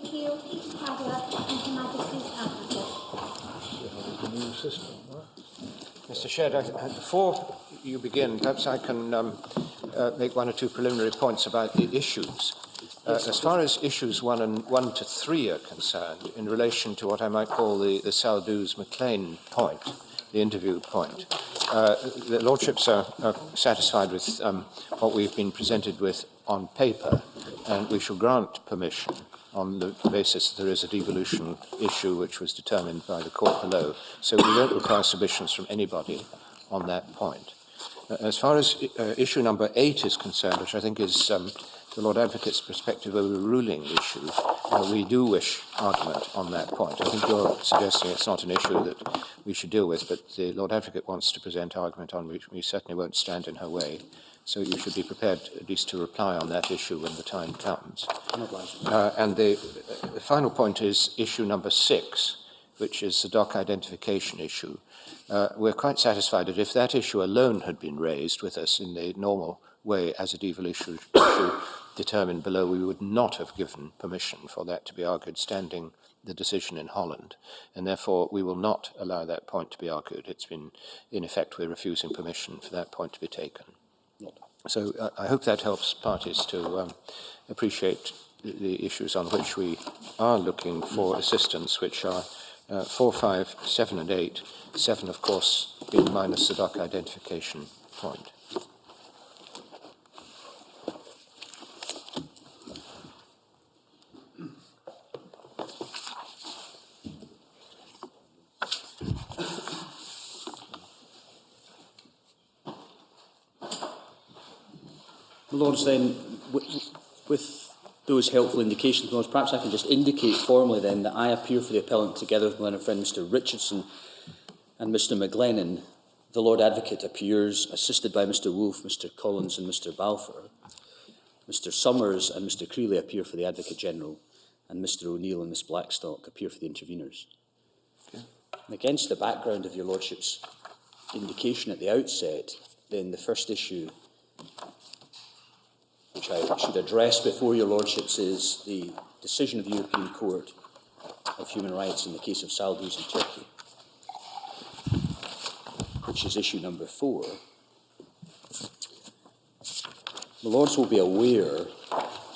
Thank you, Cadder, and Her Majesty's Advocate. Mr. Shedd, before you begin, perhaps I can make one or two preliminary points about the issues. As far as issues 1 to 3 are concerned, in relation to what I might call the Saldus-McLean point, the interview point, the Lordships are satisfied with what we've been presented with on paper, and we shall grant permission on the basis that there is a devolution issue which was determined by the court below. So we don't require submissions from anybody on that point. As far as issue number 8 is concerned, which I think is the Lord Advocate's perspective over the ruling issue, we do wish argument on that point. I think you're suggesting it's not an issue that we should deal with, but the Lord Advocate wants to present argument on which we certainly won't stand in her way. So you should be prepared at least to reply on that issue when the time comes. And the final point is issue number 6, which is the dock identification issue. We're quite satisfied that if that issue alone had been raised with us in the normal way as a devolution issue determined below, we would not have given permission for that to be argued standing the decision in Holland, and therefore we will not allow that point to be argued. It's been, in effect, we're refusing permission for that point to be taken. So I hope that helps parties to appreciate the issues on which we are looking for assistance, which are 4, 5, 7 and 8. 7, of course, being minus the dock identification point. Lords, then, with those helpful indications, Lords, perhaps I can just indicate formally then that I appear for the appellant together with my learned friend Mr. Richardson and Mr. McGlennon. The Lord Advocate appears assisted by Mr. Wolfe, Mr. Collins and Mr. Balfour. Mr. Summers and Mr. Creeley appear for the Advocate General, and Mr. O'Neill and Miss Blackstock appear for the interveners. Okay. And against the background of your Lordship's indication at the outset, then the first issue which I should address before your Lordships is the decision of the European Court of Human Rights in the case of Saldus in Turkey, which is issue number 4. The Lords will be aware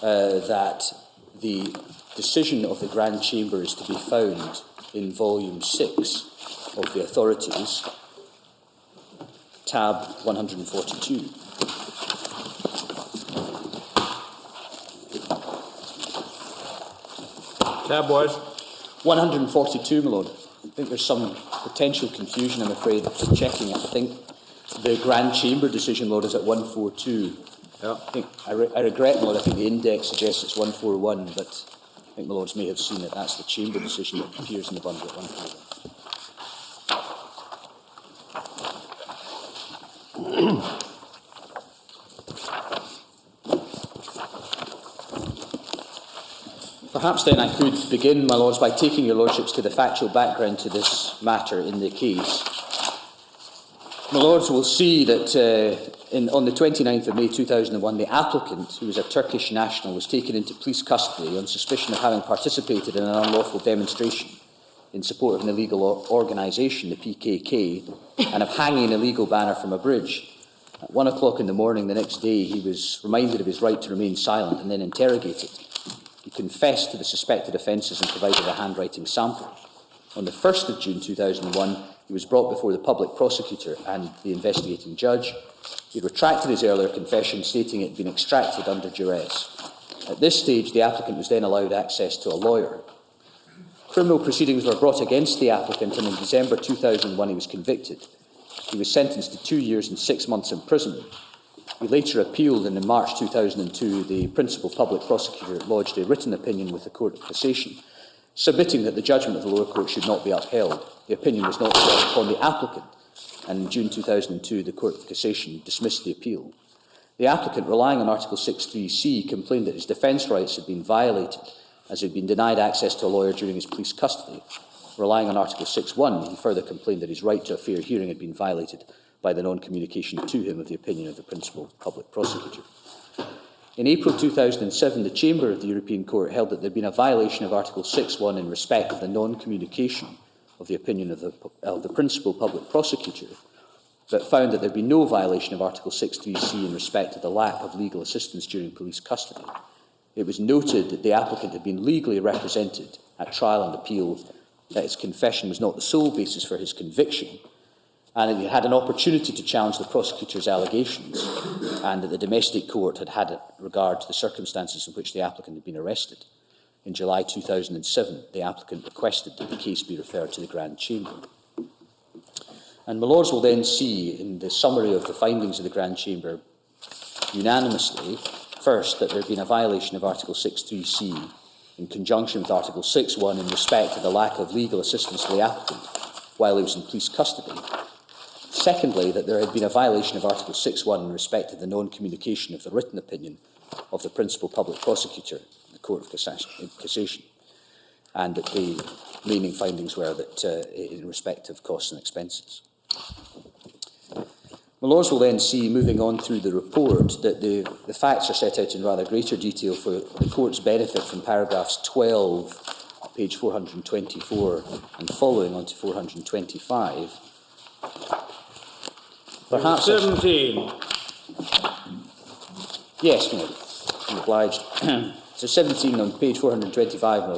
that the decision of the Grand Chamber is to be found in volume 6 of the authorities, tab 142. Tab was 142, my Lord. I think there's some potential confusion, I'm afraid, in checking it. I think the Grand Chamber decision, Lord, is at 142. Yeah. I regret, my Lord, I think the index suggests it's 141, but I think my Lords may have seen that that's the Chamber decision that appears in the bundle at 141. Perhaps then I could begin, my Lords, by taking your Lordships to the factual background to this matter in the case. My Lords will see that on the 29th of May 2001, the applicant, who was a Turkish national, was taken into police custody on suspicion of having participated in an unlawful demonstration in support of an illegal organisation, the PKK, and of hanging an illegal banner from a bridge. At 1 o'clock in the morning the next day, he was reminded of his right to remain silent and then interrogated. He confessed to the suspected offences and provided a handwriting sample. On the 1st of June 2001, he was brought before the public prosecutor and the investigating judge. He retracted his earlier confession, stating it had been extracted under duress. At this stage, the applicant was then allowed access to a lawyer. Criminal proceedings were brought against the applicant, and in December 2001 he was convicted. He was sentenced to 2 years and 6 months imprisonment. He later appealed, and in March 2002, the principal public prosecutor lodged a written opinion with the Court of Cassation, submitting that the judgment of the lower court should not be upheld. The opinion was not sought upon the applicant, and in June 2002, the Court of Cassation dismissed the appeal. The applicant, relying on Article 6.3c, complained that his defence rights had been violated, as he had been denied access to a lawyer during his police custody. Relying on Article 6.1, he further complained that his right to a fair hearing had been violated by the non-communication to him of the opinion of the principal public prosecutor. In April 2007, the Chamber of the European Court held that there had been a violation of Article 6.1 in respect of the non-communication of the opinion of the principal public prosecutor, but found that there had been no violation of Article 6.3c in respect of the lack of legal assistance during police custody. It was noted that the applicant had been legally represented at trial and appeal, that his confession was not the sole basis for his conviction, and that he had an opportunity to challenge the prosecutor's allegations, and that the domestic court had had regard to the circumstances in which the applicant had been arrested. In July 2007, the applicant requested that the case be referred to the Grand Chamber. And my Lords will then see, in the summary of the findings of the Grand Chamber, unanimously, first, that there had been a violation of Article 6.3c in conjunction with Article 6.1 in respect of the lack of legal assistance to the applicant while he was in police custody. Secondly, that there had been a violation of Article 6.1 in respect of the non-communication of the written opinion of the principal public prosecutor, the Court of Cassation, and that the remaining findings were that in respect of costs and expenses. My Lords will then see, moving on through the report, that the facts are set out in rather greater detail for the Court's benefit from paragraphs 12, page 424, and following on to 425. Perhaps 17. Yes, my Lord. I'm obliged. So 17 on page 425,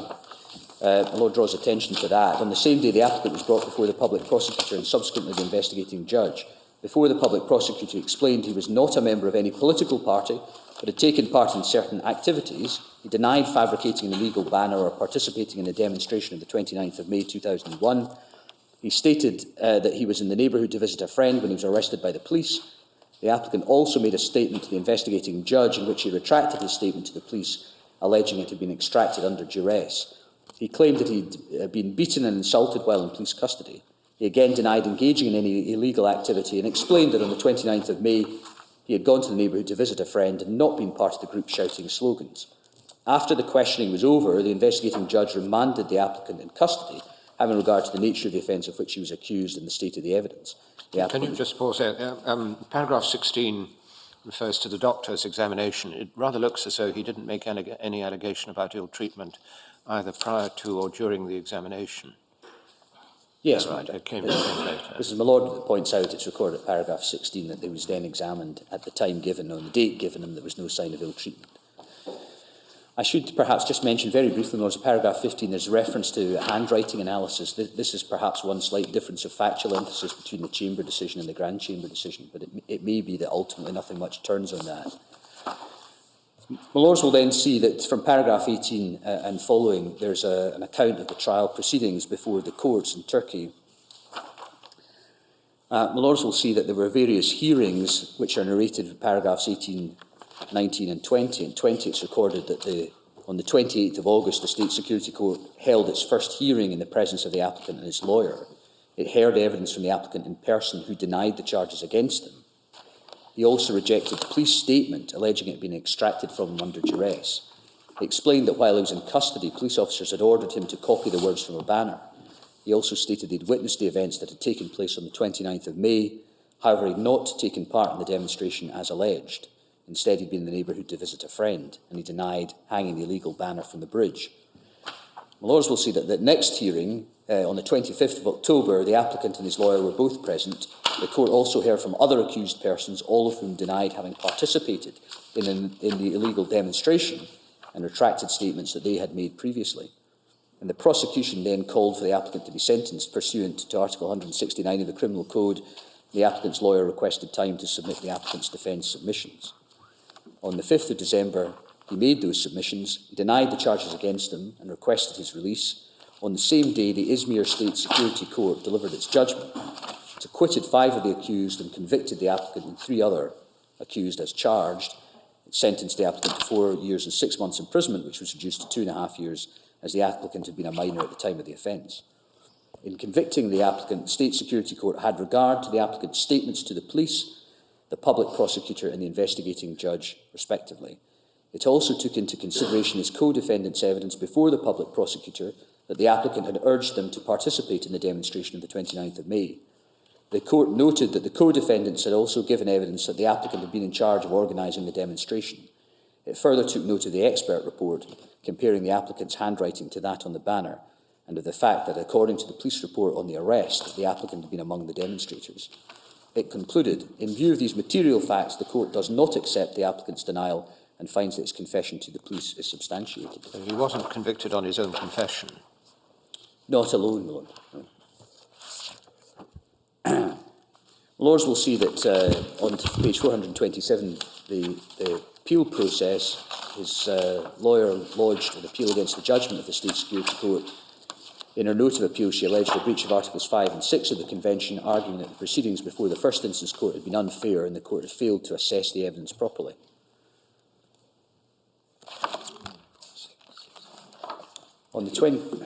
my Lord draws attention to that. On the same day, the applicant was brought before the public prosecutor and subsequently the investigating judge. Before the public prosecutor explained he was not a member of any political party, but had taken part in certain activities, he denied fabricating an illegal banner or participating in a demonstration of the 29th of May 2001. He stated that he was in the neighbourhood to visit a friend when he was arrested by the police. The applicant also made a statement to the investigating judge in which he retracted his statement to the police, alleging it had been extracted under duress. He claimed that he had been beaten and insulted while in police custody. He again denied engaging in any illegal activity and explained that on the 29th of May he had gone to the neighbourhood to visit a friend and not been part of the group shouting slogans. After the questioning was over, the investigating judge remanded the applicant in custody, having regard to the nature of the offence of which he was accused and the state of the evidence. Can you just pause there? Paragraph 16 refers to the doctor's examination. It rather looks as though he didn't make any allegation about ill treatment either prior to or during the examination. Yes, right. It came later. This is my Lord points out, it's recorded at paragraph 16 that he was then examined at the time given, on the date given him, there was no sign of ill treatment. I should perhaps just mention very briefly, Lords, paragraph 15, there's reference to handwriting analysis. This is perhaps one slight difference of factual emphasis between the Chamber decision and the Grand Chamber decision, but it may be that ultimately nothing much turns on that. My Lords will then see that from paragraph 18 and following, there's an account of the trial proceedings before the courts in Turkey. My Lords will see that there were various hearings which are narrated in paragraphs 18, 19 and 20. In 20 it's recorded that on the 28th of August the State Security Court held its first hearing in the presence of the applicant and his lawyer. It heard evidence from the applicant in person who denied the charges against him. He also rejected the police statement alleging it had been extracted from him under duress. He explained that while he was in custody, police officers had ordered him to copy the words from a banner. He also stated he'd witnessed the events that had taken place on the 29th of May. However, he'd not taken part in the demonstration as alleged. Instead, he'd been in the neighbourhood to visit a friend, and he denied hanging the illegal banner from the bridge. My Lords will see that the next hearing, on the 25th of October, the applicant and his lawyer were both present. The court also heard from other accused persons, all of whom denied having participated in the illegal demonstration and retracted statements that they had made previously. And the prosecution then called for the applicant to be sentenced pursuant to Article 169 of the Criminal Code. The applicant's lawyer requested time to submit the applicant's defence submissions. On the 5th of December, he made those submissions, he denied the charges against him and requested his release. On the same day, the Izmir State Security Court delivered its judgment. It acquitted 5 of the accused and convicted the applicant and 3 other accused as charged. It sentenced the applicant to 4 years and 6 months imprisonment, which was reduced to 2.5 years, as the applicant had been a minor at the time of the offence. In convicting the applicant, the State Security Court had regard to the applicant's statements to the police, the public prosecutor and the investigating judge, respectively. It also took into consideration his co-defendant's evidence before the public prosecutor that the applicant had urged them to participate in the demonstration of the 29th of May. The court noted that the co-defendants had also given evidence that the applicant had been in charge of organising the demonstration. It further took note of the expert report, comparing the applicant's handwriting to that on the banner, and of the fact that, according to the police report on the arrest, the applicant had been among the demonstrators. It concluded, in view of these material facts, the court does not accept the applicant's denial and finds that his confession to the police is substantiated. So he wasn't convicted on his own confession? Not alone, my Lord. No. Lords will see that on page 427, the appeal process, his lawyer lodged an appeal against the judgment of the State Security Court. In her note of appeal, she alleged a breach of Articles 5 and 6 of the Convention, arguing that the proceedings before the First Instance Court had been unfair and the Court had failed to assess the evidence properly. On the 20...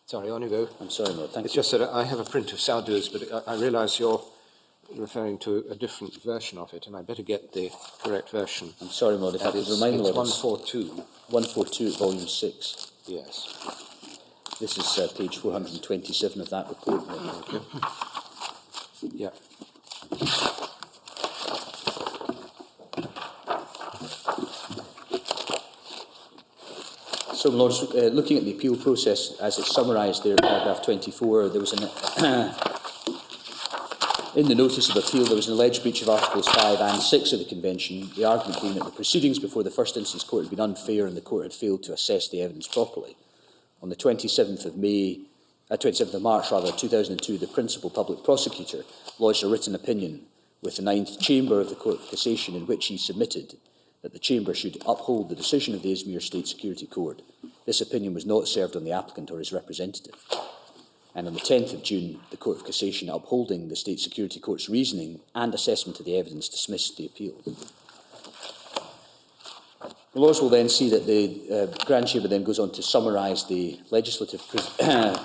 Sorry, on you go. I'm sorry, Lord. Thank you. It's just that I have a print of Saudu's, but I realise you're referring to a different version of it, and I better get the correct version. I'm sorry, Lord. If I could remind It's Lord. 142. 142, volume 6. Yes. This is page 427 of that report. Okay. Yeah. So, Lords, looking at the appeal process as it's summarised there in paragraph 24, there was an in the notice of appeal there was an alleged breach of Articles 5 and 6 of the Convention, the argument being that the proceedings before the First Instance Court had been unfair and the Court had failed to assess the evidence properly. On the 27th of March 2002, the Principal Public Prosecutor lodged a written opinion with the Ninth Chamber of the Court of Cassation, in which he submitted that the Chamber should uphold the decision of the Izmir State Security Court. This opinion was not served on the applicant or his representative. And on the 10th of June, the Court of Cassation, upholding the State Security Court's reasoning and assessment of the evidence, dismissed the appeal. The Lords will then see that the Grand Chamber then goes on to summarise the legislative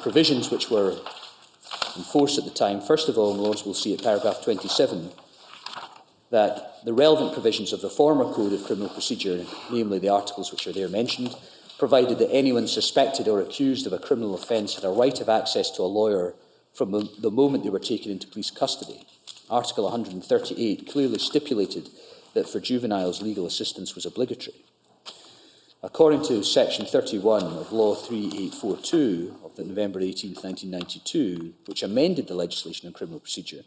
provisions which were in force at the time. First of all, the Lords will see at paragraph 27 that the relevant provisions of the former Code of Criminal Procedure, namely the articles which are there mentioned, provided that anyone suspected or accused of a criminal offence had a right of access to a lawyer from the moment they were taken into police custody. Article 138 clearly stipulated that for juveniles legal assistance was obligatory. According to Section 31 of Law 3842 of the November 18, 1992, which amended the legislation on criminal procedure,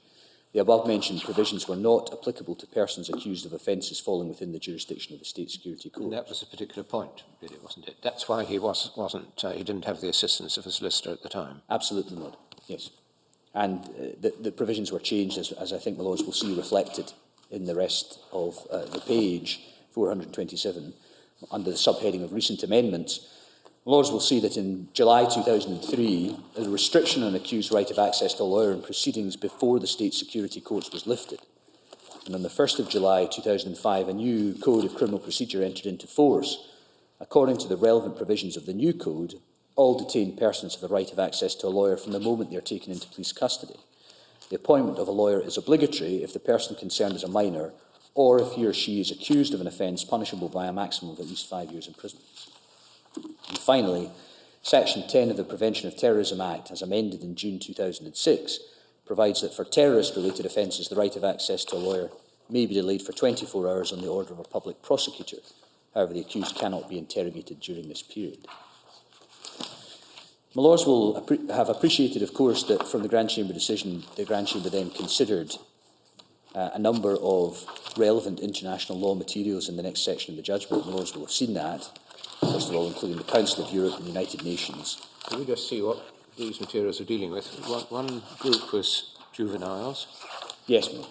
the above-mentioned provisions were not applicable to persons accused of offences falling within the jurisdiction of the State Security Court. And that was a particular point, really, wasn't it? That's why he he didn't have the assistance of a solicitor at the time. Absolutely not, yes. And the provisions were changed, as I think the Lords will see reflected in the rest of the page, 427, under the subheading of recent amendments. The Lords will see that in July 2003, a restriction on accused right of access to a lawyer in proceedings before the State Security Courts was lifted. And on the 1st of July 2005, a new Code of Criminal Procedure entered into force. According to the relevant provisions of the new Code, all detained persons have the right of access to a lawyer from the moment they are taken into police custody. The appointment of a lawyer is obligatory if the person concerned is a minor, or if he or she is accused of an offence punishable by a maximum of at least 5 years imprisonment. And finally, Section 10 of the Prevention of Terrorism Act, as amended in June 2006, provides that for terrorist-related offences, the right of access to a lawyer may be delayed for 24 hours on the order of a public prosecutor. However, the accused cannot be interrogated during this period. My Lords will have appreciated, of course, that from the Grand Chamber decision, the Grand Chamber then considered a number of relevant international law materials in the next section of the judgment. My Lords will have seen that. First of all, including the Council of Europe and the United Nations. Can we just see what these materials are dealing with? One group was juveniles. Yes, ma'am.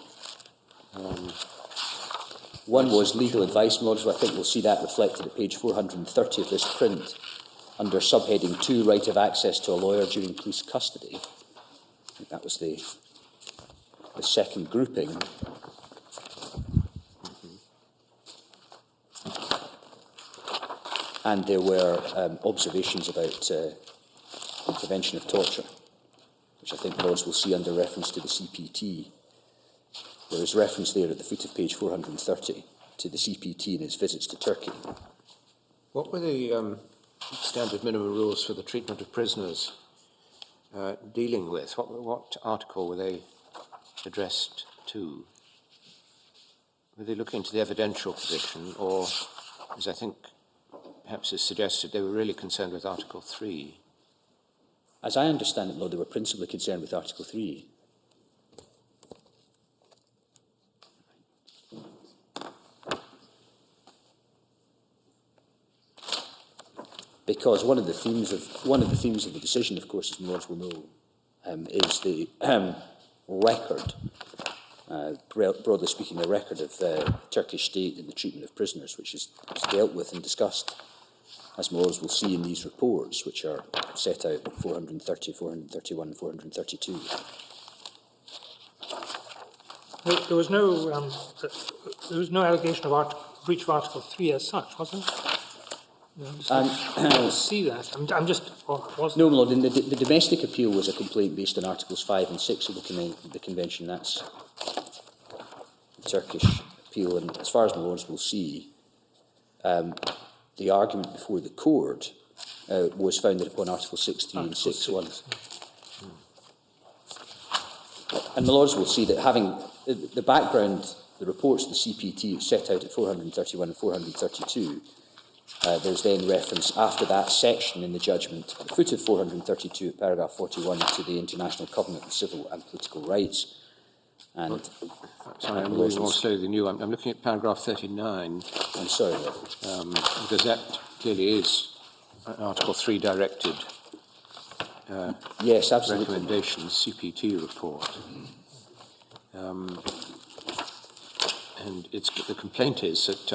One was legal advice, my Lords. I think we'll see that reflected at page 430 of this print, under subheading 2, right of access to a lawyer during police custody. I think that was the second grouping. And there were observations about the prevention of torture, which I think the Lords will see under reference to the CPT. There is reference there at the foot of page 430 to the CPT and its visits to Turkey. What were the standard minimum rules for the treatment of prisoners dealing with? What article were they addressed to? Were they looking into the evidential position, or, as I think perhaps is suggested, they were really concerned with Article 3? As I understand it, Lord, they were principally concerned with Article 3. Because one of the themes of the decision, of course, as my Lords will know, is the record, broadly speaking, the record of the Turkish state in the treatment of prisoners, which is dealt with and discussed, as my Lords will see in these reports, which are set out 430, 431, 432. There was no allegation of breach of Article 3 as such, was there? No, I don't see that. I'm just... No, my Lord, the domestic appeal was a complaint based on Articles 5 and 6 of the Convention. That's the Turkish appeal. And as far as my Lords will see, the argument before the court was founded upon Article 6.3 and 6.1. And my Lords will see that having the background, the reports of the CPT set out at 431 and 432, there's then reference after that section in the judgment, at the foot of 432, paragraph 41, to the International Covenant of Civil and Political Rights. And sorry, I'm moving more slowly than you. I'm looking at paragraph 39. I'm sorry, because that clearly is Article 3 directed yes, absolutely. recommendations, CPT report. And the complaint is that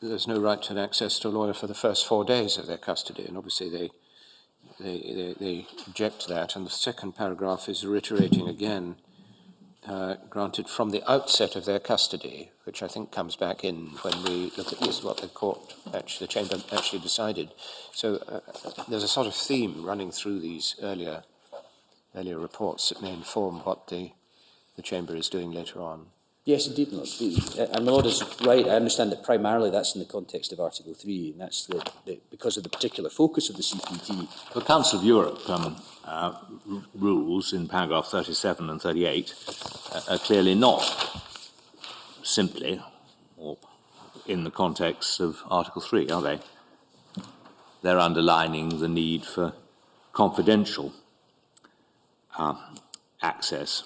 there's no right to access to a lawyer for the first 4 days of their custody, and obviously they object to that. And the second paragraph is reiterating again, granted from the outset of their custody, which I think comes back in when we look at this, what the court, the chamber actually decided. So there's a sort of theme running through these earlier reports that may inform what the chamber is doing later on. Yes, indeed, my Lord. And my Lord is right. I understand that primarily that's in the context of Article 3, and that's because of the particular focus of the CPT. The Council of Europe rules in paragraph 37 and 38 are clearly not simply or in the context of Article 3, are they? They're underlining the need for confidential access.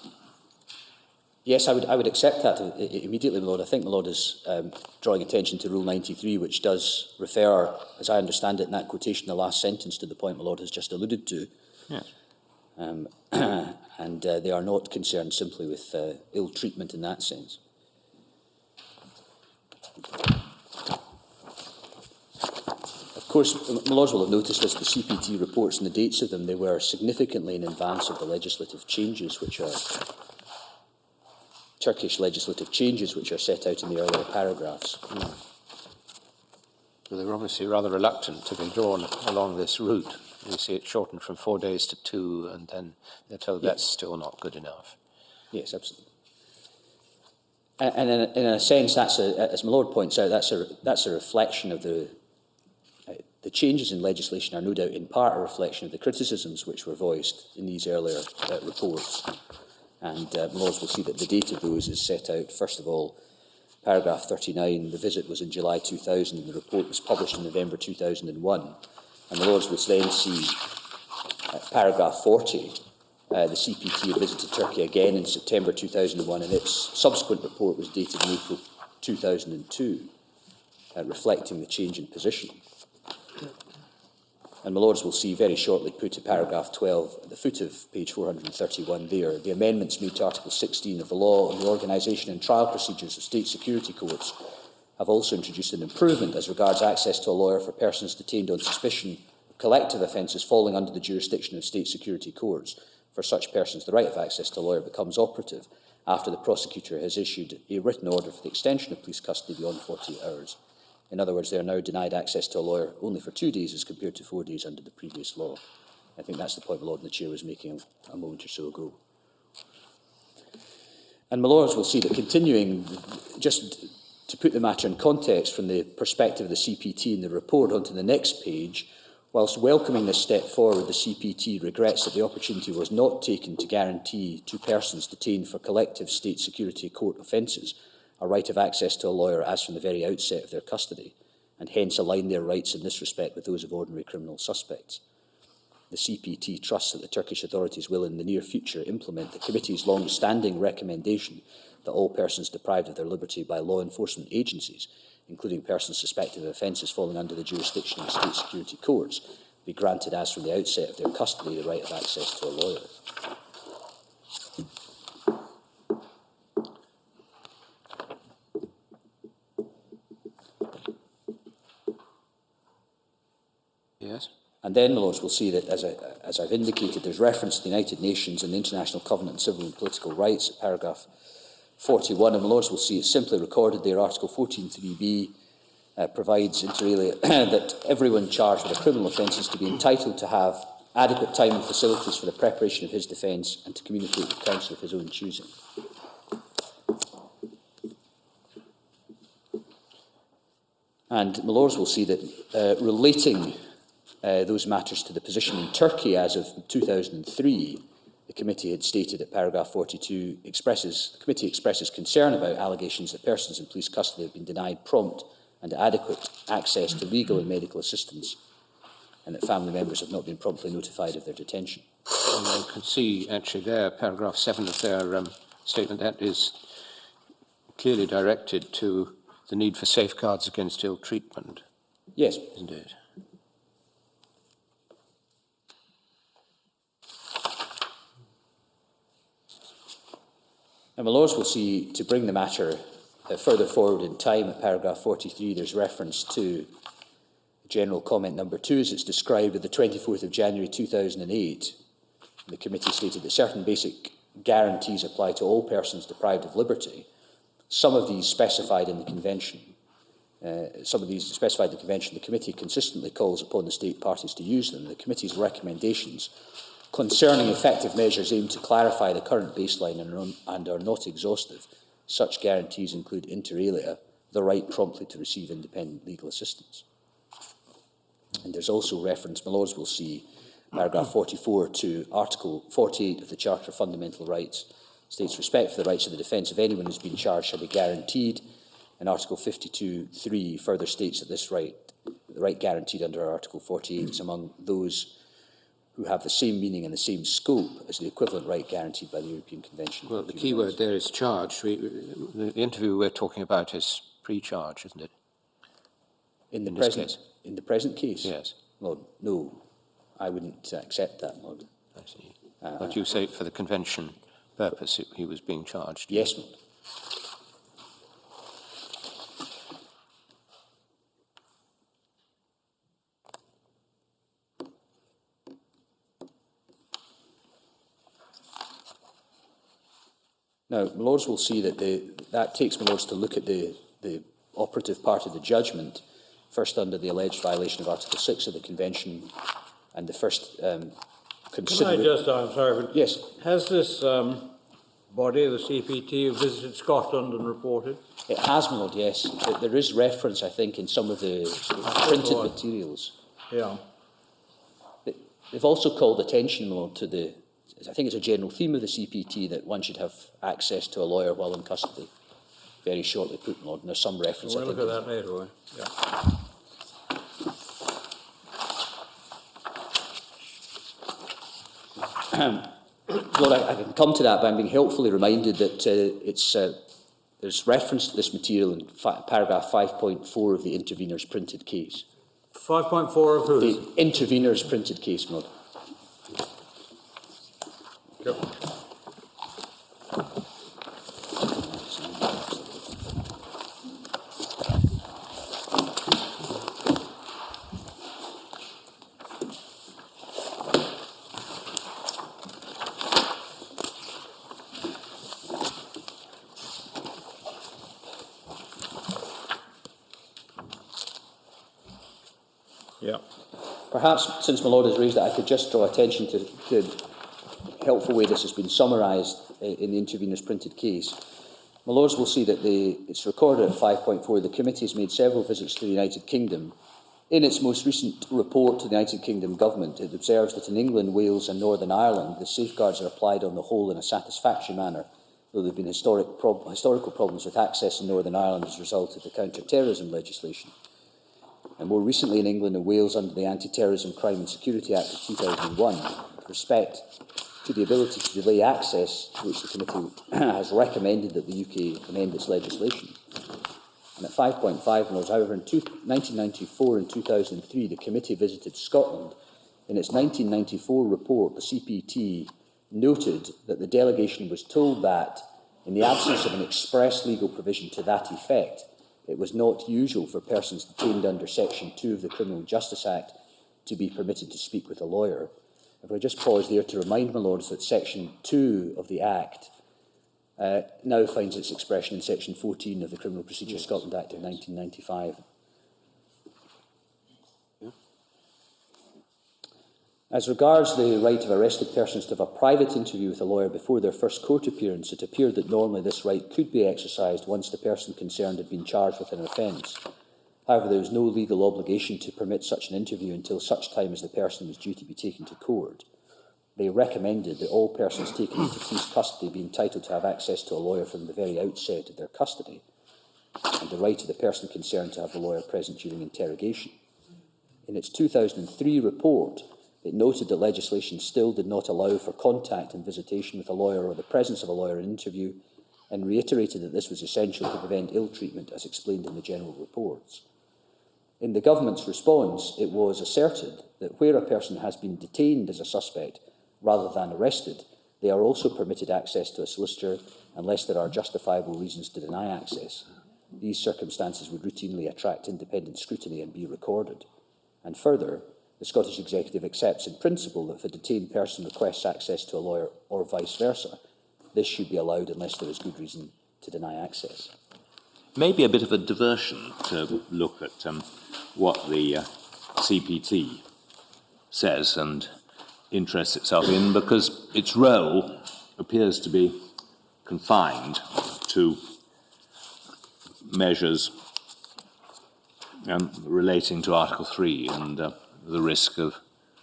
Yes, I would accept that immediately, my Lord. I think my Lord is drawing attention to Rule 93, which does refer, as I understand it in that quotation, the last sentence, to the point my Lord has just alluded to. Yes. And they are not concerned simply with ill treatment in that sense. Of course, my Lords will have noticed as the CPT reports and the dates of them, they were significantly in advance of the legislative changes, which are Turkish legislative changes, which are set out in the earlier paragraphs. So they're obviously rather reluctant to be drawn along this route. You see it shortened from 4 days to 2, and then they're told that's still not good enough. Yes, absolutely. And in a sense, that's as my Lord points out, that's a reflection of the changes in legislation are no doubt in part a reflection of the criticisms which were voiced in these earlier reports. And my Lords will see that the date of those is set out, first of all, paragraph 39, the visit was in July 2000 and the report was published in November 2001. And the Lords will then see paragraph 40, the CPT had visited Turkey again in September 2001 and its subsequent report was dated in April 2002, reflecting the change in position. And my Lords will see very shortly put to paragraph 12 at the foot of page 431 there, the amendments made to Article 16 of the law on the organisation and trial procedures of state security courts have also introduced an improvement as regards access to a lawyer for persons detained on suspicion of collective offences falling under the jurisdiction of state security courts. For such persons, the right of access to a lawyer becomes operative after the prosecutor has issued a written order for the extension of police custody beyond 48 hours. In other words, they are now denied access to a lawyer only for 2 days as compared to 4 days under the previous law. I think that's the point my Lord and the Chair was making a moment or so ago. And my Lords will see that continuing, just to put the matter in context from the perspective of the CPT in the report onto the next page, Whilst welcoming this step forward, the CPT regrets that the opportunity was not taken to guarantee to persons detained for collective state security court offences a right of access to a lawyer as from the very outset of their custody, and hence align their rights in this respect with those of ordinary criminal suspects. The CPT trusts that the Turkish authorities will in the near future implement the committee's long-standing recommendation that all persons deprived of their liberty by law enforcement agencies, including persons suspected of offences falling under the jurisdiction of state security courts, be granted as from the outset of their custody the right of access to a lawyer. Yes. And then, my Lords, will see that, as I've indicated, there's reference to the United Nations and the International Covenant on Civil and Political Rights at paragraph 41, and my Lords will see it's simply recorded there. Article 14.3b provides, inter alia, that everyone charged with a criminal offence is to be entitled to have adequate time and facilities for the preparation of his defence and to communicate with counsel of his own choosing. And my Lords will see that relating those matters to the position in Turkey as of 2003, the committee had stated at paragraph 42, the committee expresses concern about allegations that persons in police custody have been denied prompt and adequate access to legal and medical assistance, and that family members have not been promptly notified of their detention. And you can see actually there, paragraph 7 of their statement, that is clearly directed to the need for safeguards against ill treatment. Yes. Isn't it? And my Lords will see, to bring the matter further forward in time, at paragraph 43, there's reference to general comment number 2 as it's described at the 24th of January 2008. The committee stated that certain basic guarantees apply to all persons deprived of liberty. Some of these specified in the Convention. The committee consistently calls upon the state parties to use them. The committee's recommendations concerning effective measures aim to clarify the current baseline and are not exhaustive. Such guarantees include, inter alia, the right promptly to receive independent legal assistance. And there's also reference, my Lords will see, paragraph 44 to Article 48 of the Charter of Fundamental Rights, states respect for the rights of the defence of anyone who's been charged shall be guaranteed. And Article 52.3 further states that this right, the right guaranteed under Article 48, is among those who have the same meaning and the same scope as the equivalent right guaranteed by the European Convention. Well, the key word there is charged. The interview we're talking about is pre-charge, isn't it? In the present case? Yes. Lord, no, I wouldn't accept that, Lord. I see. But you say for the Convention purpose he was being charged? Yes, Lord. Now, my Lords will see that that takes my Lords to look at the operative part of the judgment, first under the alleged violation of Article 6 of the Convention, and the first Can I just, I'm sorry, but yes. Has this body, the CPT, visited Scotland and reported? It has, my Lord, yes. There is reference, I think, in some of the printed materials. Yeah. They've also called attention, my Lord, to I think it's a general theme of the CPT that one should have access to a lawyer while in custody. Very shortly put, my Lord, and there's some reference. We'll look at that later, will we? Yeah. Lord, I can come to that, but I'm being helpfully reminded that there's reference to this material in paragraph 5.4 of the intervener's printed case. 5.4 of who? The intervener's printed case, my Lord. Yep. Yeah. Perhaps, since my Lord has raised it, I could just draw attention to the helpful way this has been summarised in the intervener's printed case. My Lords will see that it's recorded at 5.4. The committee has made several visits to the United Kingdom In its most recent report to the United Kingdom Government, it observes that in England, Wales and Northern Ireland, the safeguards are applied on the whole in a satisfactory manner, though there have been historical problems with access in Northern Ireland as a result of the counter-terrorism legislation. And more recently in England and Wales, under the Anti-Terrorism, Crime and Security Act of 2001, with respect to the ability to delay access, to which the committee has recommended that the UK amend its legislation. And at 5.5, however, in 1994 and 2003, the committee visited Scotland. In its 1994 report, the CPT noted that the delegation was told that, in the absence of an express legal provision to that effect, it was not usual for persons detained under Section 2 of the Criminal Justice Act to be permitted to speak with a lawyer. If I just pause there to remind my lords that Section 2 of the Act now finds its expression in Section 14 of the Criminal Procedure Scotland Act of 1995. As regards the right of arrested persons to have a private interview with a lawyer before their first court appearance, it appeared that normally this right could be exercised once the person concerned had been charged with an offence. However, there was no legal obligation to permit such an interview until such time as the person was due to be taken to court. They recommended that all persons taken into police custody be entitled to have access to a lawyer from the very outset of their custody, and the right of the person concerned to have the lawyer present during interrogation. In its 2003 report, it noted that legislation still did not allow for contact and visitation with a lawyer or the presence of a lawyer in an interview, and reiterated that this was essential to prevent ill treatment, as explained in the general reports. In the government's response, it was asserted that where a person has been detained as a suspect rather than arrested, they are also permitted access to a solicitor unless there are justifiable reasons to deny access. These circumstances would routinely attract independent scrutiny and be recorded. And further, the Scottish Executive accepts in principle that if a detained person requests access to a lawyer or vice versa, this should be allowed unless there is good reason to deny access. Maybe a bit of a diversion to look at what the CPT says and interests itself in, because its role appears to be confined to measures relating to Article 3 and the risk of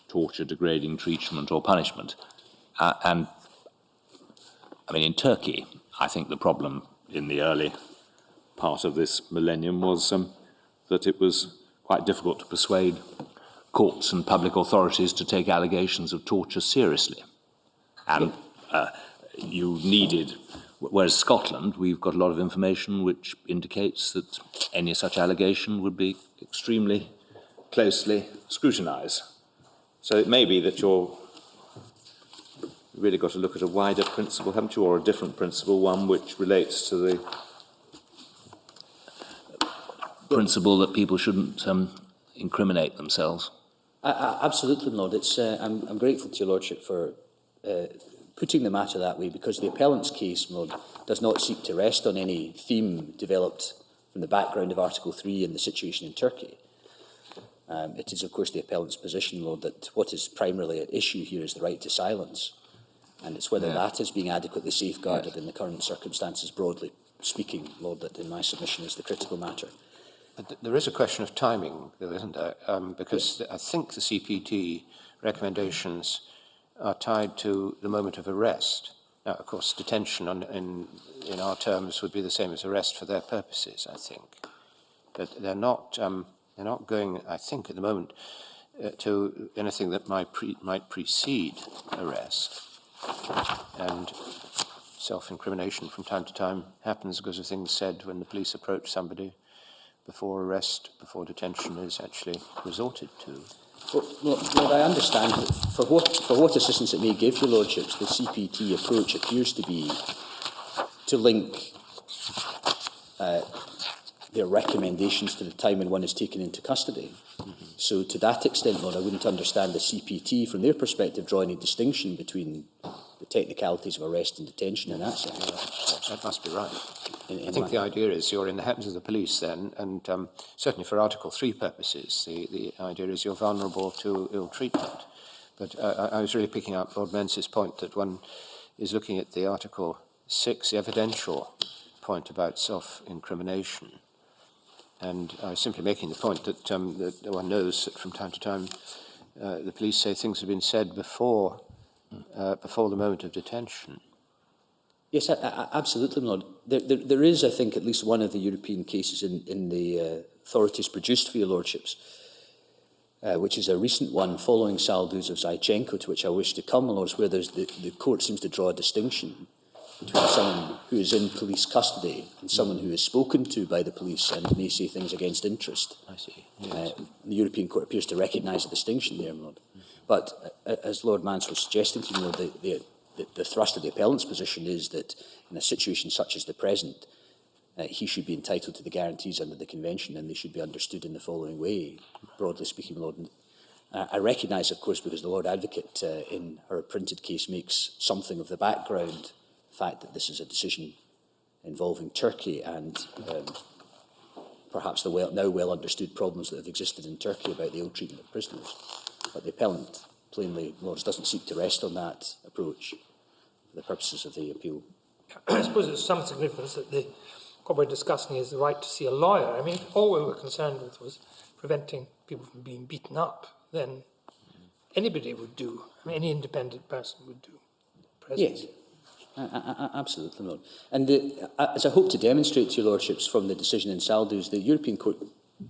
torture, degrading treatment or punishment. And, I mean, in Turkey, I think the problem in the early part of this millennium was that it was quite difficult to persuade courts and public authorities to take allegations of torture seriously. And you needed, whereas Scotland, we've got a lot of information which indicates that any such allegation would be extremely closely scrutinised. So it may be that you've really got to look at a wider principle, haven't you, or a different principle, one which relates to the principle that people shouldn't incriminate themselves. Absolutely, Lord. I'm grateful to your Lordship for putting the matter that way, because the appellant's case, Lord, does not seek to rest on any theme developed from the background of Article 3 and the situation in Turkey. It is, of course, the appellant's position, Lord, that what is primarily at issue here is the right to silence, and it's whether that is being adequately safeguarded in the current circumstances, broadly speaking, Lord, that in my submission is the critical matter. There is a question of timing, though, isn't there? Because I think the CPT recommendations are tied to the moment of arrest. Now, of course, detention in our terms would be the same as arrest for their purposes, I think. But they're not going, I think, at the moment, to anything that might precede arrest. And self-incrimination from time to time happens because of things said when the police approach somebody before arrest, before detention is actually resorted to. Well, Lord, I understand that for what assistance it may give your Lordships, the CPT approach appears to be to link their recommendations to the time when one is taken into custody. Mm-hmm. So to that extent, Lord, I wouldn't understand the CPT from their perspective draw any distinction between the technicalities of arrest and detention in that sense. Yeah, that must be right. I think the idea is you're in the hands of the police then, and certainly for Article 3 purposes, the idea is you're vulnerable to ill treatment. But I was really picking up Lord Menzies' point that one is looking at the Article 6, the evidential point about self-incrimination. And I was simply making the point that, that one knows that from time to time the police say things have been said before the moment of detention. Yes, absolutely, my Lord. There is, I think, at least one of the European cases in the authorities produced for your Lordships, which is a recent one following Saldus of Zychenko, to which I wish to come, my Lords, where the court seems to draw a distinction between someone who is in police custody and someone who is spoken to by the police and may say things against interest. I see. Yes. The European Court appears to recognise a distinction there, my Lord. But as Lord Mance was suggesting to you, my Lord, the thrust of the appellant's position is that in a situation such as the present, he should be entitled to the guarantees under the Convention, and they should be understood in the following way, broadly speaking, my Lord. I recognise, of course, because the Lord Advocate in her printed case makes something of the background, the fact that this is a decision involving Turkey and perhaps the now well understood problems that have existed in Turkey about the ill treatment of prisoners. But the appellant, plainly, Lords, doesn't seek to rest on that approach for the purposes of the appeal. I suppose there's some significance that what we're discussing is the right to see a lawyer. I mean, if all we were concerned with was preventing people from being beaten up, then anybody would do. I mean, any independent person would do. Yes, absolutely, Lord. And as I hope to demonstrate to your Lordships from the decision in Saldus, the European Court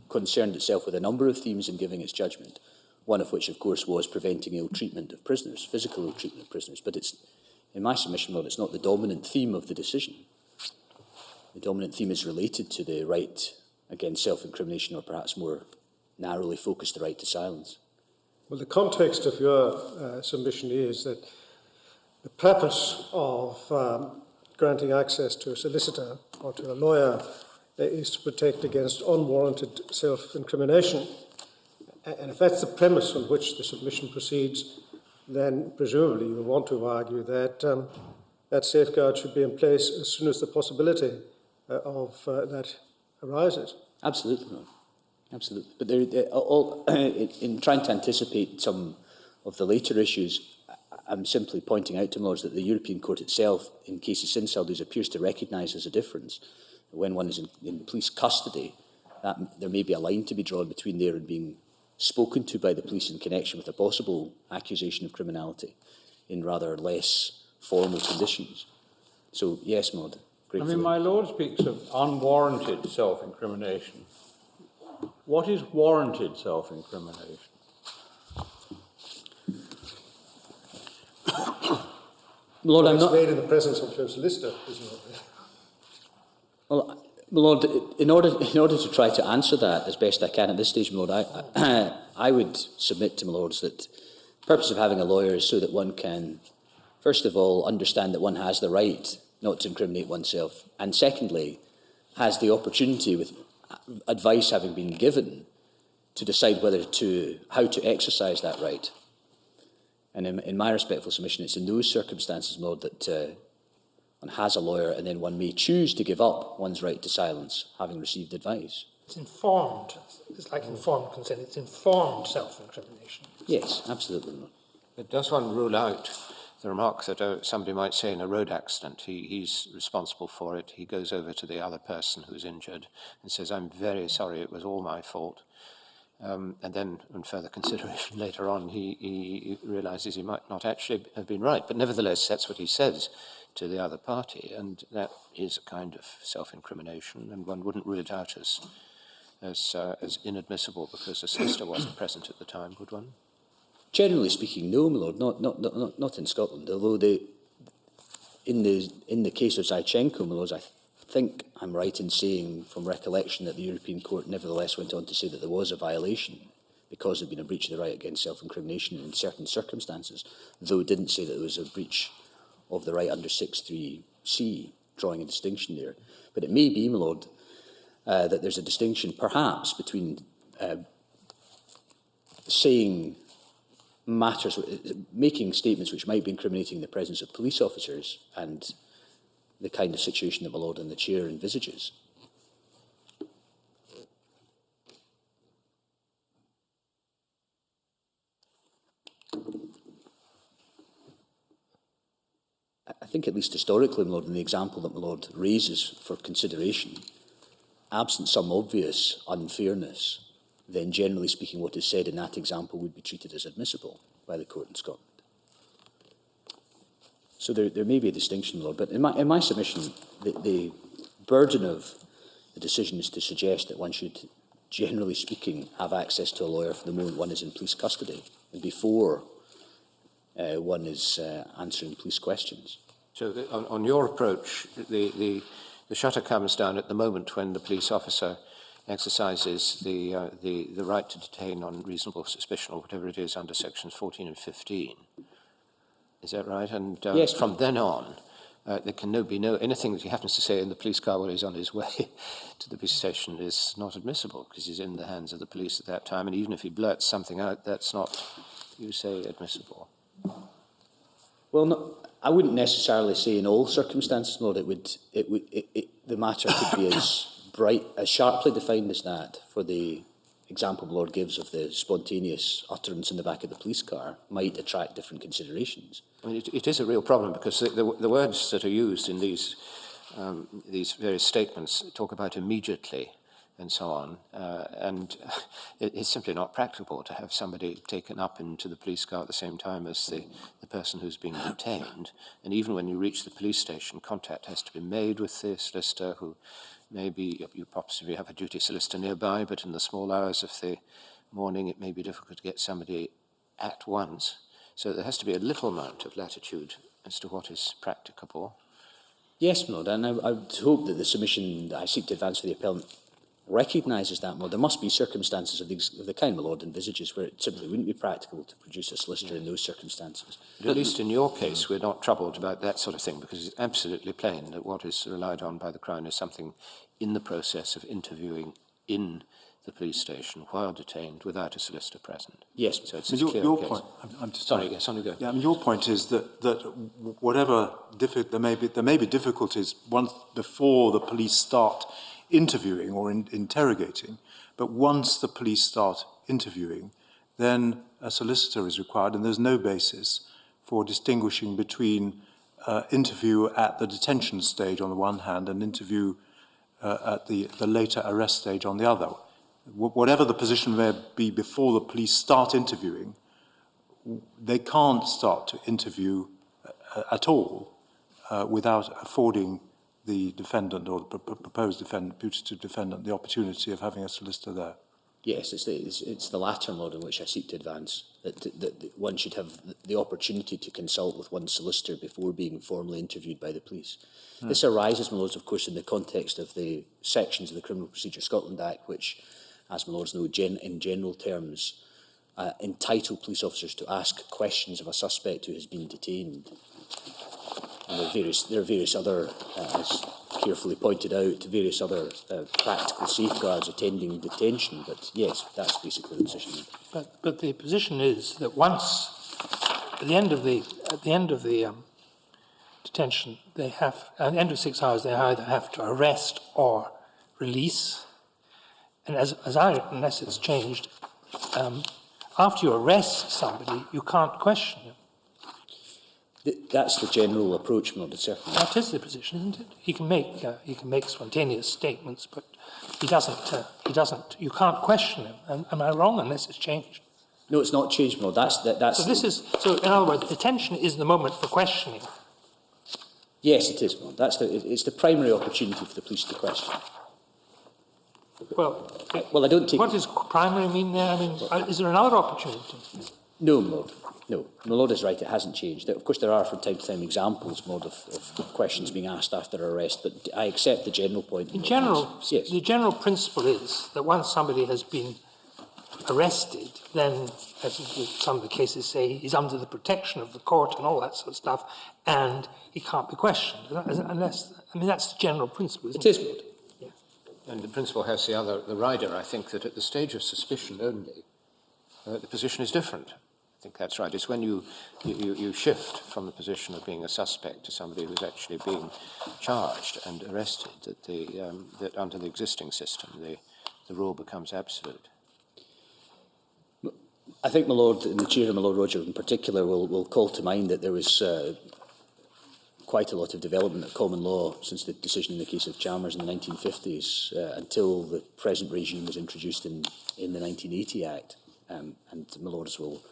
concerned itself with a number of themes in giving its judgment, one of which, of course, was preventing ill treatment of prisoners, physical ill treatment of prisoners. But it's, in my submission, Lord, it's not the dominant theme of the decision. The dominant theme is related to the right against self-incrimination, or perhaps more narrowly focused, the right to silence. Well, the context of your submission is that the purpose of granting access to a solicitor or to a lawyer is to protect against unwarranted self-incrimination. And if that's the premise on which the submission proceeds, then presumably you want to argue that that safeguard should be in place as soon as the possibility of that arises. Absolutely, Lord. Absolutely. But in trying to anticipate some of the later issues, I'm simply pointing out to Lords that the European Court itself, in cases since Saldus, appears to recognise as a difference. When one is in police custody, there may be a line to be drawn between there and being spoken to by the police in connection with a possible accusation of criminality in rather less formal conditions. So, yes, Maud. I mean, my Lord speaks of unwarranted self-incrimination. What is warranted self-incrimination? Lord, I'm not made in the presence of your solicitor, isn't it? Well, Lord, in order to try to answer that as best I can at this stage, my Lord, I would submit to my Lords that the purpose of having a lawyer is so that one can, first of all, understand that one has the right not to incriminate oneself, and secondly, has the opportunity, with advice having been given, to decide how to exercise that right. And in my respectful submission, it's in those circumstances, my Lord, that one has a lawyer, and then one may choose to give up one's right to silence, having received advice. It's informed. It's like informed consent. It's informed self-incrimination. Yes, absolutely, Lord. But does one rule out the remark that somebody might say in a road accident, he's responsible for it, he goes over to the other person who's injured and says, "I'm very sorry, it was all my fault." And then, on further consideration later on, he realises he might not actually have been right. But nevertheless, that's what he says to the other party, and that is a kind of self-incrimination, and one wouldn't rule it out as inadmissible because the solicitor wasn't present at the time, would one? Generally speaking, no, my Lord, not in Scotland. Although in the case of Zychenko, my Lords, I think I'm right in saying, from recollection, that the European Court nevertheless went on to say that there was a violation because there had been a breach of the right against self-incrimination in certain circumstances, though it didn't say that there was a breach of the right under 6.3c, drawing a distinction there. But it may be, my Lord, that there's a distinction perhaps between saying matters, making statements which might be incriminating in the presence of police officers, and the kind of situation that my Lord in the chair envisages. I think, at least historically, my Lord, in the example that my Lord raises for consideration, absent some obvious unfairness, then generally speaking what is said in that example would be treated as admissible by the court in Scotland. So there may be a distinction, Lord, but in my submission, the burden of the decision is to suggest that one should, generally speaking, have access to a lawyer from the moment one is in police custody and before one is answering police questions. So on your approach, the shutter comes down at the moment when the police officer exercises the right to detain on reasonable suspicion or whatever it is under sections 14 and 15. Is that right? And yes, from then on, there can be anything that he happens to say in the police car while he's on his way to the police station is not admissible because he's in the hands of the police at that time. And even if he blurts something out, that's not, you say, admissible. Well, no, I wouldn't necessarily say in all circumstances, Lord. The matter could be as sharply defined as that. For the example the Lord gives of the spontaneous utterance in the back of the police car might attract different considerations. I mean, it is a real problem because the words that are used in these various statements talk about immediately and so on, and it's simply not practicable to have somebody taken up into the police car at the same time as the person who's being detained. And even when you reach the police station, contact has to be made with the solicitor, who maybe you possibly have a duty solicitor nearby, but in the small hours of the morning it may be difficult to get somebody at once. So there has to be a little amount of latitude as to what is practicable. Yes, my Lord, and I would hope that the submission that I seek to advance for the appellant recognises that, my Lord. There must be circumstances of the kind, my Lord, envisages where it simply wouldn't be practical to produce a solicitor in those circumstances. But at least in your case, we're not troubled about that sort of thing because it's absolutely plain that what is relied on by the Crown is something in the process of interviewing in the police station while detained without a solicitor present. Yes. So it's your case. point. I'm just sorry. Yes, on you go. Yeah, I mean, your point is that whatever there may be difficulties once before the police start interviewing or interrogating, but once the police start interviewing, then a solicitor is required, and there's no basis for distinguishing between interview at the detention stage on the one hand and interview at the later arrest stage on the other. Whatever the position may be before the police start interviewing, they can't start to interview at all without affording the defendant or the proposed defendant, putative defendant, the opportunity of having a solicitor there. Yes, it's the latter mode in which I seek to advance, that one should have the opportunity to consult with one's solicitor before being formally interviewed by the police. This arises, my Lords, of course, in the context of the sections of the Criminal Procedure Scotland Act, which, as my Lords know, in general terms, entitle police officers to ask questions of a suspect who has been detained. And there are various other, as carefully pointed out, various other practical safeguards attending detention. But yes, that's basically the position. But the position is that once at the end of the detention, they have at the end of 6 hours they either have to arrest or release. And unless it's changed, after you arrest somebody, you can't question them. That's the general approach, my Lord, certainly. That is the position, isn't it? He can make spontaneous statements, but he doesn't. You can't question him. Am I wrong? Unless it's changed. No, it's not changed, my Lord. So in other words, detention is the moment for questioning. Yes, it is, my Lord. It's the primary opportunity for the police to question. Well, I don't take. What does primary mean there? I mean, is there another opportunity? No, my Lord. No, my Lord is right, it hasn't changed. Of course, there are from time to time examples, my Lord, of questions being asked after arrest, but I accept the general point. In general, yes. The general principle is that once somebody has been arrested, then, as some of the cases say, he's under the protection of the court and all that sort of stuff, and he can't be questioned. Unless, I mean, that's the general principle, isn't it? It is, my Lord. Yeah. And the principle has the rider, I think, that at the stage of suspicion only, the position is different. I think that's right. It's when you shift from the position of being a suspect to somebody who's actually being charged and arrested that under the existing system the rule becomes absolute. I think, my Lord, and the Chair and my Lord Roger in particular will call to mind that there was quite a lot of development of common law since the decision in the case of Chalmers in the 1950s until the present regime was introduced in the 1980 Act. And my Lords will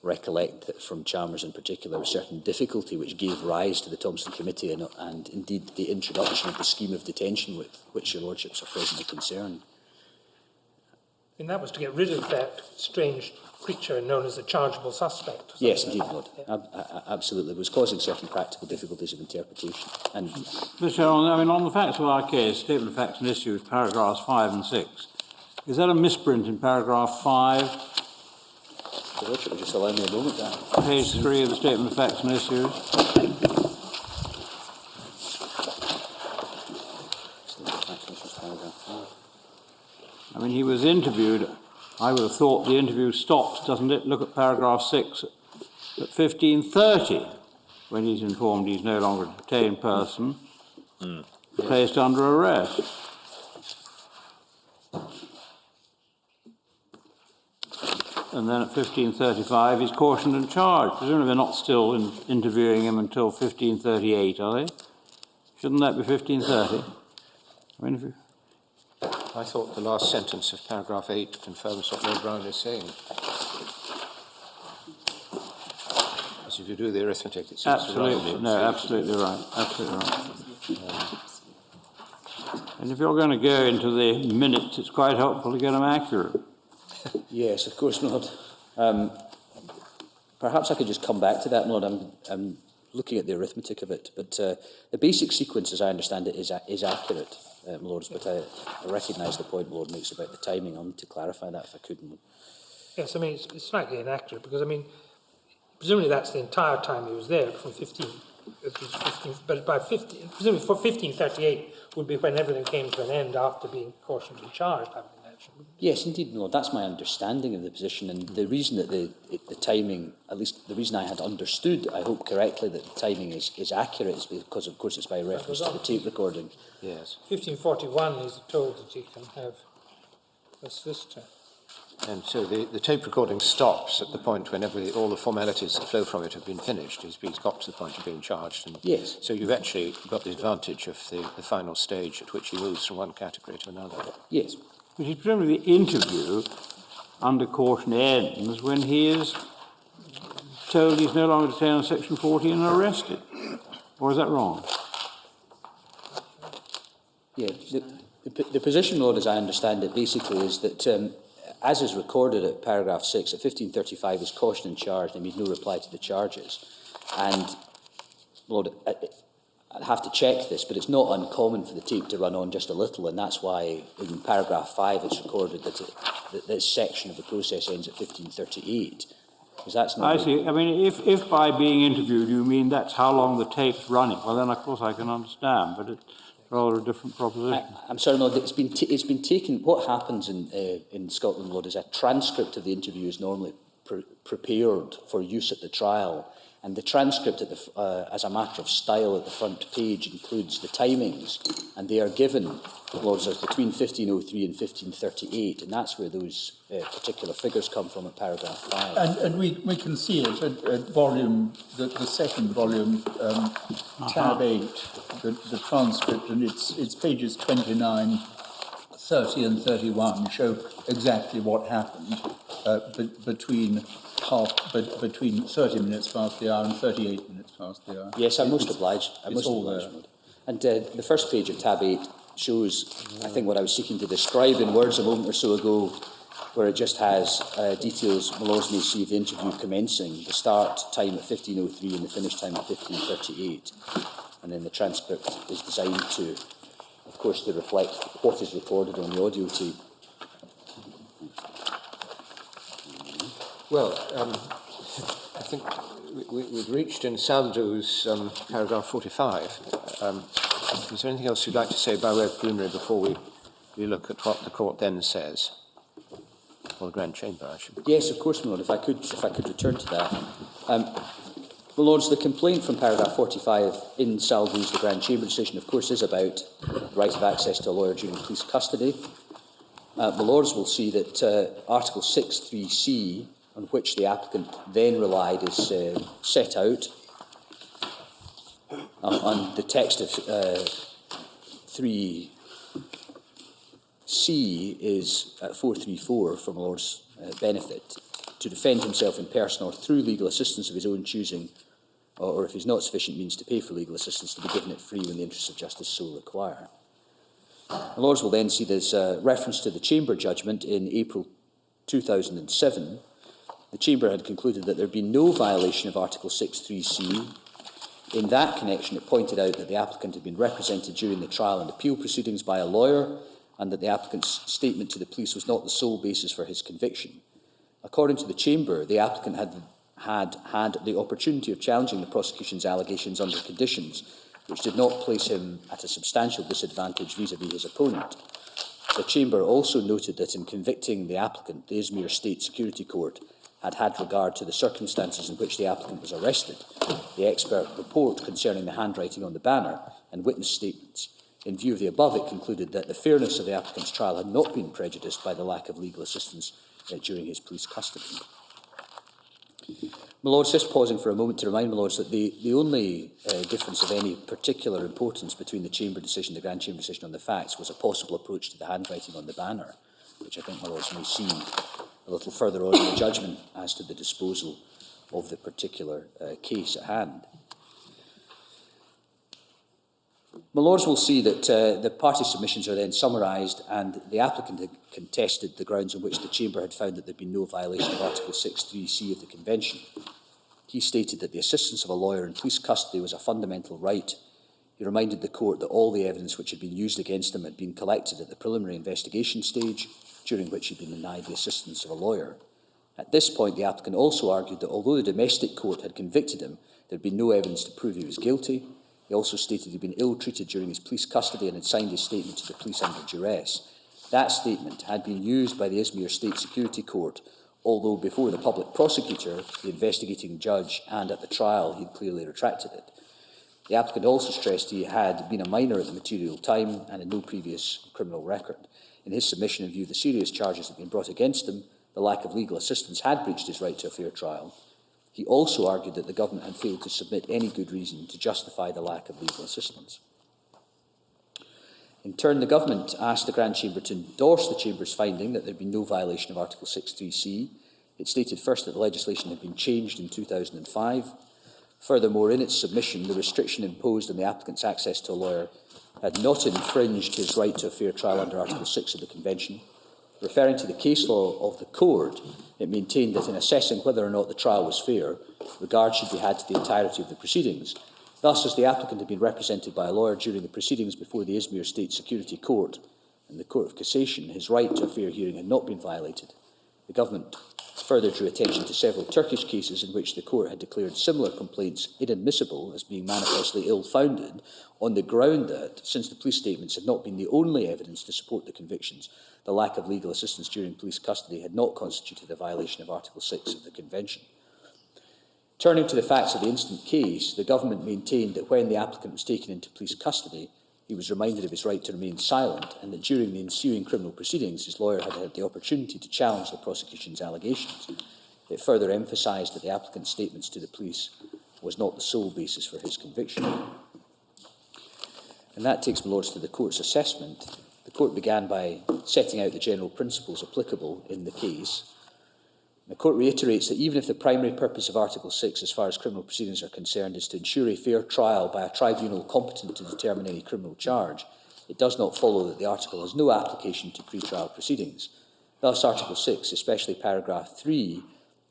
recollect that from Chalmers in particular, a certain difficulty which gave rise to the Thompson Committee and indeed the introduction of the scheme of detention with which your Lordships are presently concerned. And that was to get rid of that strange creature known as the chargeable suspect. Yes, indeed, Lord. Absolutely. It was causing certain practical difficulties of interpretation. And Mr. Chairman, I mean, on the facts of our case, Statement of Facts and Issues, paragraphs 5 and 6, is that a misprint in paragraph 5? Your Lordship, just allow me a moment. Page 3 of the Statement of Facts and Issues. I mean, he was interviewed. I would have thought the interview stops, doesn't it? Look at paragraph 6 at 15:30, when he's informed he's no longer a detained person, placed under arrest. And then at 15:35, he's cautioned and charged. Presumably they're not still interviewing him until 15:38, are they? Shouldn't that be 15:30? I mean, if you... I thought the last sentence of paragraph 8 confirms what Lord Brown is saying. As if you do the arithmetic, it seems absolutely, no, absolutely right, absolutely right. And if you're going to go into the minutes, it's quite helpful to get them accurate. yes, of course, my Lord. Perhaps I could just come back to that, Lord. I'm looking at the arithmetic of it, but the basic sequence, as I understand it, is accurate, my Lords, but I recognise the point Lord makes about the timing. I need to clarify that if I could. Yes, I mean, it's slightly inaccurate because, I mean, presumably that's the entire time he was there from 15, but by 15, presumably for 15:38 would be when everything came to an end after being cautioned and charged, I would imagine. Yes, indeed, Lord. That's my understanding of the position, and the reason that the timing, at least the reason I had understood, I hope correctly, that the timing is accurate is because, of course, it's by reference to the tape recording. Yes. 1541 he's told that he can have a solicitor. And so the tape recording stops at the point when all the formalities that flow from it have been finished. He's got to the point of being charged. And yes. So you've actually got the advantage of the final stage at which he moves from one category to another. Yes. Which is presumably the interview under caution ends when he is told he's no longer detained on Section 14 and arrested. Or is that wrong? Yeah. The position, Lord, as I understand it, basically is that, as is recorded at paragraph 6, at 15:35 is cautioned and charged and made no reply to the charges. And, Lord, I'd have to check this, but it's not uncommon for the tape to run on just a little, and that's why in paragraph 5 it's recorded that this section of the process ends at 15:38. Because that's not... I see. I mean, if by being interviewed you mean that's how long the tape's running, well then of course I can understand, but it's rather a different proposition. I'm sorry, no, it's been taken... What happens in Scotland, Lord, is a transcript of the interview is normally prepared for use at the trial. And the transcript, as a matter of style, at the front page includes the timings, and they are given, Lords, as between 1503 and 1538, and that's where those particular figures come from at paragraph 5. And we can see it at volume, the second volume, tab 8, the transcript, and it's pages 29, 30 and 31 show exactly what happened between 30 minutes past the hour and 38 minutes past the hour. Yes, I'm most obliged. Lord. And the first page of tab 8 shows, I think, what I was seeking to describe in words a moment or so ago, where it just has details, my Lords may see, of the interview commencing, the start time at 15:03 and the finish time at 15:38. And then the transcript is designed to, of course, to reflect what is recorded on the audio tape. Well, I think we've reached in Saldo's paragraph 45. Is there anything else you'd like to say by way of preliminary before we look at what the court then says? Or the Grand Chamber, I should. Yes, of course, my Lord, if I could return to that. My Lords, the complaint from paragraph 45 in Saldo's the Grand Chamber decision, of course, is about the right of access to a lawyer during police custody. The Lords will see that Article 6.3c, on which the applicant then relied, is set out. on the text of 3C is at 434 for my Lord's benefit, to defend himself in person or through legal assistance of his own choosing, or if he's not sufficient means to pay for legal assistance, to be given it free when the interests of justice so require. My Lords will then see there's reference to the Chamber judgment in April 2007. The Chamber had concluded that there had been no violation of Article 6.3c. In that connection, it pointed out that the applicant had been represented during the trial and appeal proceedings by a lawyer, and that the applicant's statement to the police was not the sole basis for his conviction. According to the Chamber, the applicant had the opportunity of challenging the prosecution's allegations under conditions which did not place him at a substantial disadvantage vis-à-vis his opponent. The Chamber also noted that in convicting the applicant, the Izmir State Security Court had regard to the circumstances in which the applicant was arrested, the expert report concerning the handwriting on the banner, and witness statements. In view of the above, it concluded that the fairness of the applicant's trial had not been prejudiced by the lack of legal assistance during his police custody. My Lords, just pausing for a moment to remind my Lords that the only difference of any particular importance between the Chamber decision and the Grand Chamber decision on the facts was a possible approach to the handwriting on the banner, which I think my Lords may see a little further on in the judgment as to the disposal of the particular case at hand. My Lords will see that the party submissions are then summarised, and the applicant had contested the grounds on which the Chamber had found that there had been no violation of Article 6.3c of the Convention. He stated that the assistance of a lawyer in police custody was a fundamental right. He reminded the court that all the evidence which had been used against him had been collected at the preliminary investigation stage, during which he had been denied the assistance of a lawyer. At this point, the applicant also argued that although the domestic court had convicted him, there had been no evidence to prove he was guilty. He also stated he had been ill-treated during his police custody and had signed his statement to the police under duress. That statement had been used by the Izmir State Security Court, although before the public prosecutor, the investigating judge, and at the trial, he had clearly retracted it. The applicant also stressed he had been a minor at the material time and had no previous criminal record. In his submission, in view of the serious charges that had been brought against him, the lack of legal assistance had breached his right to a fair trial. He also argued that the government had failed to submit any good reason to justify the lack of legal assistance. In turn, the government asked the Grand Chamber to endorse the Chamber's finding that there had been no violation of Article 6.3c. It stated first that the legislation had been changed in 2005. Furthermore, in its submission, the restriction imposed on the applicant's access to a lawyer had not infringed his right to a fair trial under Article 6 of the Convention. Referring to the case law of the court, it maintained that in assessing whether or not the trial was fair, regard should be had to the entirety of the proceedings. Thus, as the applicant had been represented by a lawyer during the proceedings before the Izmir State Security Court and the Court of Cassation, his right to a fair hearing had not been violated. The government further drew attention to several Turkish cases in which the court had declared similar complaints inadmissible as being manifestly ill-founded on the ground that, since the police statements had not been the only evidence to support the convictions, the lack of legal assistance during police custody had not constituted a violation of Article 6 of the Convention. Turning to the facts of the instant case, the government maintained that when the applicant was taken into police custody, he was reminded of his right to remain silent, and that during the ensuing criminal proceedings, his lawyer had had the opportunity to challenge the prosecution's allegations. It further emphasised that the applicant's statements to the police was not the sole basis for his conviction. And that takes, my Lords, to the court's assessment. The court began by setting out the general principles applicable in the case. The court reiterates that even if the primary purpose of Article 6, as far as criminal proceedings are concerned, is to ensure a fair trial by a tribunal competent to determine any criminal charge, it does not follow that the article has no application to pre-trial proceedings. Thus, Article 6, especially paragraph 3,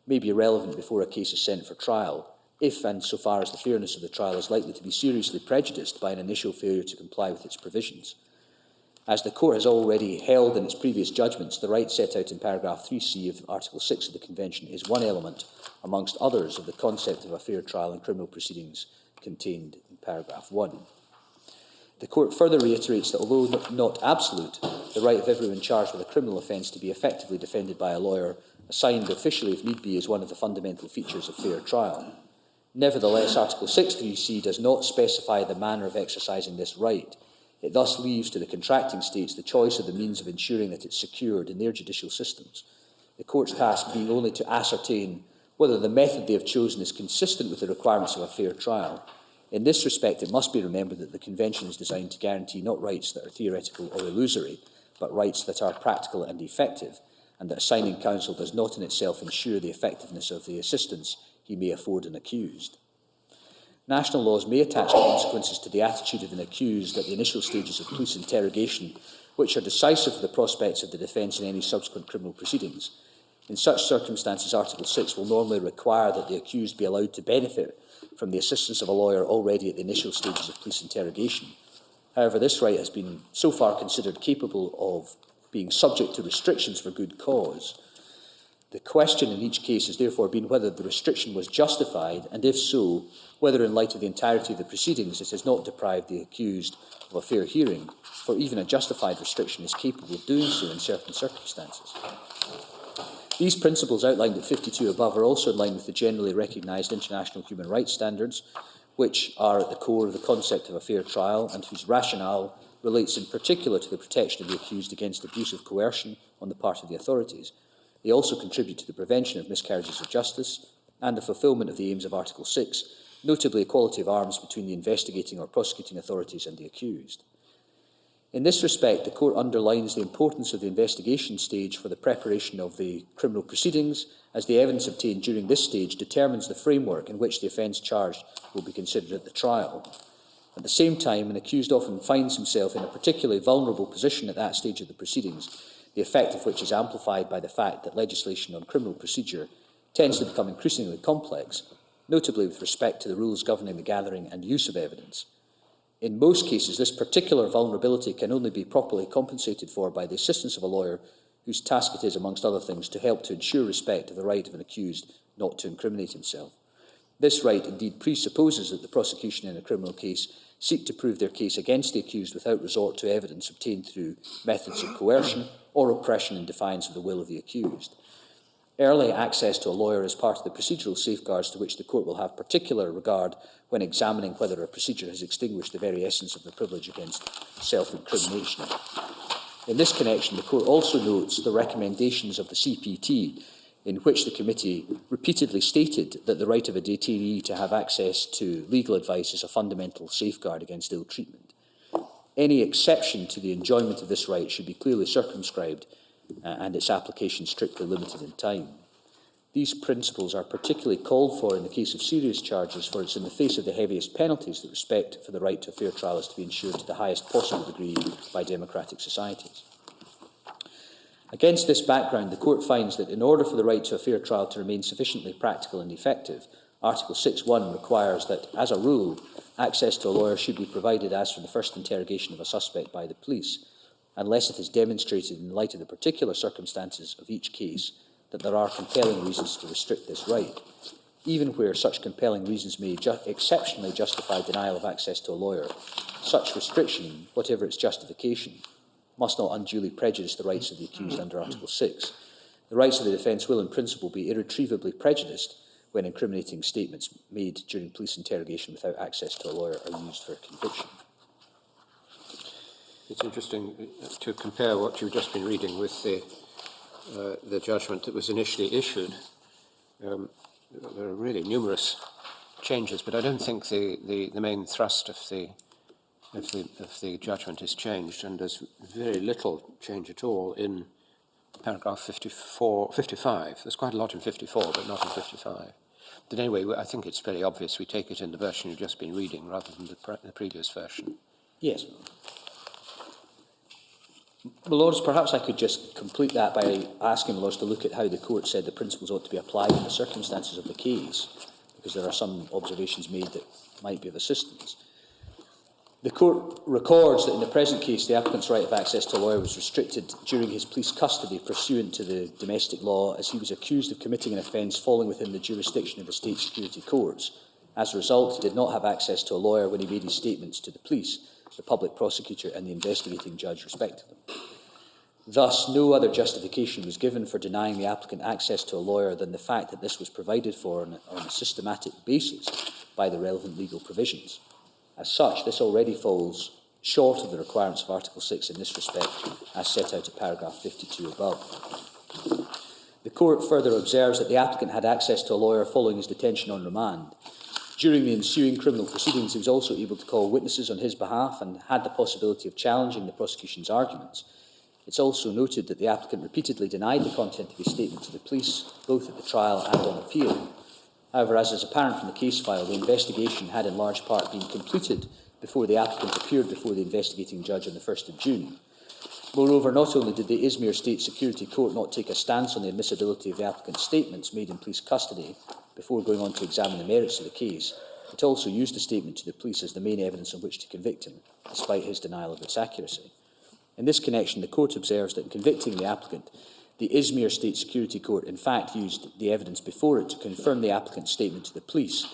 may be irrelevant before a case is sent for trial, if and so far as the fairness of the trial is likely to be seriously prejudiced by an initial failure to comply with its provisions. As the court has already held in its previous judgments, the right set out in paragraph 3c of Article 6 of the Convention is one element, amongst others, of the concept of a fair trial in criminal proceedings contained in paragraph 1. The court further reiterates that although not absolute, the right of everyone charged with a criminal offence to be effectively defended by a lawyer, assigned officially if need be, is one of the fundamental features of fair trial. Nevertheless, Article 6.3c does not specify the manner of exercising this right. It thus leaves to the contracting states the choice of the means of ensuring that it's secured in their judicial systems, the court's task being only to ascertain whether the method they have chosen is consistent with the requirements of a fair trial. In this respect, it must be remembered that the Convention is designed to guarantee not rights that are theoretical or illusory, but rights that are practical and effective, and that assigning counsel does not in itself ensure the effectiveness of the assistance he may afford an accused. National laws may attach consequences to the attitude of an accused at the initial stages of police interrogation, which are decisive for the prospects of the defence in any subsequent criminal proceedings. In such circumstances, Article 6 will normally require that the accused be allowed to benefit from the assistance of a lawyer already at the initial stages of police interrogation. However, this right has been so far considered capable of being subject to restrictions for good cause. The question in each case has therefore been whether the restriction was justified, and if so, whether in light of the entirety of the proceedings it has not deprived the accused of a fair hearing, for even a justified restriction is capable of doing so in certain circumstances. These principles outlined at 52 above are also in line with the generally recognised international human rights standards, which are at the core of the concept of a fair trial and whose rationale relates in particular to the protection of the accused against abuse of coercion on the part of the authorities. They also contribute to the prevention of miscarriages of justice and the fulfilment of the aims of Article 6, notably equality of arms between the investigating or prosecuting authorities and the accused. In this respect, the Court underlines the importance of the investigation stage for the preparation of the criminal proceedings, as the evidence obtained during this stage determines the framework in which the offence charged will be considered at the trial. At the same time, an accused often finds himself in a particularly vulnerable position at that stage of the proceedings, the effect of which is amplified by the fact that legislation on criminal procedure tends to become increasingly complex, notably with respect to the rules governing the gathering and use of evidence. In most cases, this particular vulnerability can only be properly compensated for by the assistance of a lawyer whose task it is, amongst other things, to help to ensure respect of the right of an accused not to incriminate himself. This right indeed presupposes that the prosecution in a criminal case seek to prove their case against the accused without resort to evidence obtained through methods of coercion or oppression in defiance of the will of the accused. Early access to a lawyer is part of the procedural safeguards to which the Court will have particular regard when examining whether a procedure has extinguished the very essence of the privilege against self-incrimination. In this connection, the Court also notes the recommendations of the CPT, in which the committee repeatedly stated that the right of a detainee to have access to legal advice is a fundamental safeguard against ill treatment. Any exception to the enjoyment of this right should be clearly circumscribed and its application strictly limited in time. These principles are particularly called for in the case of serious charges, for it's in the face of the heaviest penalties that respect for the right to a fair trial is to be ensured to the highest possible degree by democratic societies. Against this background, the Court finds that in order for the right to a fair trial to remain sufficiently practical and effective, Article 6.1 requires that, as a rule, access to a lawyer should be provided as for the first interrogation of a suspect by the police, unless it is demonstrated in light of the particular circumstances of each case that there are compelling reasons to restrict this right, even where such compelling reasons may exceptionally justify denial of access to a lawyer. Such restriction, whatever its justification, must not unduly prejudice the rights of the accused under Article 6. The rights of the defence will in principle be irretrievably prejudiced when incriminating statements made during police interrogation without access to a lawyer are used for conviction. It's interesting to compare what you've just been reading with the judgment that was initially issued. There are really numerous changes, but I don't think the main thrust of the judgment is changed, and there's very little change at all in paragraph 55. There's quite a lot in 54, but not in 55. But anyway, I think it's very obvious we take it in the version you've just been reading rather than the previous version. Yes. My Lords, perhaps I could just complete that by asking my Lords to look at how the Court said the principles ought to be applied in the circumstances of the case, because there are some observations made that might be of assistance. The Court records that in the present case, the applicant's right of access to a lawyer was restricted during his police custody pursuant to the domestic law, as he was accused of committing an offence falling within the jurisdiction of the state security courts. As a result, he did not have access to a lawyer when he made his statements to the police, the public prosecutor and the investigating judge respectively. Thus, no other justification was given for denying the applicant access to a lawyer than the fact that this was provided for on a systematic basis by the relevant legal provisions. As such, this already falls short of the requirements of Article 6 in this respect, as set out at paragraph 52 above. The Court further observes that the applicant had access to a lawyer following his detention on remand. During the ensuing criminal proceedings, he was also able to call witnesses on his behalf and had the possibility of challenging the prosecution's arguments. It's also noted that the applicant repeatedly denied the content of his statement to the police, both at the trial and on appeal. However, as is apparent from the case file, the investigation had in large part been completed before the applicant appeared before the investigating judge on the 1st of June. Moreover, not only did the Izmir State Security Court not take a stance on the admissibility of the applicant's statements made in police custody before going on to examine the merits of the case, it also used the statement to the police as the main evidence on which to convict him, despite his denial of its accuracy. In this connection, the court observes that in convicting the applicant, the Izmir State Security Court in fact used the evidence before it to confirm the applicant's statement to the police.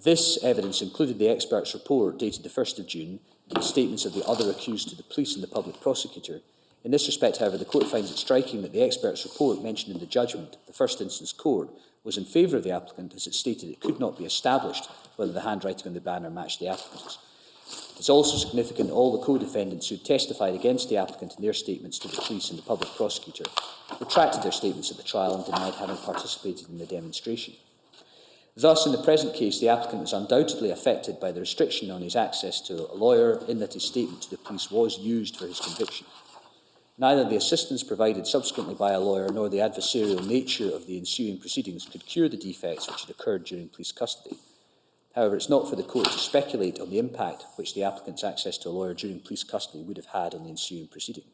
This evidence included the expert's report dated the 1st of June and the statements of the other accused to the police and the public prosecutor. In this respect, however, the court finds it striking that the expert's report mentioned in the judgment of the first instance court was in favour of the applicant, as it stated it could not be established whether the handwriting on the banner matched the applicant's. It is also significant that all the co-defendants who testified against the applicant in their statements to the police and the public prosecutor retracted their statements at the trial and denied having participated in the demonstration. Thus, in the present case, the applicant was undoubtedly affected by the restriction on his access to a lawyer, in that his statement to the police was used for his conviction. Neither the assistance provided subsequently by a lawyer nor the adversarial nature of the ensuing proceedings could cure the defects which had occurred during police custody. However, it's not for the court to speculate on the impact which the applicant's access to a lawyer during police custody would have had on the ensuing proceedings.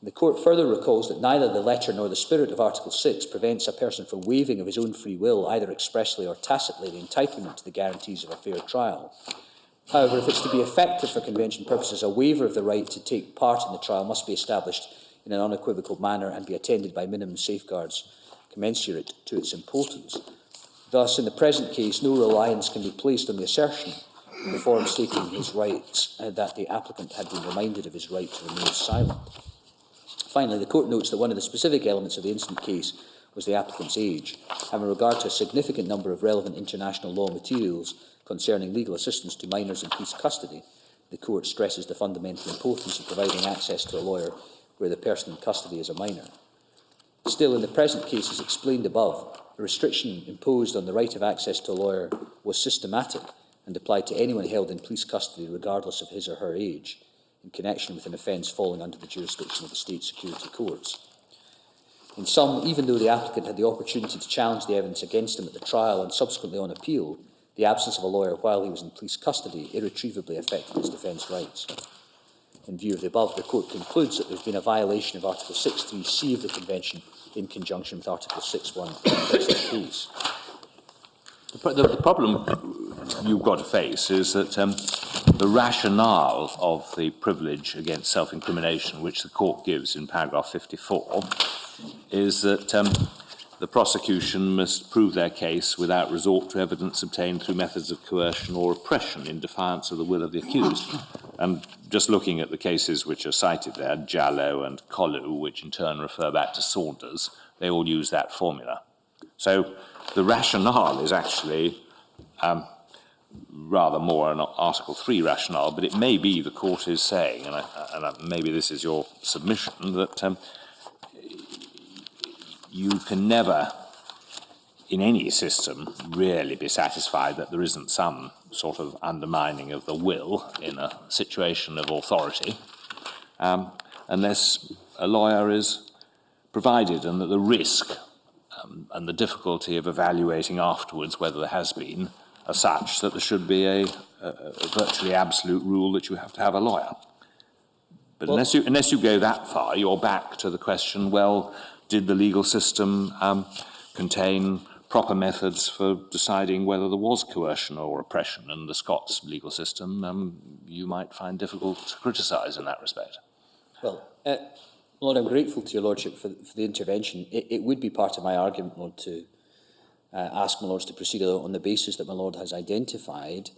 The court further recalls that neither the letter nor the spirit of Article 6 prevents a person from waiving of his own free will, either expressly or tacitly, the entitlement to the guarantees of a fair trial. However, if it's to be effective for convention purposes, a waiver of the right to take part in the trial must be established in an unequivocal manner and be attended by minimum safeguards commensurate to its importance. Thus, in the present case, no reliance can be placed on the assertion in the form stating his rights that the applicant had been reminded of his right to remain silent. Finally, the court notes that one of the specific elements of the instant case was the applicant's age. Having regard to a significant number of relevant international law materials concerning legal assistance to minors in police custody, the court stresses the fundamental importance of providing access to a lawyer where the person in custody is a minor. Still, in the present case, as explained above, the restriction imposed on the right of access to a lawyer was systematic and applied to anyone held in police custody regardless of his or her age, in connection with an offence falling under the jurisdiction of the state security courts. In sum, even though the applicant had the opportunity to challenge the evidence against him at the trial and subsequently on appeal, the absence of a lawyer while he was in police custody irretrievably affected his defence rights. In view of the above, the court concludes that there has been a violation of Article 6.3c of the Convention in conjunction with Article 6.1 of the present case. The problem you've got to face is that the rationale of the privilege against self-incrimination, which the court gives in paragraph 54, is that the prosecution must prove their case without resort to evidence obtained through methods of coercion or oppression in defiance of the will of the accused. And just looking at the cases which are cited there, Jallo and Kolu, which in turn refer back to Saunders, they all use that formula. So the rationale is actually rather more an Article 3 rationale, but it may be the court is saying, and maybe this is your submission, that you can never, in any system, really be satisfied that there isn't some sort of undermining of the will in a situation of authority, unless a lawyer is provided, and that the risk and the difficulty of evaluating afterwards whether there has been are such that there should be a virtually absolute rule that you have to have a lawyer. But unless you go that far, you're back to the question, well, did the legal system contain proper methods for deciding whether there was coercion or oppression? And the Scots legal system, you might find difficult to criticise in that respect. Well, Lord, I'm grateful to your Lordship for the intervention. It would be part of my argument, Lord, to ask my Lords to proceed on the basis that my Lord has identified.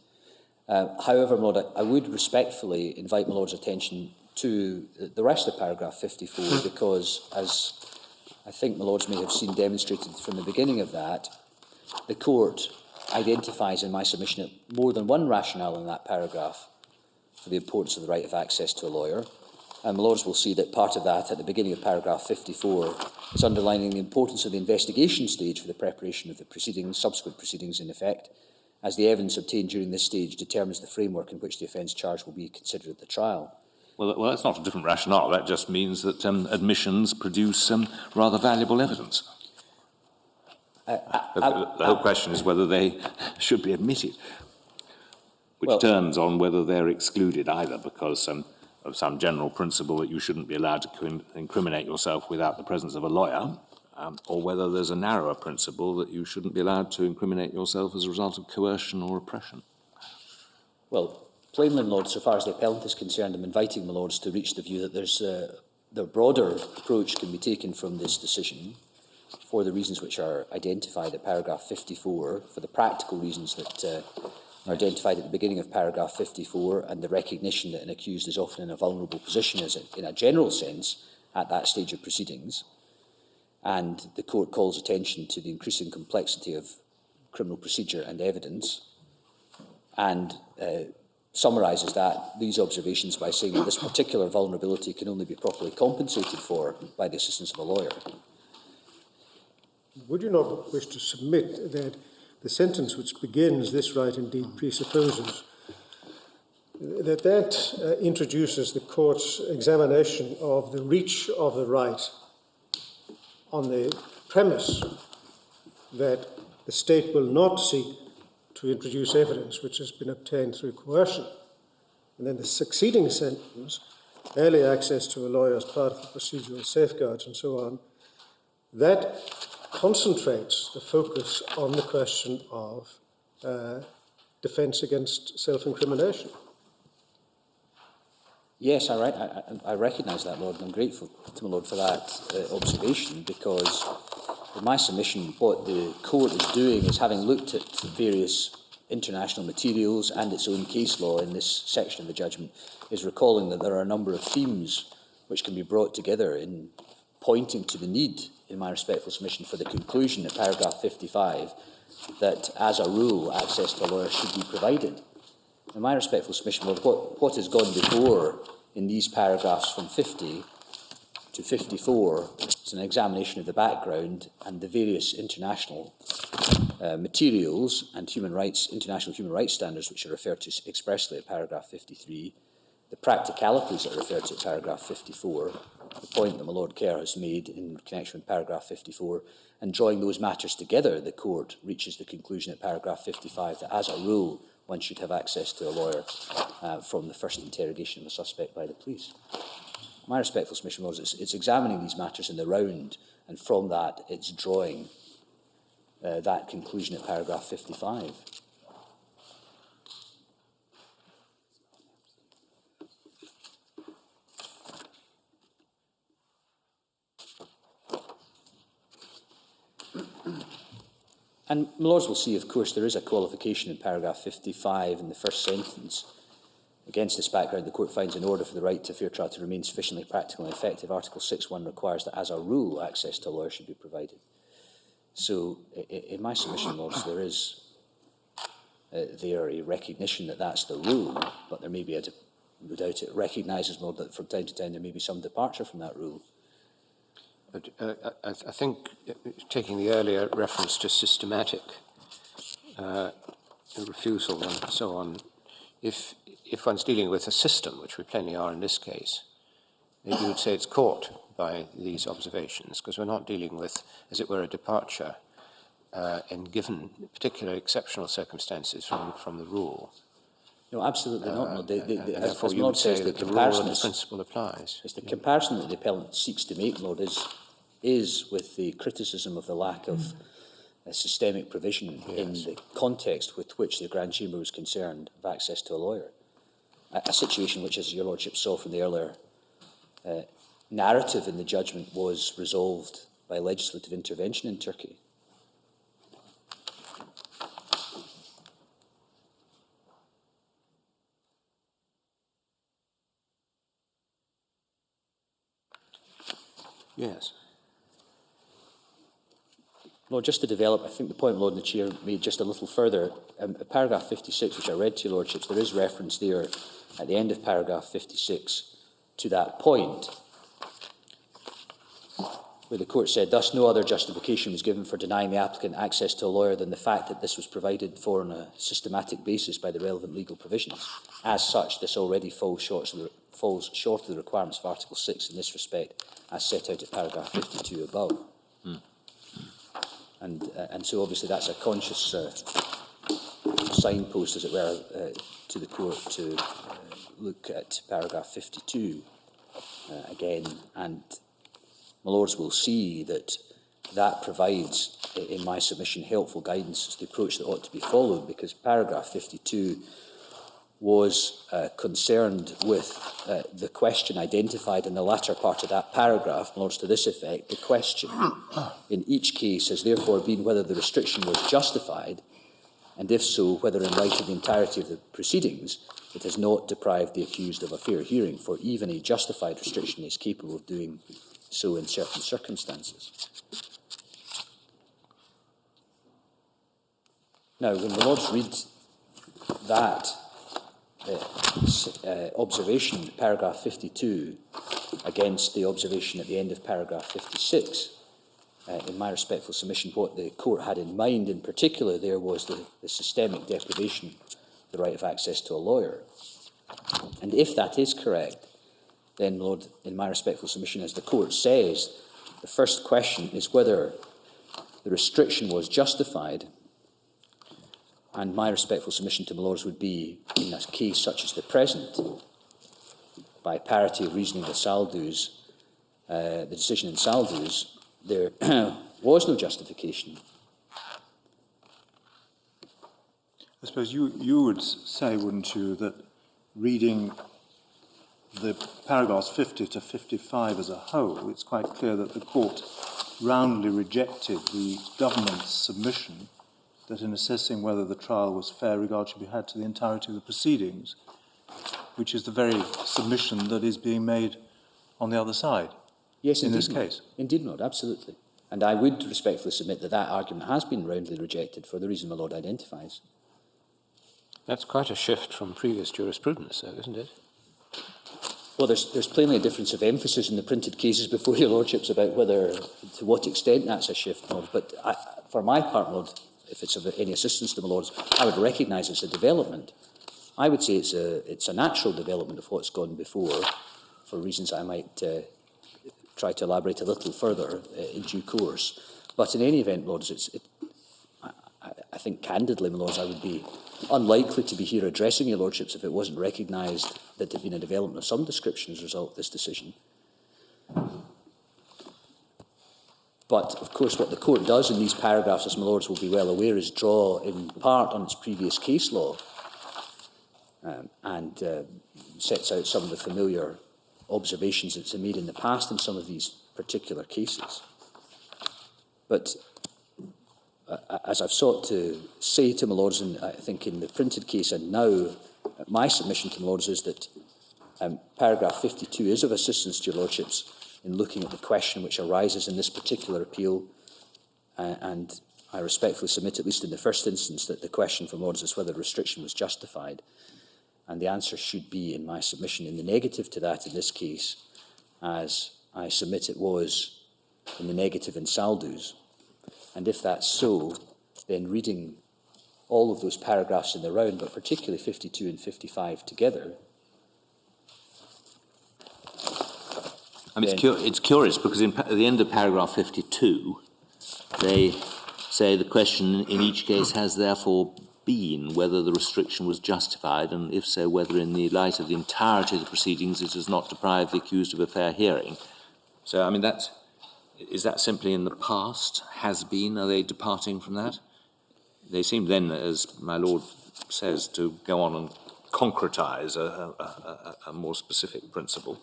However, my Lord, I would respectfully invite my Lord's attention to the rest of paragraph 54, because, as I think my Lords may have seen demonstrated from the beginning of that, the court identifies in my submission more than one rationale in that paragraph for the importance of the right of access to a lawyer. And my Lords will see that part of that at the beginning of paragraph 54 is underlining the importance of the investigation stage for the preparation of the proceedings, subsequent proceedings in effect, as the evidence obtained during this stage determines the framework in which the offence charged will be considered at the trial. Well, that's not a different rationale. That just means that admissions produce rather valuable evidence. The whole question is whether they should be admitted, which turns on whether they're excluded either because of some general principle that you shouldn't be allowed to incriminate yourself without the presence of a lawyer, or whether there's a narrower principle that you shouldn't be allowed to incriminate yourself as a result of coercion or oppression. Well, plainly, my Lord, so far as the appellant is concerned, I'm inviting my Lords to reach the view that the broader approach can be taken from this decision for the reasons which are identified at paragraph 54, for the practical reasons that are identified at the beginning of paragraph 54, and the recognition that an accused is often in a vulnerable position as in a general sense at that stage of proceedings. And the court calls attention to the increasing complexity of criminal procedure and evidence, and summarises these observations by saying that this particular vulnerability can only be properly compensated for by the assistance of a lawyer. Would you not wish to submit that the sentence which begins "this right indeed presupposes" that introduces the court's examination of the reach of the right on the premise that the state will not seek to introduce evidence which has been obtained through coercion? And then the succeeding sentence, early access to a lawyer as part of the procedural safeguards and so on, that concentrates the focus on the question of defence against self-incrimination. Yes, I recognise that, Lord, and I'm grateful to my Lord for that observation, because in my submission, what the court is doing is, having looked at the various international materials and its own case law in this section of the judgment, is recalling that there are a number of themes which can be brought together in pointing to the need, in my respectful submission, for the conclusion at paragraph 55 that, as a rule, access to a lawyer should be provided. In my respectful submission, Lord, what has gone before in these paragraphs from 50 to 54 is an examination of the background and the various international materials and international human rights standards which are referred to expressly at paragraph 53, the practicalities that are referred to at paragraph 54, the point that my Lord Kerr has made in connection with paragraph 54, and drawing those matters together, the court reaches the conclusion at paragraph 55 that, as a rule, one should have access to a lawyer from the first interrogation of a suspect by the police. My respectful submission was it's examining these matters in the round, and from that it's drawing that conclusion at paragraph 55. And my Lords will see, of course, there is a qualification in paragraph 55 in the first sentence. Against this background, the court finds, in order for the right to fair trial to remain sufficiently practical and effective, Article 6.1 requires that, as a rule, access to a lawyer should be provided. So, in my submission, Lords, there is a recognition that that's the rule, but there may be, no doubt it recognises, Lord, that from time to time there may be some departure from that rule. But I think, taking the earlier reference to systematic refusal and so on, if one's dealing with a system, which we plainly are in this case, maybe you would say it's caught by these observations, because we're not dealing with, as it were, a departure in given particular exceptional circumstances from the rule. No, absolutely not. No, therefore, as you would say that the rule and the principle applies. It's the comparison that the appellant seeks to make, Lord, is with the criticism of the lack of a systemic provision in the context with which the Grand Chamber was concerned of access to a lawyer. A situation which, as your Lordship saw from the earlier narrative in the judgment, was resolved by legislative intervention in Turkey. Yes. Lord, just to develop, I think the point Lord and the Chair made just a little further, paragraph 56, which I read to your Lordships, there is reference there at the end of paragraph 56 to that point. where the court said, thus no other justification was given for denying the applicant access to a lawyer than the fact that this was provided for on a systematic basis by the relevant legal provisions. As such, this already falls short of the requirements of Article 6 in this respect, as set out at paragraph 52 above. And so obviously that's a conscious signpost, as it were, to the court to look at paragraph 52 again, and my Lords will see that that provides, in my submission, helpful guidance as to the approach that ought to be followed, because paragraph 52 was concerned with the question identified in the latter part of that paragraph, my Lords, to this effect: the question in each case has therefore been whether the restriction was justified, and if so, whether in light of the entirety of the proceedings it has not deprived the accused of a fair hearing, for even a justified restriction is capable of doing so in certain circumstances. Now, when the Lords read that observation, paragraph 52, against the observation at the end of paragraph 56, in my respectful submission, what the court had in mind in particular there was the systemic deprivation of the right of access to a lawyer. And if that is correct, then, Lord, in my respectful submission, as the court says, the first question is whether the restriction was justified. And my respectful submission to my Lords would be, in a case such as the present, by parity of reasoning with Saldus, the decision in Saldus, there was no justification. I suppose you would say, wouldn't you, that reading the paragraphs 50 to 55 as a whole, it's quite clear that the court roundly rejected the government's submission that in assessing whether the trial was fair, regard should be had to the entirety of the proceedings, which is the very submission that is being made on the other side. Yes, in this case. Indeed not, absolutely. And I would respectfully submit that that argument has been roundly rejected for the reason my Lord identifies. That's quite a shift from previous jurisprudence, though, isn't it? Well, there's plainly a difference of emphasis in the printed cases before your Lordships about whether, to what extent that's a shift, Lord. But for my part, Lord, if it's of any assistance to my Lords, I would recognise it's a development. I would say it's a natural development of what's gone before, for reasons I might try to elaborate a little further in due course. But in any event, Lords, I think candidly, my Lords, I would be unlikely to be here addressing your Lordships if it wasn't recognised that there had been a development of some description as a result of this decision. But, of course, what the court does in these paragraphs, as my Lords will be well aware, is draw in part on its previous case law and sets out some of the familiar observations that's been made in the past in some of these particular cases. But as I've sought to say to my Lords, and I think in the printed case and now, my submission to my Lords is that paragraph 52 is of assistance to your Lordships in looking at the question which arises in this particular appeal, and I respectfully submit, at least in the first instance, that the question from Lords is whether restriction was justified, and the answer should be, in my submission, in the negative to that in this case, as I submit it was in the negative in Saldus. And if that's so, then reading all of those paragraphs in the round, but particularly 52 and 55 together, I mean, it's curious because at the end of paragraph 52, they say the question in each case has therefore been whether the restriction was justified, and if so, whether in the light of the entirety of the proceedings it has not deprived the accused of a fair hearing. So, I mean, is that simply in the past, has been? Are they departing from that? They seem then, as my Lord says, to go on and concretise a more specific principle.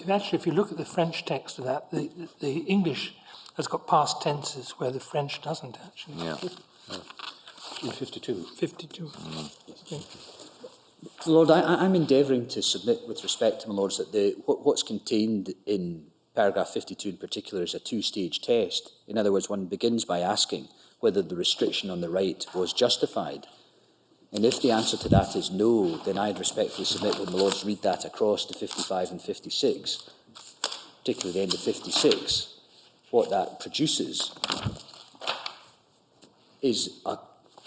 Actually, if you look at the French text of that, the English has got past tenses where the French doesn't, actually. Yeah. In 52. 52. Yeah. Lord, I'm endeavouring to submit with respect to my Lords that what's contained in paragraph 52 in particular is a two-stage test. In other words, one begins by asking whether the restriction on the right was justified. And if the answer to that is no, then I'd respectfully submit when the Lords read that across to 55 and 56, particularly the end of 56, what that produces is a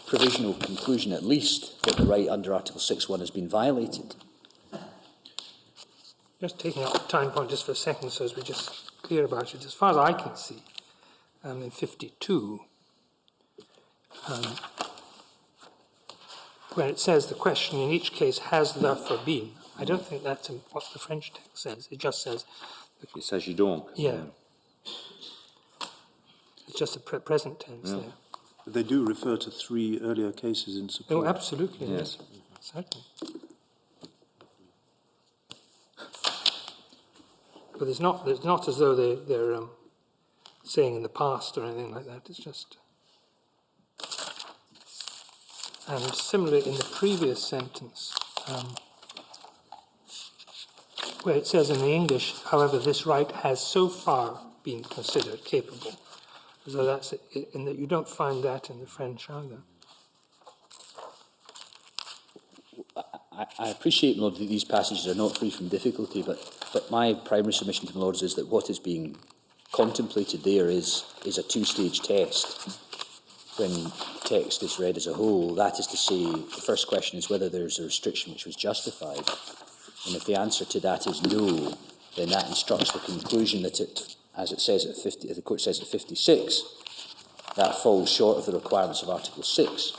provisional conclusion, at least, that the right under Article 6.1 has been violated. Just taking up the time point just for a second, so as we're just clear about it. As far as I can see, in 52, where it says the question in each case has therefore been, I don't think that's what the French text says. It just says... It says you don't. Yeah. It's just a present tense there. They do refer to 3 earlier cases in support. Oh, absolutely, Yes. Certainly. But it's not as though they're saying in the past or anything like that. It's just... And similarly, in the previous sentence, where it says in the English, however, this right has so far been considered capable, as though that's in that you don't find that in the French either. I appreciate, Lord, that these passages are not free from difficulty, but my primary submission to the Lords is that what is being contemplated there is a two-stage test. When text is read as a whole, that is to say, the first question is whether there's a restriction which was justified. And if the answer to that is no, then that instructs the conclusion that it, as it says at 50, the court says at 56, that falls short of the requirements of Article 6.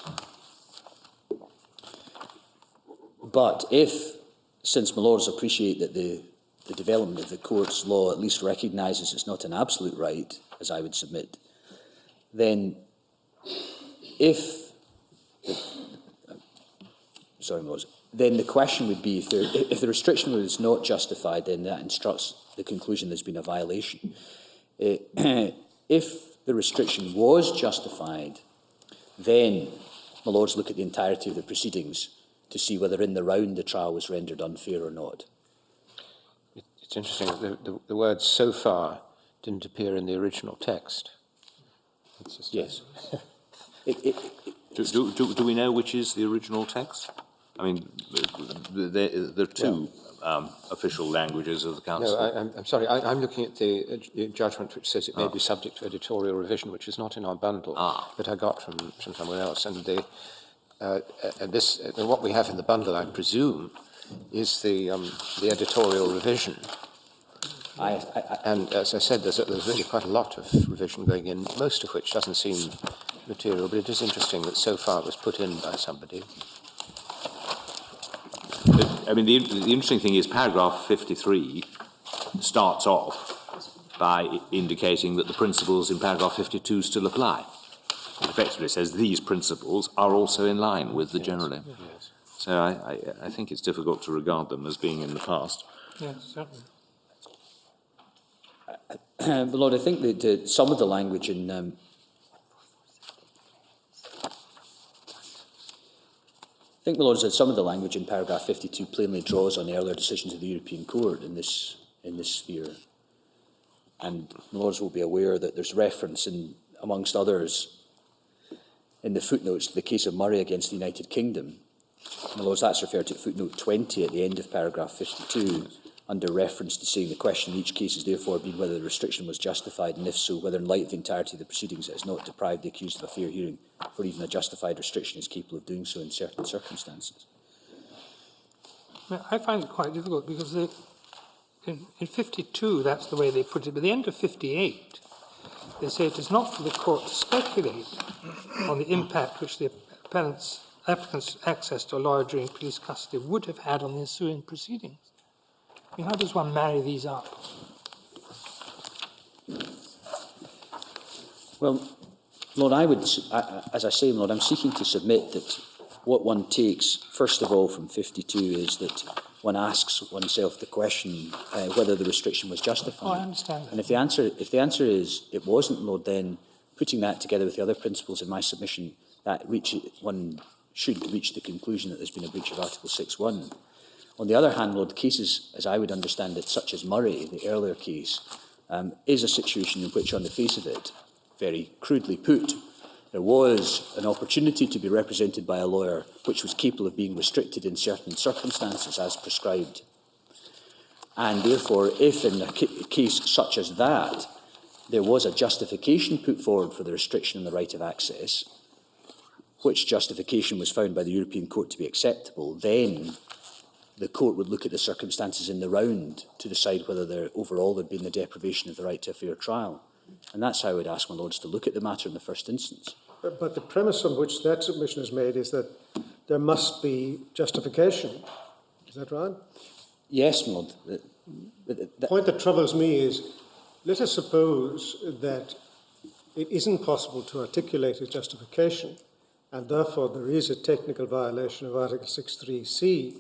But if, since my Lords appreciate that the development of the court's law at least recognises it's not an absolute right, as I would submit, then then the question would be if the restriction was not justified, then that instructs the conclusion there's been a violation. If the restriction was justified, then my Lords look at the entirety of the proceedings to see whether in the round the trial was rendered unfair or not. It's interesting that the word "so far" didn't appear in the original text. Yes. Do we know which is the original text? I mean, there are two official languages of the Council. No, I'm sorry. I'm looking at the judgment which says it may be subject to editorial revision, which is not in our bundle, but I got from somewhere else. And what we have in the bundle, I presume, is the editorial revision. And as I said, there's really quite a lot of revision going in, most of which doesn't seem material, but it is interesting that so far it was put in by somebody. I mean, the interesting thing is paragraph 53 starts off by indicating that the principles in paragraph 52 still apply. It effectively says these principles are also in line with the generally. Yes. So I think it's difficult to regard them as being in the past. Yes, certainly. But Lord, I think that some of the language in paragraph 52 plainly draws on earlier decisions of the European Court in this sphere. And the Lords will be aware that there's reference, amongst others, in the footnotes to the case of Murray against the United Kingdom. And the Lords, that's referred to at footnote 20 at the end of paragraph 52, under reference to saying the question in each case has therefore been whether the restriction was justified, and if so, whether in light of the entirety of the proceedings it has not deprived the accused of a fair hearing, for even a justified restriction is capable of doing so in certain circumstances. I find it quite difficult because in 52 that's the way they put it, but at the end of 58 they say it is not for the court to speculate on the impact which the applicant's access to a lawyer during police custody would have had on the ensuing proceedings. I mean, how does one marry these up? Well, Lord, as I say, Lord, I'm seeking to submit that what one takes, first of all, from 52 is that one asks oneself the question whether the restriction was justified. Oh, I understand that. And if the answer is it wasn't, Lord, then putting that together with the other principles in my submission, one should reach the conclusion that there's been a breach of Article 6.1. On the other hand, Lord, cases, as I would understand it, such as Murray, the earlier case, is a situation in which, on the face of it, very crudely put, there was an opportunity to be represented by a lawyer which was capable of being restricted in certain circumstances as prescribed. And therefore, if in a case such as that, there was a justification put forward for the restriction on the right of access, which justification was found by the European Court to be acceptable, then the court would look at the circumstances in the round to decide whether there overall there had been the deprivation of the right to a fair trial. And that's how I would ask my Lords to look at the matter in the first instance. But the premise on which that submission is made is that there must be justification. Is that right? Yes, my Lord. The point that troubles me is, let us suppose that it isn't possible to articulate a justification, and therefore there is a technical violation of Article 6.3c.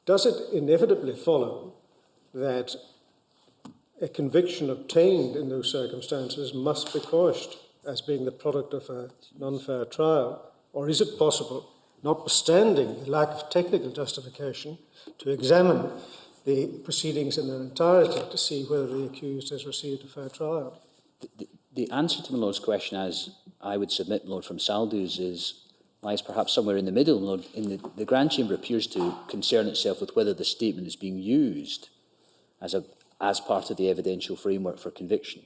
Does it inevitably follow that a conviction obtained in those circumstances must be quashed as being the product of a non-fair trial? Or is it possible, notwithstanding the lack of technical justification, to examine the proceedings in their entirety to see whether the accused has received a fair trial? The answer to my Lord's question, as I would submit, my Lord, from Saldus, lies perhaps somewhere in the middle. My Lord, the Grand Chamber appears to concern itself with whether the statement is being used as part of the evidential framework for conviction.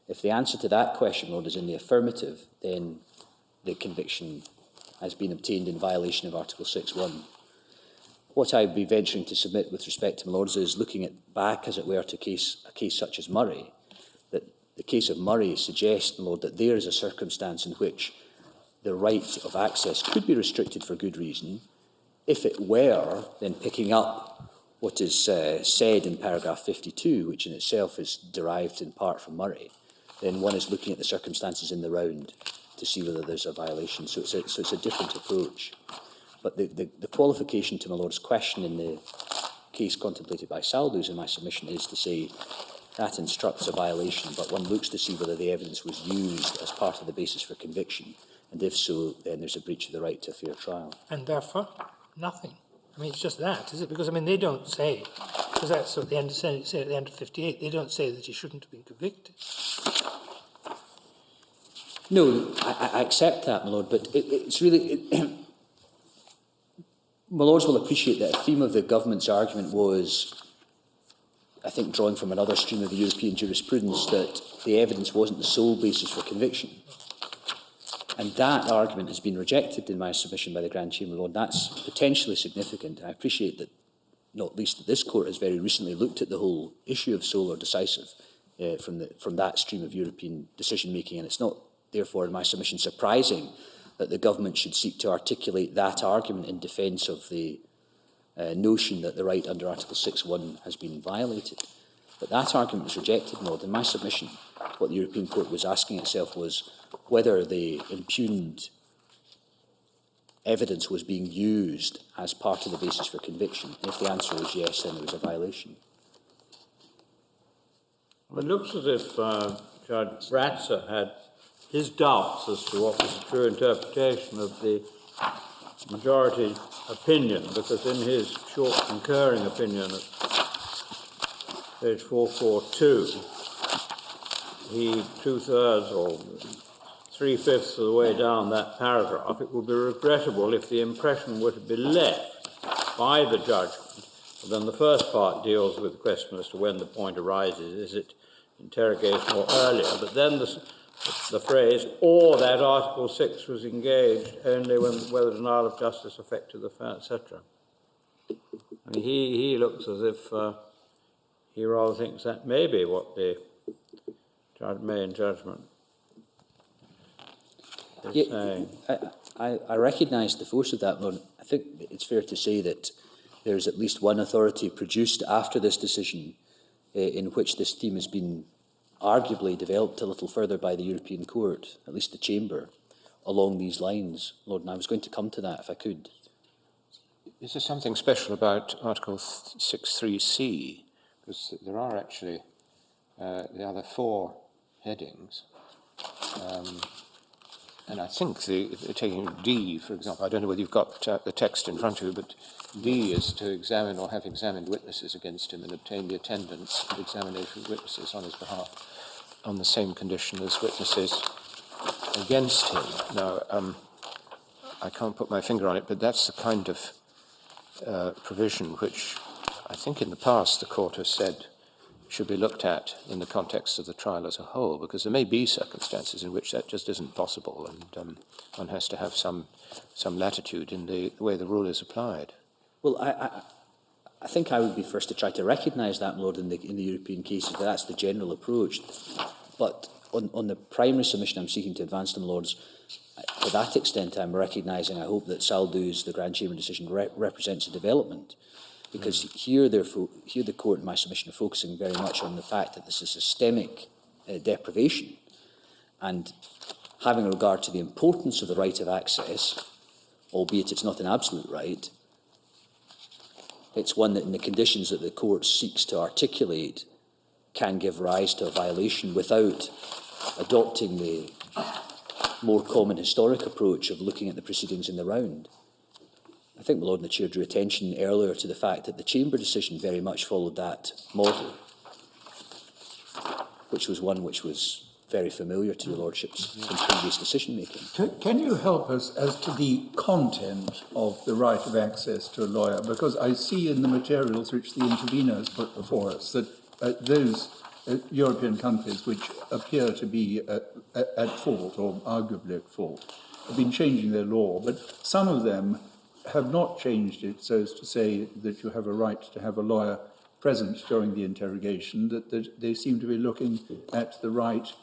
If the answer to that question, Lord, is in the affirmative, then the conviction has been obtained in violation of Article 6.1. What I would be venturing to submit with respect to my Lords is looking back, as it were, to a case such as Murray, that the case of Murray suggests, my Lord, that there is a circumstance in which the right of access could be restricted for good reason. If it were, then picking up what is said in paragraph 52, which in itself is derived in part from Murray, then one is looking at the circumstances in the round to see whether there's a violation. So it's a different approach. But the qualification to my Lord's question in the case contemplated by Saldus in my submission is to say that instructs a violation, but one looks to see whether the evidence was used as part of the basis for conviction, and if so, then there's a breach of the right to a fair trial. And therefore, nothing. I mean, it's just that, is it? Because, I mean, they don't say, because that's at the end, say at the end of 58, they don't say that he shouldn't have been convicted. No, I accept that, my Lord, but it's really... my Lords will appreciate that a theme of the government's argument was, I think, drawing from another stream of the European jurisprudence, that the evidence wasn't the sole basis for conviction. And that argument has been rejected in my submission by the Grand Chamber, Lord. That's potentially significant. I appreciate that, not least that this court has very recently looked at the whole issue of sole or decisive from that stream of European decision-making, and it's not, therefore, in my submission, surprising that the government should seek to articulate that argument in defence of the notion that the right under Article 6.1 has been violated. But that argument was rejected, Lord. In my submission, what the European Court was asking itself was whether the impugned evidence was being used as part of the basis for conviction. And if the answer was yes, then there was a violation. Well, it looks as if Judge Ratzer had his doubts as to what was the true interpretation of the majority opinion, because in his short concurring opinion at page 442, he, 2/3 or 3/5 of the way down that paragraph, it would be regrettable if the impression were to be left by the judgment. And then the first part deals with the question as to when the point arises, is it interrogation or earlier, but then the phrase, or that Article 6 was engaged only when whether denial of justice affected the fact, etc. I mean, he looks as if he rather thinks that may be what the main judgment is saying. I recognise the force of that, Lord. I think it's fair to say that there's at least one authority produced after this decision in which this theme has been arguably developed a little further by the European Court, at least the Chamber, along these lines, Lord, and I was going to come to that if I could. Is there something special about Article 6.3c? Because there are actually the other four headings. And I think taking D, for example, I don't know whether you've got the text in front of you, but D is to examine or have examined witnesses against him and obtain the attendance and examination of witnesses on his behalf on the same condition as witnesses against him. Now, I can't put my finger on it, but that's the kind of provision which I think in the past the court has said should be looked at in the context of the trial as a whole, because there may be circumstances in which that just isn't possible, and one has to have some latitude in the way the rule is applied. Well, I think I would be first to try to recognise that, Lord, in the European cases, that that's the general approach. But on the primary submission I'm seeking to advance to the Lords, to that extent I'm recognising, I hope, that Saldu's, the Grand Chamber decision, represents a development. Because here the court in my submission are focusing very much on the fact that this is systemic deprivation, and having regard to the importance of the right of access, albeit it's not an absolute right, it's one that in the conditions that the court seeks to articulate can give rise to a violation without adopting the more common historic approach of looking at the proceedings in the round. I think my Lord and the Chair drew attention earlier to the fact that the Chamber decision very much followed that model, which was one which was very familiar to your Lordships in previous decision-making. Can you help us as to the content of the right of access to a lawyer? Because I see in the materials which the interveners put before us that those European countries which appear to be at fault, or arguably at fault, have been changing their law, but some of them have not changed it so as to say that you have a right to have a lawyer present during the interrogation, that they seem to be looking at the right,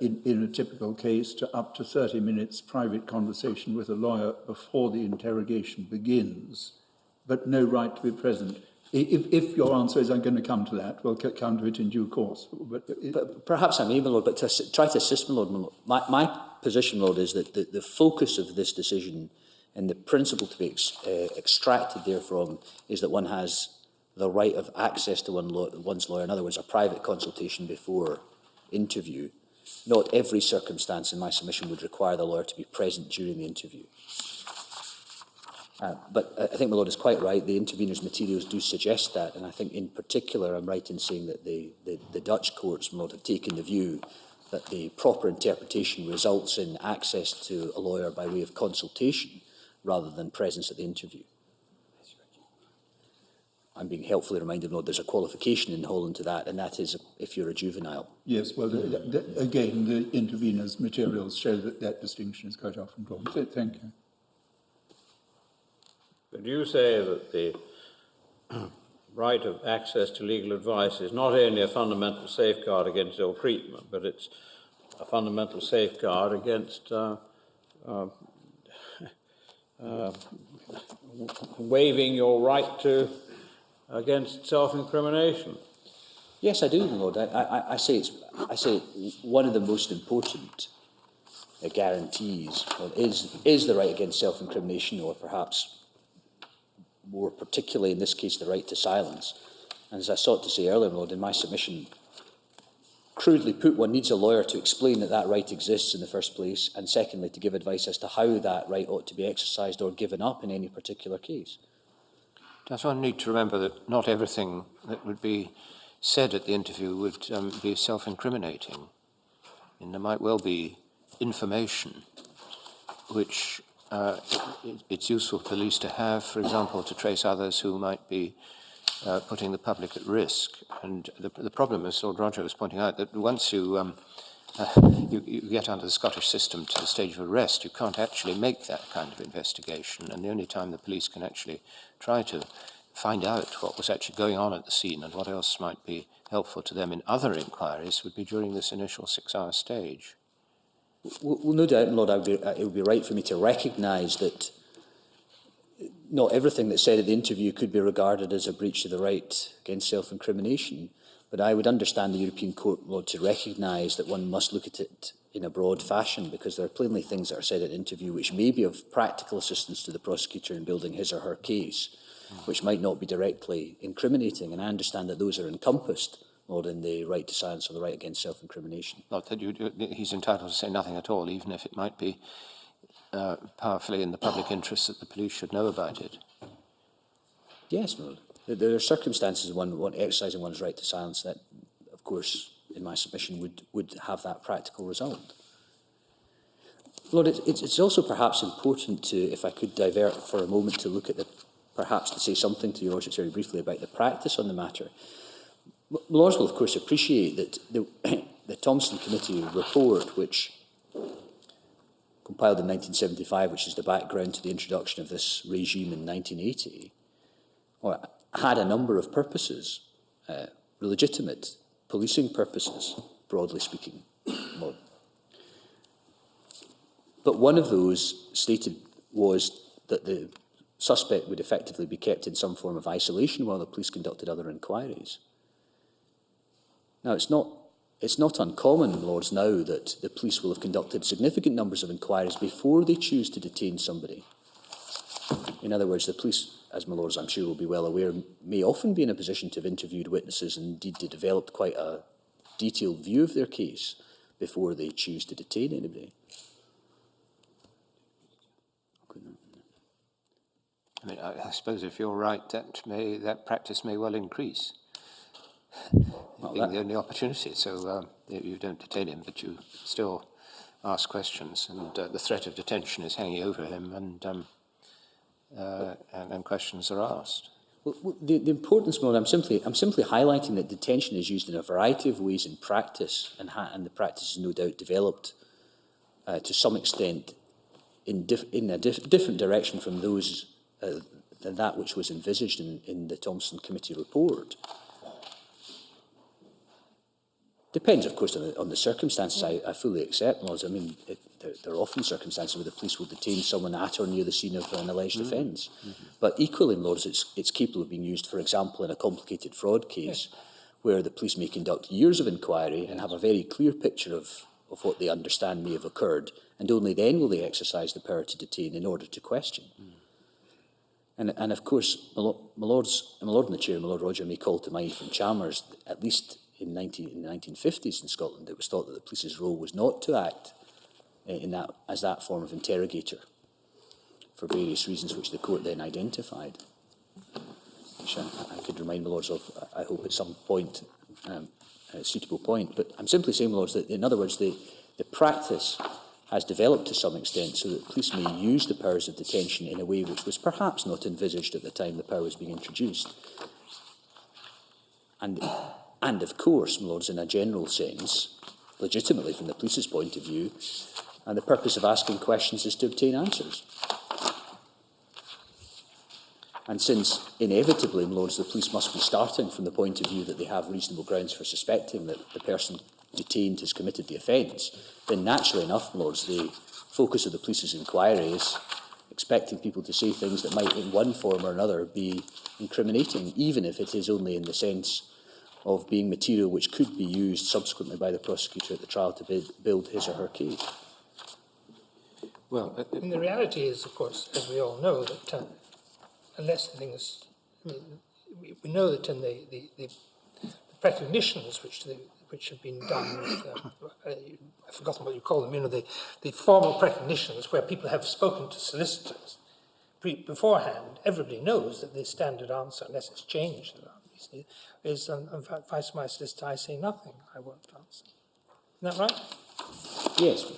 in a typical case, to up to 30 minutes private conversation with a lawyer before the interrogation begins, but no right to be present. If your answer is I'm going to come to that, we'll come to it in due course. But perhaps I'm able, Lord, but to try to assist me, Lord, my position, Lord, is that the focus of this decision and the principle to be extracted therefrom is that one has the right of access to one's lawyer, in other words, a private consultation before interview. Not every circumstance in my submission would require the lawyer to be present during the interview. But I think my Lord is quite right. The intervener's materials do suggest that, and I think in particular I'm right in saying that the Dutch courts, my Lord, have taken the view that the proper interpretation results in access to a lawyer by way of consultation rather than presence at the interview. I'm being helpfully reminded, Lord, there's a qualification in Holland to that, and that is if you're a juvenile. yes, well, again, the intervener's materials show that that distinction is quite often drawn. So, thank you. But you say that the right of access to legal advice is not only a fundamental safeguard against ill treatment, but it's a fundamental safeguard against waiving your right against self-incrimination. Yes, I do, Lord. I say it's one of the most important guarantees is the right against self-incrimination, or perhaps more particularly in this case the right to silence. And as I sought to say earlier, Lord, in my submission, crudely put, one needs a lawyer to explain that that right exists in the first place, and secondly, to give advice as to how that right ought to be exercised or given up in any particular case. Does one need to remember that not everything that would be said at the interview would be self-incriminating? And there might well be information which it's useful for police to have, for example, to trace others who might be putting the public at risk. And the problem, as Lord Roger was pointing out, that once you get under the Scottish system to the stage of arrest, you can't actually make that kind of investigation. And the only time the police can actually try to find out what was actually going on at the scene and what else might be helpful to them in other inquiries would be during this initial 6-hour stage. Well, no doubt, Lord, it would be right for me to recognise that not everything that's said at the interview could be regarded as a breach of the right against self-incrimination, but I would understand the European Court, Lord, to recognise that one must look at it in a broad fashion, because there are plainly things that are said at interview which may be of practical assistance to the prosecutor in building his or her case, which might not be directly incriminating, and I understand that those are encompassed, Lord, in the right to silence or the right against self-incrimination. Not that he's entitled to say nothing at all, even if it might be powerfully in the public interest that the police should know about it. Yes, Lord. There are circumstances one exercising one's right to silence that, of course, in my submission would have that practical result. Lord, it's also perhaps important to, if I could divert for a moment, to look at the perhaps to say something to your Lordships very briefly about the practice on the matter. Lords will, of course, appreciate that the Thompson Committee report, which compiled in 1975, which is the background to the introduction of this regime in 1980, had a number of purposes, legitimate policing purposes, broadly speaking. But one of those stated was that the suspect would effectively be kept in some form of isolation while the police conducted other inquiries. Now, it's not uncommon, Lords, now that the police will have conducted significant numbers of inquiries before they choose to detain somebody. In other words, the police, as my Lords I'm sure will be well aware, may often be in a position to have interviewed witnesses and indeed to develop quite a detailed view of their case before they choose to detain anybody. I mean, I suppose if you're right, that practice may well increase. Being the only opportunity, so you don't detain him, but you still ask questions, and the threat of detention is hanging over him, and questions are asked. Well, the importance, Lord, I'm simply highlighting that detention is used in a variety of ways in practice, and the practice is no doubt developed to some extent in a different direction from those than that which was envisaged in the Thompson Committee report. Depends, of course, on the circumstances. I fully accept, Lords. I mean, there are often circumstances where the police will detain someone at or near the scene of an alleged offence. But equally, Lords, it's capable of being used, for example, in a complicated fraud case, where the police may conduct years of inquiry and have a very clear picture of what they understand may have occurred, and only then will they exercise the power to detain in order to question. And of course, my Lord and the Chair, my Lord Roger, may call to mind from Chalmers, at least in the 1950s in Scotland, it was thought that the police's role was not to act as that form of interrogator for various reasons which the court then identified, which I could remind my Lords of, I hope, at some point, a suitable point. But I'm simply saying, my Lords, that in other words, the practice has developed to some extent so that police may use the powers of detention in a way which was perhaps not envisaged at the time the power was being introduced. And of course, my Lords, in a general sense, legitimately from the police's point of view, and the purpose of asking questions is to obtain answers. And since, inevitably, my Lords, the police must be starting from the point of view that they have reasonable grounds for suspecting that the person detained has committed the offence, then naturally enough, my Lords, the focus of the police's inquiry is expecting people to say things that might, in one form or another, be incriminating, even if it is only in the sense of being material which could be used subsequently by the prosecutor at the trial to build his or her case. Well, and the reality is, of course, as we all know, that unless the things, I mean, we know that in the precognitions which have been done with, I've forgotten what you call them, you know, the formal precognitions where people have spoken to solicitors beforehand, everybody knows that the standard answer, unless it's changed, is, if I my solicitor, I say nothing, I won't answer. Isn't that right? Yes.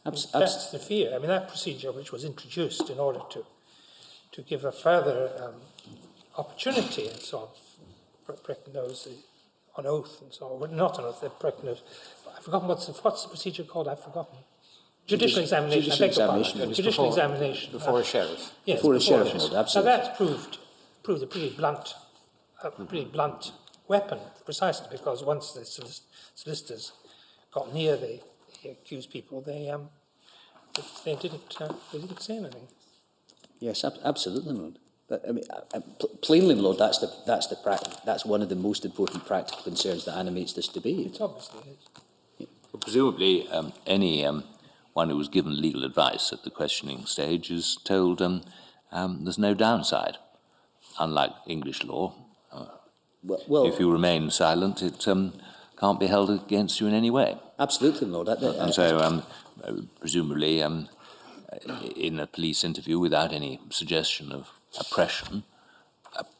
That's the fear. I mean, that procedure which was introduced in order to give a further opportunity and so on, those on oath and so on, well, not on oath, I've forgotten what's the procedure called, I've forgotten. Judicial examination. Judicial examination. Before a sheriff. Yes, before a sheriff, absolutely. So that's proved a pretty blunt weapon, precisely because once the solicitors got near the accused people, they didn't say anything. Yes, absolutely, Lord. But I mean, plainly, Lord, that's one of the most important practical concerns that animates this debate. It obviously is. Yeah. Well, presumably, any one who was given legal advice at the questioning stage is told there's no downside. Unlike English law, well, if you remain silent, it can't be held against you in any way. Absolutely, Lord. And so, presumably, in a police interview, without any suggestion of oppression,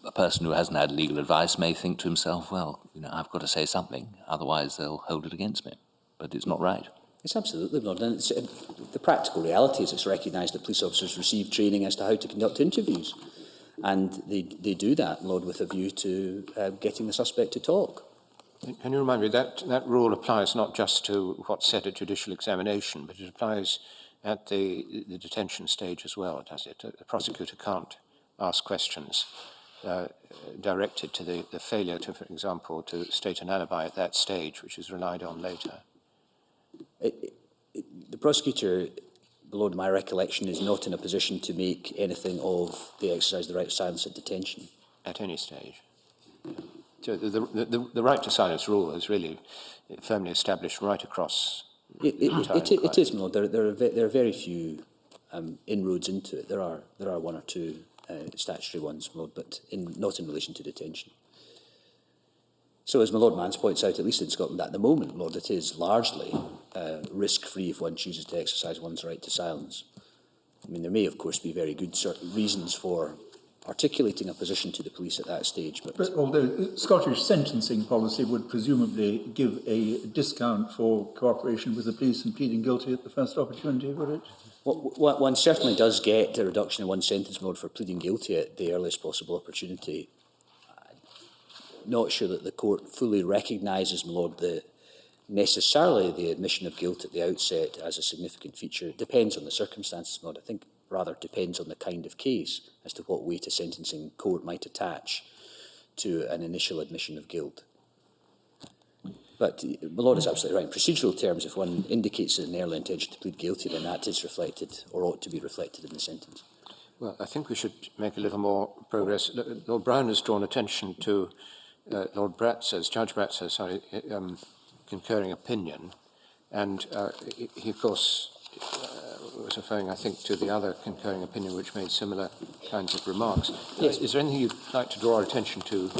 a person who hasn't had legal advice may think to himself, well, you know, I've got to say something, otherwise they'll hold it against me. But it's not right. It's absolutely, Lord. And the practical reality is it's recognised that police officers receive training as to how to conduct interviews. And they do that, my Lord, with a view to getting the suspect to talk. Can you remind me that rule applies not just to what's said at judicial examination, but it applies at the detention stage as well, does it? The prosecutor can't ask questions directed to the failure to, for example, to state an alibi at that stage, which is relied on later. The prosecutor, below my recollection, is not in a position to make anything of the exercise of the right of silence at detention. At any stage. So the right to silence rule is really firmly established right across It is, my Lord. There are very few inroads into it. There are one or two statutory ones, my Lord, but not in relation to detention. So, as my Lord Mans points out, at least in Scotland at the moment, my Lord, it is largely risk-free if one chooses to exercise one's right to silence. I mean, there may, of course, be very good certain reasons for articulating a position to the police at that stage. But although Scottish sentencing policy would presumably give a discount for cooperation with the police and pleading guilty at the first opportunity, would it? One certainly does get a reduction in one sentence, mode for pleading guilty at the earliest possible opportunity. I'm not sure that the court fully recognises, my Lord, necessarily the admission of guilt at the outset as a significant feature. It depends on the circumstances, my Lord. I think rather depends on the kind of case as to what weight a sentencing court might attach to an initial admission of guilt. But my Lord is absolutely right. In procedural terms, if one indicates an early intention to plead guilty, then that is reflected, or ought to be reflected in the sentence. Well, I think we should make a little more progress. Lord Brown has drawn attention to Judge Bratz's, concurring opinion, and he, of course, was referring, I think, to the other concurring opinion which made similar kinds of remarks. Yes. Is there anything you'd like to draw our attention to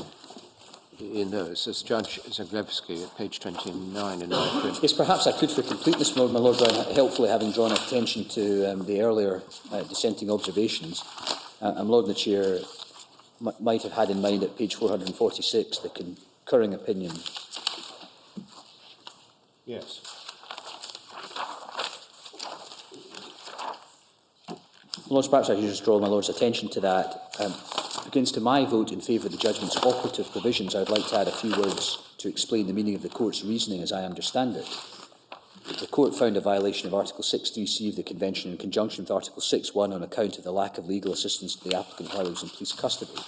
in those? As Judge Zaglewski at page 29 in my print. Yes, perhaps I could, for completeness, my Lord Brown, helpfully having drawn attention to the earlier dissenting observations, and Lord the Chair might have had in mind at page 446 the concurring opinion. Yes. Lords, perhaps I should just draw my Lord's attention to that. Against to my vote in favour of the judgment's operative provisions, I would like to add a few words to explain the meaning of the Court's reasoning as I understand it. The Court found a violation of Article 6.3c of the Convention in conjunction with Article 6.1 on account of the lack of legal assistance to the applicant while he was in police custody.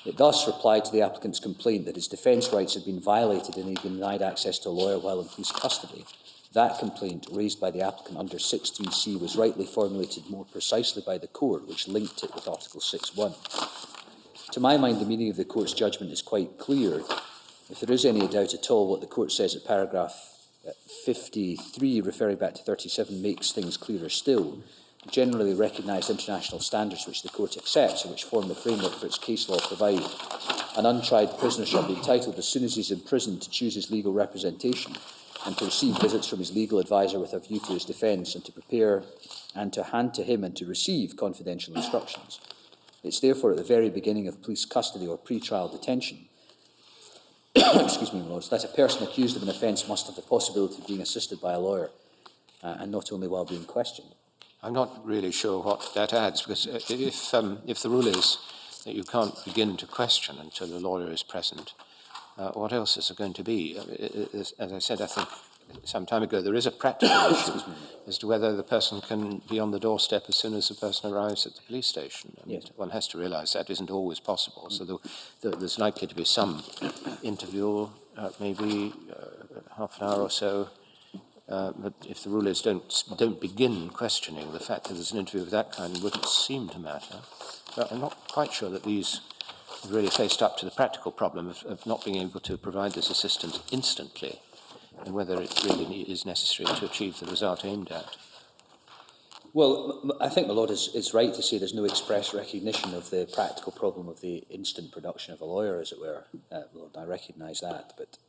It thus replied to the applicant's complaint that his defence rights had been violated and he had been denied access to a lawyer while in police custody. That complaint, raised by the applicant under 6.3c, was rightly formulated more precisely by the Court, which linked it with Article 6.1. To my mind, the meaning of the Court's judgment is quite clear. If there is any doubt at all, what the Court says at paragraph 53, referring back to 37, makes things clearer still. Generally recognised international standards which the Court accepts and which form the framework for its case law provide an untried prisoner shall be entitled as soon as he is in prison to choose his legal representation and to receive visits from his legal adviser with a view to his defence, and to prepare and to hand to him and to receive confidential instructions. It's therefore at the very beginning of police custody or pre-trial detention excuse me, my Lords, that a person accused of an offence must have the possibility of being assisted by a lawyer, and not only while being questioned. I'm not really sure what that adds, because if the rule is that you can't begin to question until the lawyer is present, what else is there going to be? As I said, I think some time ago, there is a practical issue as to whether the person can be on the doorstep as soon as the person arrives at the police station. And yes. One has to realise that isn't always possible. So there's likely to be some interview, maybe half an hour or so. But if the rule is don't begin questioning, the fact that there's an interview of that kind wouldn't seem to matter. But I'm not quite sure that these have really faced up to the practical problem of not being able to provide this assistance instantly, and whether it really is necessary to achieve the result aimed at. Well, I think the Lord is right to say there's no express recognition of the practical problem of the instant production of a lawyer, as it were. Lord, I recognise that, but...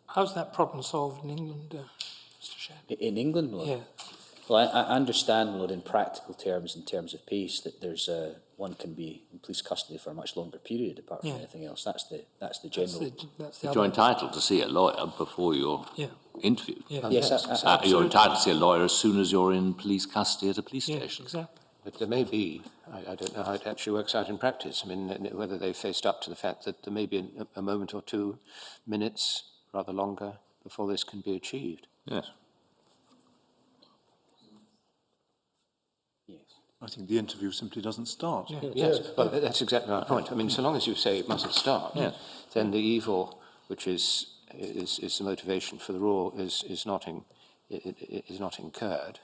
How's that problem solved in England, Mr. Shedd? In England, Lord? Yeah. Well, I understand, Lord, in practical terms, in terms of peace, that there's one can be in police custody for a much longer period, apart from anything else. That's the general. But you're entitled to see a lawyer before you're interviewed. Yeah. Yes, you're entitled to see a lawyer as soon as you're in police custody at a police station. Exactly. But there may be I don't know how it actually works out in practice. I mean, whether they faced up to the fact that there may be a moment or 2 minutes, rather longer, before this can be achieved. Yes. I think the interview simply doesn't start. Yeah. Yes, well, that's exactly my point. I mean, so long as you say it mustn't start, then the evil, which is the motivation for the rule, is not incurred.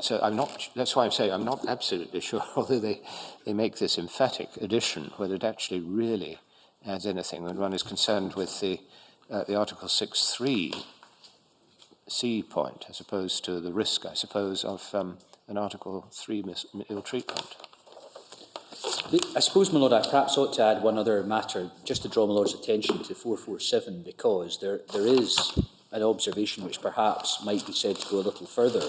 So I'm not. That's why I'm saying I'm not absolutely sure whether they make this emphatic addition, whether it actually really adds anything when one is concerned with the Article 6.3 C point, as opposed to the risk, I suppose, of an Article 3 ill treatment. I suppose, my Lord, I perhaps ought to add one other matter, just to draw my Lord's attention to 447, because there is an observation which perhaps might be said to go a little further.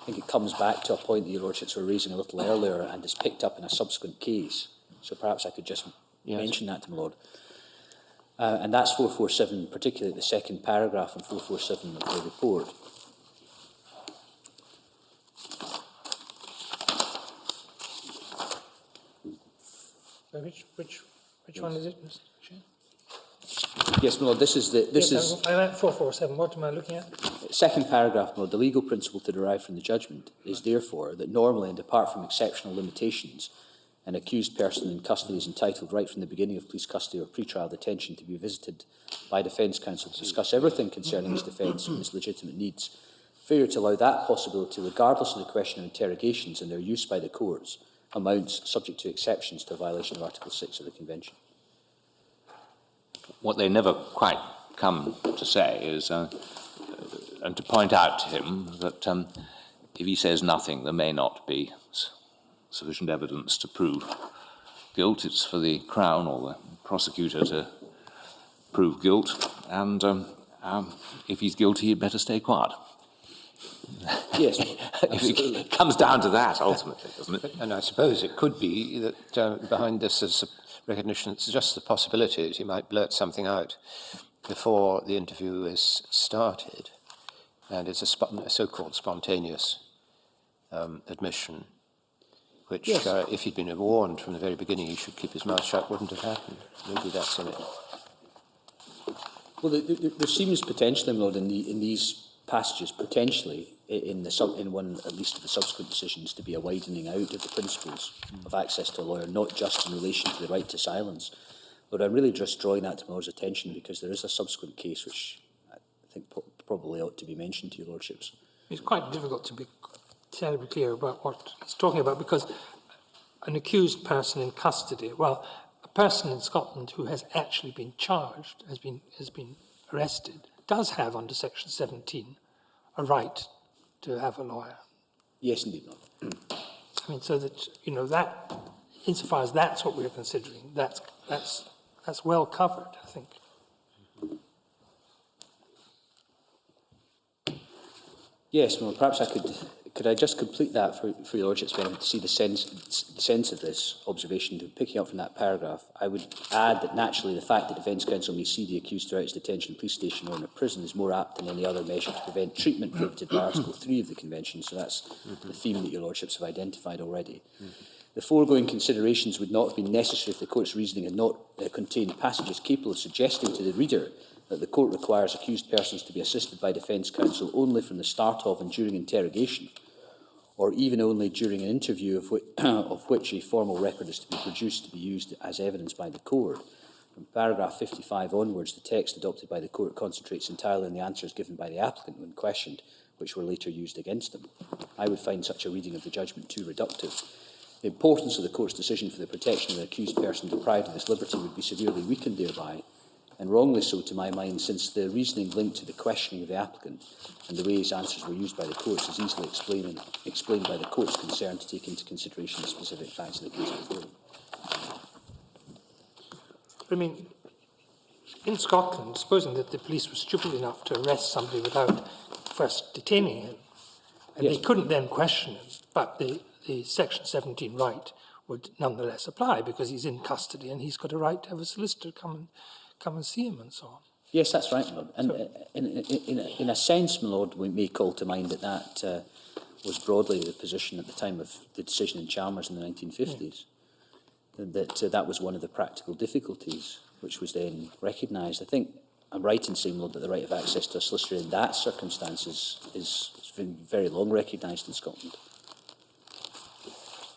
I think it comes back to a point that your Lordships were raising a little earlier and is picked up in a subsequent case. So perhaps I could just mention that to my Lord. And that's 447, particularly the second paragraph in 447 of the report. Which one is it, Mr. Chair? Yes, my Lord, this is... I meant 447. What am I looking at? Second paragraph, my Lord, the legal principle to derive from the judgment is therefore that normally, and apart from exceptional limitations, an accused person in custody is entitled right from the beginning of police custody or pre-trial detention to be visited by defence counsel to discuss everything concerning his defence and his legitimate needs. Failure to allow that possibility, regardless of the question of interrogations and their use by the courts, amounts, subject to exceptions, to a violation of Article 6 of the Convention. What they never quite come to say is, and to point out to him that if he says nothing, there may not be sufficient evidence to prove guilt. It's for the Crown or the prosecutor to prove guilt, and if he's guilty, he'd better stay quiet. Yes, It comes down to that, ultimately, doesn't it? And I suppose it could be that behind this is a recognition, it's just the possibility that he might blurt something out before the interview is started, and it's a so-called spontaneous admission, which, if he'd been warned from the very beginning he should keep his mouth shut, wouldn't have happened. Maybe that's in it. well, there seems potentially, my Lord, in these passages, potentially, in one at least of the subsequent decisions, to be a widening out of the principles of access to a lawyer, not just in relation to the right to silence. But I'm really just drawing that to my Lord's attention because there is a subsequent case which I think probably ought to be mentioned to your Lordships. It's quite difficult to be terribly clear about what he's talking about, because an accused person in custody, well, a person in Scotland who has actually been charged, has been arrested, does have, under Section 17, a right to have a lawyer. Yes, indeed, Lord. I mean, so that, that, insofar as that's what we're considering, that's well covered, I think. Yes, well, perhaps could I just complete that for your Lordship's benefit to see the sense of this observation, picking up from that paragraph. I would add that naturally the fact that defence counsel may see the accused throughout his detention in a police station or in a prison is more apt than any other measure to prevent treatment prohibited by Article 3 of the Convention, so that's the theme that your Lordships have identified already. The foregoing considerations would not have been necessary if the Court's reasoning had not contained passages capable of suggesting to the reader that the Court requires accused persons to be assisted by defence counsel only from the start of and during interrogation, or even only during an interview of which a formal record is to be produced to be used as evidence by the Court. From paragraph 55 onwards, the text adopted by the Court concentrates entirely on the answers given by the applicant when questioned, which were later used against him. I would find such a reading of the judgment too reductive. The importance of the Court's decision for the protection of an accused person deprived of his liberty would be severely weakened thereby, and wrongly so to my mind, since the reasoning linked to the questioning of the applicant and the way his answers were used by the courts is easily explained by the court's concern to take into consideration the specific facts of the case before them. I mean, in Scotland, supposing that the police were stupid enough to arrest somebody without first detaining him, and they couldn't then question him, but the Section 17 right would nonetheless apply because he's in custody and he's got a right to have a solicitor come and see him and so on. Yes, that's right, my Lord. And in a sense, my Lord, we may call to mind that was broadly the position at the time of the decision in Chalmers in the 1950s. That was one of the practical difficulties, which was then recognised. I think I'm right in saying, Lord, that the right of access to a solicitor in that circumstance is been very long recognised in Scotland.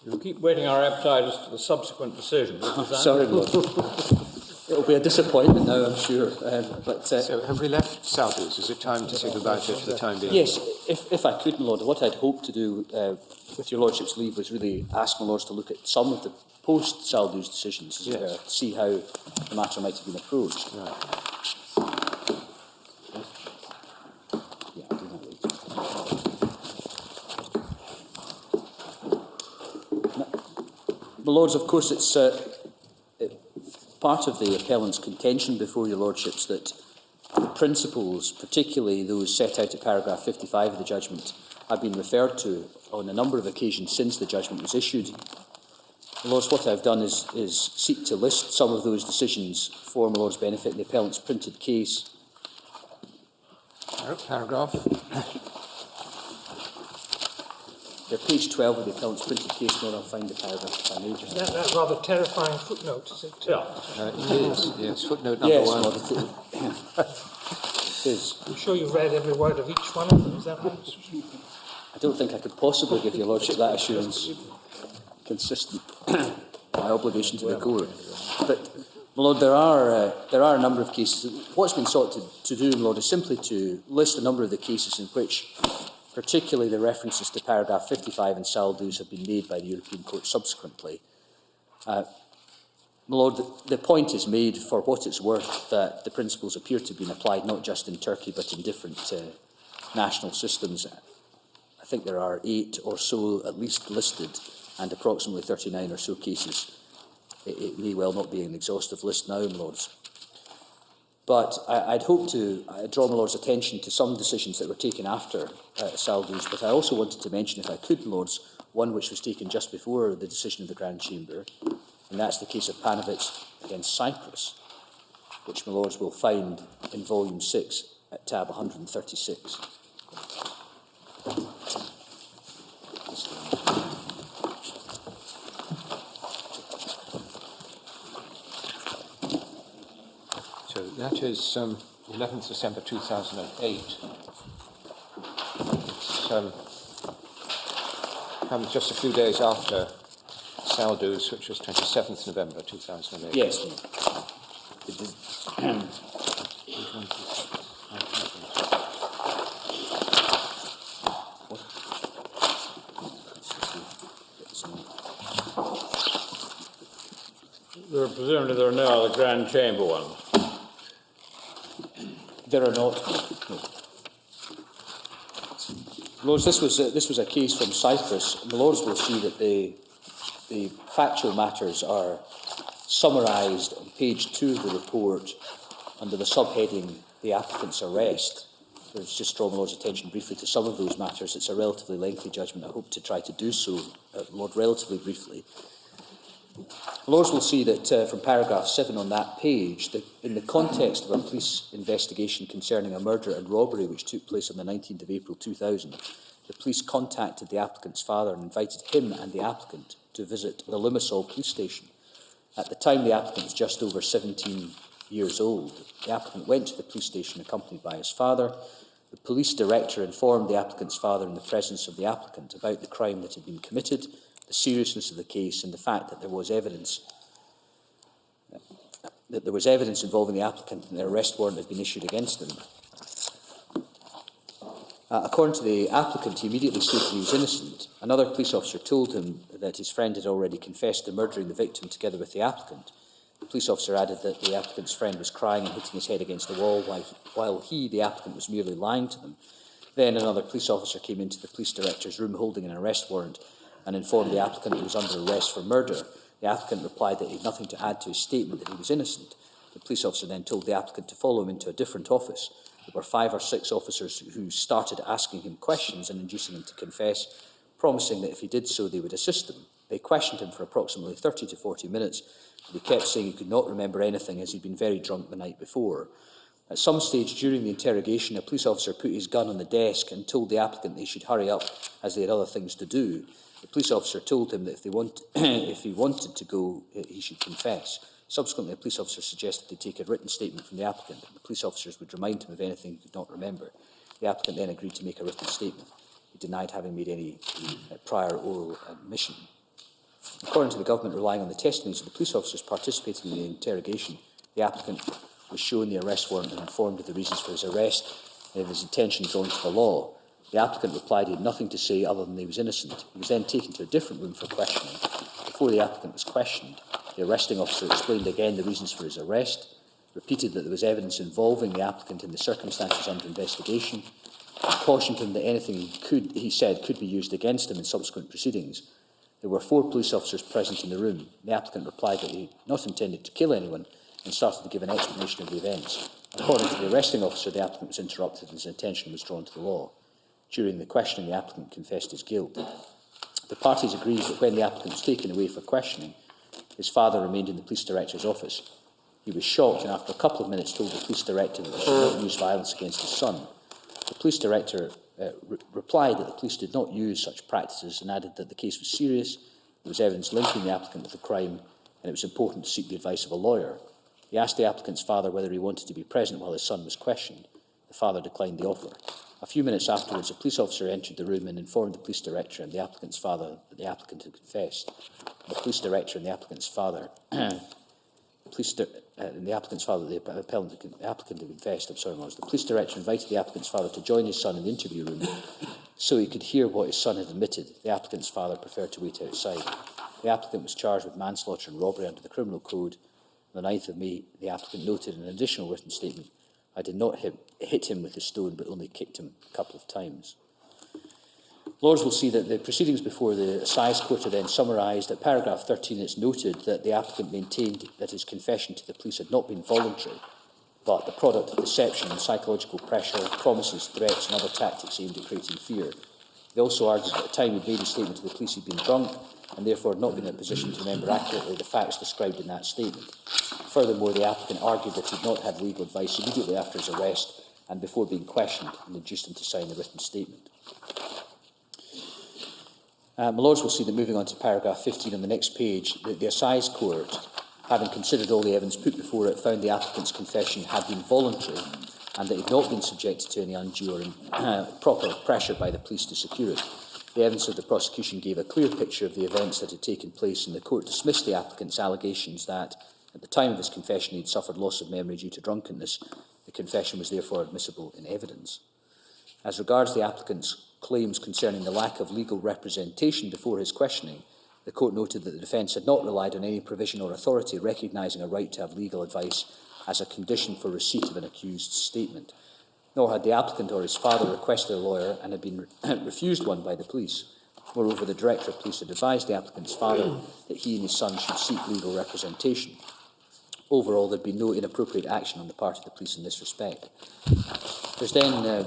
We'll keep whetting our appetite as to the subsequent decision. Sorry, Lord. It'll be a disappointment now, I'm sure. So have we left Southeast? Is it time to say goodbye to it for the time being? Yes, if I could, my Lord, what I'd hoped to do, with your Lordship's leave, was really ask my Lords to look at some of the post-Saldus decisions, as it were, to see how the matter might have been approached. Right. Yeah, I'll do that later. My Lords, of course, it's part of the appellant's contention before your Lordships that the principles, particularly those set out at paragraph 55 of the judgment, have been referred to on a number of occasions since the judgment was issued. My Lords, what I've done is seek to list some of those decisions for my Lord's benefit in the appellant's printed case. Paragraph. They're page 12 of the appellant's printed case, Lord. I'll find the paragraph if I may. Is that rather terrifying footnote, is it? It is, yes. Footnote number Yes, one. Lord, it is. I'm sure you've read every word of each one of them, is that right? I don't think I could possibly give your Lordship that assurance, consistent with my obligation to the court. But, my Lord, there are a number of cases. What's been sought to do, my Lord, is simply to list a number of the cases in which, particularly the references to paragraph 55 and Saldus, have been made by the European Court subsequently. My Lord, the point is made, for what it's worth, that the principles appear to have been applied not just in Turkey but in different national systems. I think there are 8 or so at least listed, and approximately 39 or so cases. It may well not be an exhaustive list now, my Lords. But I'd hope to draw my Lord's attention to some decisions that were taken after Saldus, but I also wanted to mention, if I could, Lords, one which was taken just before the decision of the Grand Chamber, and that's the case of Panovitz against Cyprus, which my Lords will find in Volume 6 at tab 136. So that is 11th December 2008. It's comes just a few days after Saldus, which was 27th November 2008. Yes. Presumably there are no other Grand Chamber ones. There are not. No. Lords, this was a case from Cyprus. The Lords will see that the factual matters are summarised on page 2 of the report under the subheading "The Applicant's Arrest." Let's just draw my Lord's attention briefly to some of those matters. It's a relatively lengthy judgment. I hope to try to do so, Lord, relatively briefly. Lords will see that from paragraph 7 on that page, that in the context of a police investigation concerning a murder and robbery which took place on the 19th of April 2000, the police contacted the applicant's father and invited him and the applicant to visit the Limassol police station. At the time, the applicant was just over 17 years old. The applicant went to the police station accompanied by his father. The police director informed the applicant's father in the presence of the applicant about the crime that had been committed, the seriousness of the case, and the fact that there was evidence involving the applicant and the arrest warrant had been issued against him. According to the applicant, he immediately stated he was innocent. Another police officer told him that his friend had already confessed to murdering the victim together with the applicant. The police officer added that the applicant's friend was crying and hitting his head against the wall while he, the applicant, was merely lying to them. Then another police officer came into the police director's room holding an arrest warrant and informed the applicant he was under arrest for murder. The applicant replied that he had nothing to add to his statement that he was innocent. The police officer then told the applicant to follow him into a different office. There were 5 or 6 officers who started asking him questions and inducing him to confess, promising that if he did so, they would assist him. They questioned him for approximately 30 to 40 minutes, but he kept saying he could not remember anything as he'd been very drunk the night before. At some stage during the interrogation, a police officer put his gun on the desk and told the applicant that he should hurry up as they had other things to do. The police officer told him that if he wanted to go, he should confess. Subsequently, a police officer suggested they take a written statement from the applicant. The police officers would remind him of anything he could not remember. The applicant then agreed to make a written statement. He denied having made any prior oral admission. According to the government, relying on the testimonies of the police officers participating in the interrogation, the applicant was shown the arrest warrant and informed of the reasons for his arrest and of his intention drawn to the law. The applicant replied he had nothing to say other than he was innocent. He was then taken to a different room for questioning. Before the applicant was questioned, the arresting officer explained again the reasons for his arrest, repeated that there was evidence involving the applicant in the circumstances under investigation, and cautioned him that anything he said could be used against him in subsequent proceedings. There were 4 police officers present in the room. The applicant replied that he had not intended to kill anyone and started to give an explanation of the events. According to the arresting officer, the applicant was interrupted and his attention was drawn to the law. During the questioning, the applicant confessed his guilt. The parties agreed that when the applicant was taken away for questioning, his father remained in the police director's office. He was shocked and after a couple of minutes told the police director that he should not use violence against his son. The police director replied that the police did not use such practices and added that the case was serious, there was evidence linking the applicant with the crime, and it was important to seek the advice of a lawyer. He asked the applicant's father whether he wanted to be present while his son was questioned. The father declined the offer. A few minutes afterwards, a police officer entered the room and informed the police director and the applicant's father that the applicant had confessed. The police director and the applicant's father, the applicant had confessed. The police director invited the applicant's father to join his son in the interview room so he could hear what his son had admitted. The applicant's father preferred to wait outside. The applicant was charged with manslaughter and robbery under the Criminal Code. On the 9th of May, the applicant noted in an additional written statement, "I did not hit him with a stone, but only kicked him a couple of times." Lords will see that the proceedings before the Assize Court are then summarised. At paragraph 13, it's noted that the applicant maintained that his confession to the police had not been voluntary, but the product of deception and psychological pressure, promises, threats and other tactics aimed at creating fear. He also argued that at the time he made his statement to the police he'd been drunk and therefore had not been in a position to remember accurately the facts described in that statement. Furthermore, the applicant argued that he had not had legal advice immediately after his arrest and before being questioned and induced him to sign the written statement. My Lords will see that moving on to paragraph 15 on the next page, that the Assize Court, having considered all the evidence put before it, found the applicant's confession had been voluntary and that he had not been subjected to any undue or improper pressure by the police to secure it. The evidence of the prosecution gave a clear picture of the events that had taken place, and the court dismissed the applicant's allegations that, at the time of his confession, he had suffered loss of memory due to drunkenness. The confession was therefore admissible in evidence. As regards the applicant's claims concerning the lack of legal representation before his questioning, the court noted that the defence had not relied on any provision or authority recognising a right to have legal advice as a condition for receipt of an accused's statement, nor had the applicant or his father requested a lawyer and had been refused one by the police. Moreover, the Director of Police had advised the applicant's father that he and his son should seek legal representation. Overall, there had been no inappropriate action on the part of the police in this respect. There's then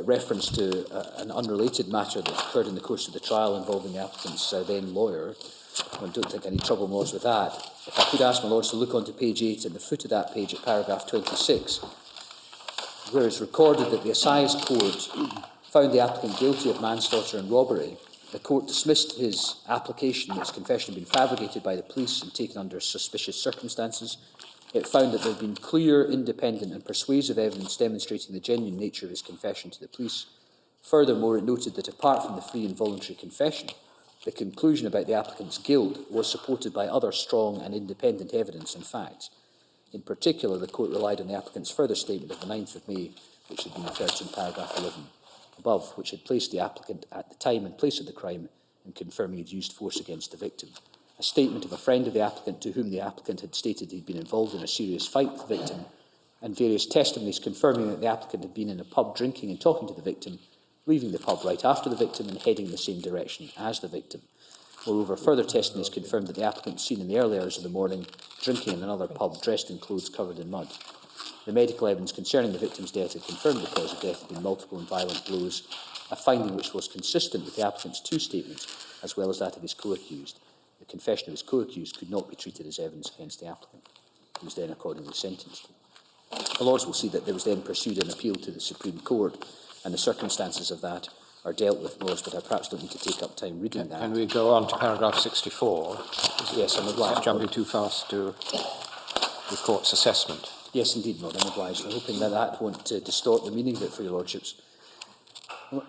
reference to an unrelated matter that occurred in the course of the trial involving the applicant's then lawyer. I don't think any trouble was with that. If I could ask my Lords to look onto page 8 and the foot of that page at paragraph 26, where it's recorded that the Assize Court found the applicant guilty of manslaughter and robbery. The court dismissed his application that his confession had been fabricated by the police and taken under suspicious circumstances. It found that there had been clear, independent and persuasive evidence demonstrating the genuine nature of his confession to the police. Furthermore, it noted that apart from the free and voluntary confession, the conclusion about the applicant's guilt was supported by other strong and independent evidence and facts. In particular, the court relied on the applicant's further statement of the 9th of May, which had been referred to in paragraph 11 above, which had placed the applicant at the time and place of the crime and confirming he had used force against the victim. A statement of a friend of the applicant to whom the applicant had stated he had been involved in a serious fight with the victim, and various testimonies confirming that the applicant had been in a pub drinking and talking to the victim, leaving the pub right after the victim and heading in the same direction as the victim. Moreover, further testimonies confirmed that the applicant was seen in the early hours of the morning drinking in another pub dressed in clothes covered in mud. The medical evidence concerning the victim's death had confirmed the cause of death had been multiple and violent blows, a finding which was consistent with the applicant's 2 statements as well as that of his co-accused. The confession of his co-accused could not be treated as evidence against the applicant. He was then accordingly sentenced. The Lords will see that there was then pursued an appeal to the Supreme Court, and the circumstances of that are dealt with, Lords, but I perhaps don't need to take up time reading that. Can we go on to paragraph 64? Yes, I'm obliged. Jumping too fast to the court's assessment. Yes, indeed, Lord, I'm obliged. I'm hoping that that won't distort the meaning of it for your Lordships.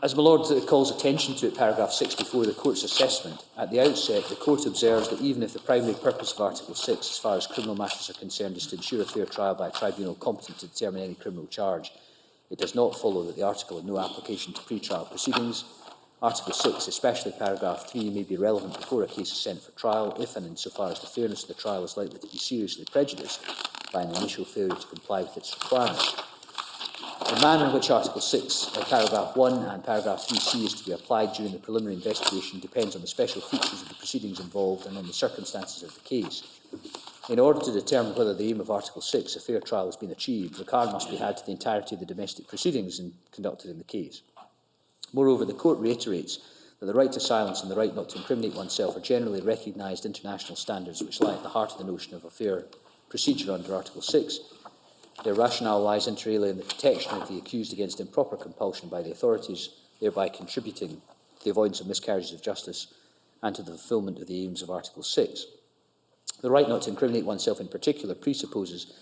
As my Lord calls attention to it, paragraph 64, the Court's assessment, at the outset, the Court observes that even if the primary purpose of Article 6, as far as criminal matters are concerned, is to ensure a fair trial by a tribunal competent to determine any criminal charge, it does not follow that the article had no application to pre-trial proceedings. Article 6, especially paragraph 3, may be relevant before a case is sent for trial, if and insofar as the fairness of the trial is likely to be seriously prejudiced by an initial failure to comply with its requirements. The manner in which Article 6, paragraph 1 and paragraph 3c is to be applied during the preliminary investigation depends on the special features of the proceedings involved and on the circumstances of the case. In order to determine whether the aim of Article 6, a fair trial, has been achieved, regard must be had to the entirety of the domestic proceedings conducted in the case. Moreover, the Court reiterates that the right to silence and the right not to incriminate oneself are generally recognised international standards which lie at the heart of the notion of a fair procedure under Article 6. Their rationale lies inter alia in the protection of the accused against improper compulsion by the authorities, thereby contributing to the avoidance of miscarriages of justice and to the fulfilment of the aims of Article 6. The right not to incriminate oneself in particular presupposes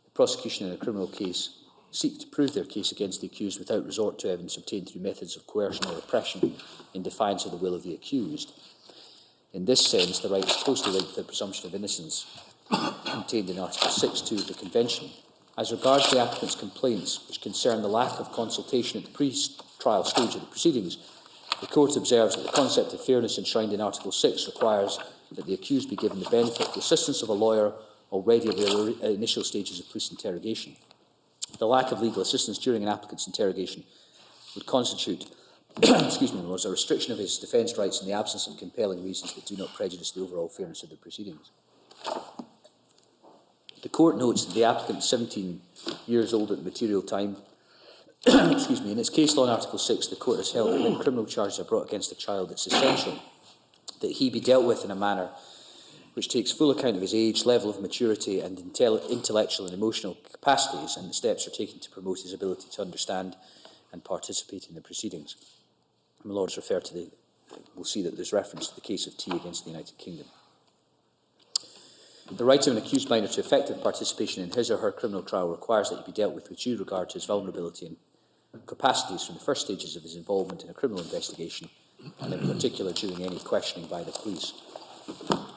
the prosecution in a criminal case seek to prove their case against the accused without resort to evidence obtained through methods of coercion or oppression in defiance of the will of the accused. In this sense, the right is closely linked to the presumption of innocence contained in Article 6.2 of the Convention. As regards the applicant's complaints, which concern the lack of consultation at the pre-trial stage of the proceedings, the Court observes that the concept of fairness enshrined in Article 6 requires that the accused be given the benefit of the assistance of a lawyer already at the initial stages of police interrogation. The lack of legal assistance during an applicant's interrogation would constitute excuse me, Lords, a restriction of his defence rights in the absence of compelling reasons that do not prejudice the overall fairness of the proceedings. The Court notes that the applicant is 17 years old at the material time. Excuse me. In its case law in Article 6, the Court has held that when criminal charges are brought against a child, it's essential that he be dealt with in a manner which takes full account of his age, level of maturity and intellectual and emotional capacities, and the steps are taken to promote his ability to understand and participate in the proceedings. My Lords refer to we'll see that there's reference to the case of T against the United Kingdom. The right of an accused minor to effective participation in his or her criminal trial requires that he be dealt with due regard to his vulnerability and capacities from the first stages of his involvement in a criminal investigation, and in particular during any questioning by the police.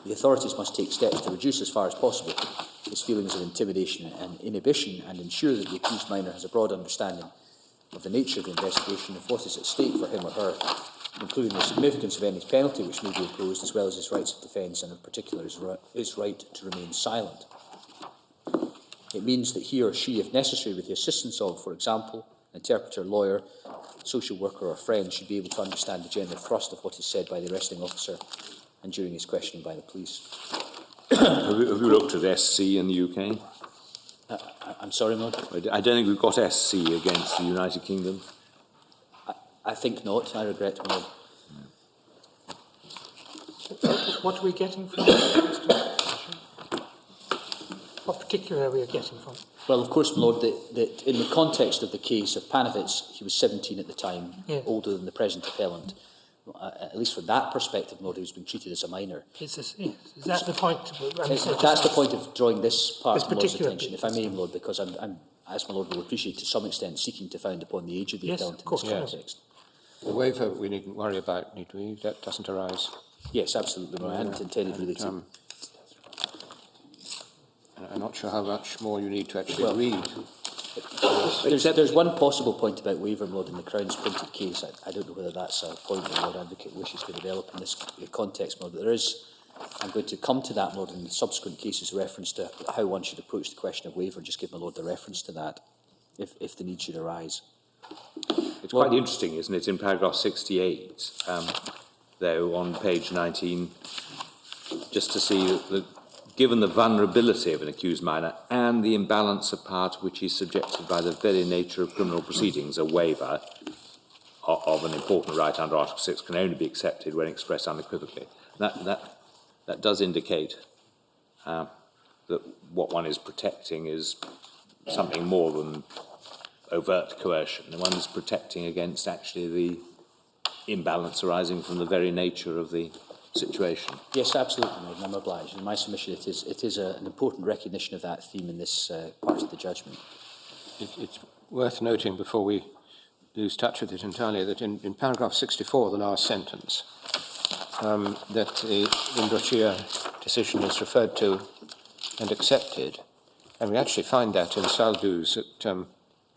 The authorities must take steps to reduce as far as possible his feelings of intimidation and inhibition and ensure that the accused minor has a broad understanding of the nature of the investigation, of what is at stake for him or her, including the significance of any penalty which may be imposed, as well as his rights of defence and in particular his right to remain silent. It means that he or she, if necessary with the assistance of, for example, an interpreter, lawyer, social worker or friend, should be able to understand the general thrust of what is said by the arresting officer and during his questioning by the police. Have you looked at SC in the UK? I'm sorry, Lord? I don't think we've got SC against the United Kingdom. I think not. I regret, my Lord. What are we getting from it? What particular are we getting from? Well, of course, my Lord, that in the context of the case of Panovitz, he was 17 at the time, older than the present appellant. At least from that perspective, my Lord, he was being treated as a minor. Is that the point? That's the point of drawing this part of my Lord's attention, if I may, my Lord, because I'm, as my Lord will appreciate, to some extent seeking to found upon the age of the appellant in this context. The waiver we needn't worry about, need we? That doesn't arise. Yes, absolutely. I hadn't intended really to. I'm not sure how much more you need to actually read. There's one possible point about waiver, Lord, in the Crown's printed case. I don't know whether that's a point the Lord Advocate wishes to develop in this context, Lord, but there is. I'm going to come to that, Lord, in the subsequent cases, reference to how one should approach the question of waiver. Just give my Lord the reference to that, if the need should arise. It's quite interesting, isn't it, in paragraph 68, though, on page 19, just to see that given the vulnerability of an accused minor and the imbalance of power to which he is subjected by the very nature of criminal proceedings, a waiver of an important right under Article 6 can only be accepted when expressed unequivocally. That does indicate that what one is protecting is something more than overt coercion. One's protecting against actually the imbalance arising from the very nature of the situation. Yes, absolutely, Lord, and I'm obliged. In my submission, it is an important recognition of that theme in this part of the judgment. It's worth noting before we lose touch with it entirely that in paragraph 64, the last sentence, that the Indrochia decision is referred to and accepted, and we actually find that in Saldus at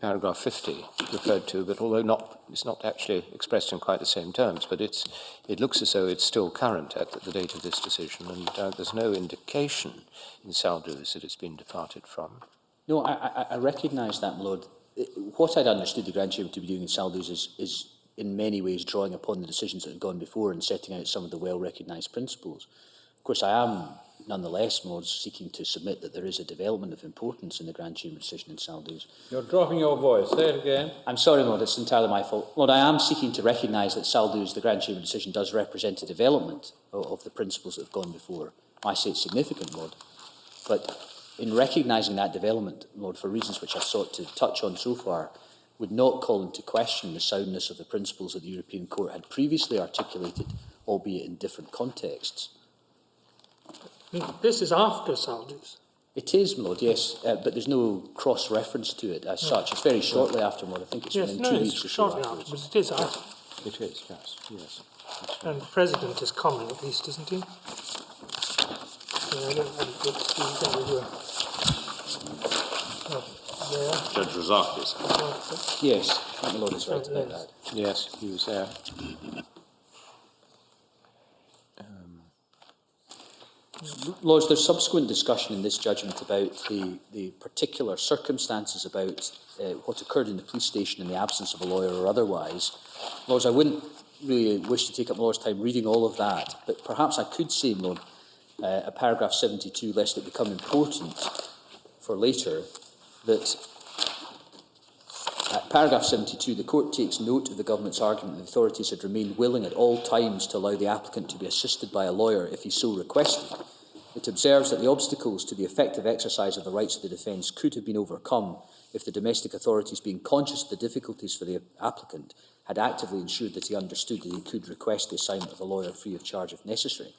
paragraph 50 referred to, but although it's not actually expressed in quite the same terms, but it looks as though it's still current at the date of this decision, and there's no indication in Saldus that it's been departed from. No, I recognise that, my Lord. What I'd understood the Grand Chamber to be doing in Saldus is in many ways drawing upon the decisions that have gone before and setting out some of the well-recognised principles. Of course, I am nonetheless, my Lord, seeking to submit that there is a development of importance in the Grand Chamber decision in Saldus. You're dropping your voice. Say it again. I'm sorry, Lord, it's entirely my fault. Lord, I am seeking to recognise that Saldus, the Grand Chamber decision, does represent a development of the principles that have gone before. I say it's significant, Lord, but in recognising that development, Lord, for reasons which I've sought to touch on so far, would not call into question the soundness of the principles that the European Court had previously articulated, albeit in different contexts. This is after Saldus. It is, my Lord, yes, but there's no cross-reference to it as such. It's very shortly after, my Lord. I think it's within 2 weeks or so shortly afterwards. after, but it is after. It is, yes. And the President is coming, at least, isn't he? Yeah, I don't do Judge Razakis. Yes, my Lord is right about that. Yes, he was there. Lords, there's subsequent discussion in this judgment about the particular circumstances about what occurred in the police station in the absence of a lawyer or otherwise. Lords, I wouldn't really wish to take up my Lord's time reading all of that, but perhaps I could say, Lord, at paragraph 72, lest it become important for later, that at paragraph 72, the Court takes note of the Government's argument that the authorities had remained willing at all times to allow the applicant to be assisted by a lawyer if he so requested. It observes that the obstacles to the effective exercise of the rights of the defence could have been overcome if the domestic authorities, being conscious of the difficulties for the applicant, had actively ensured that he understood that he could request the assignment of a lawyer free of charge if necessary.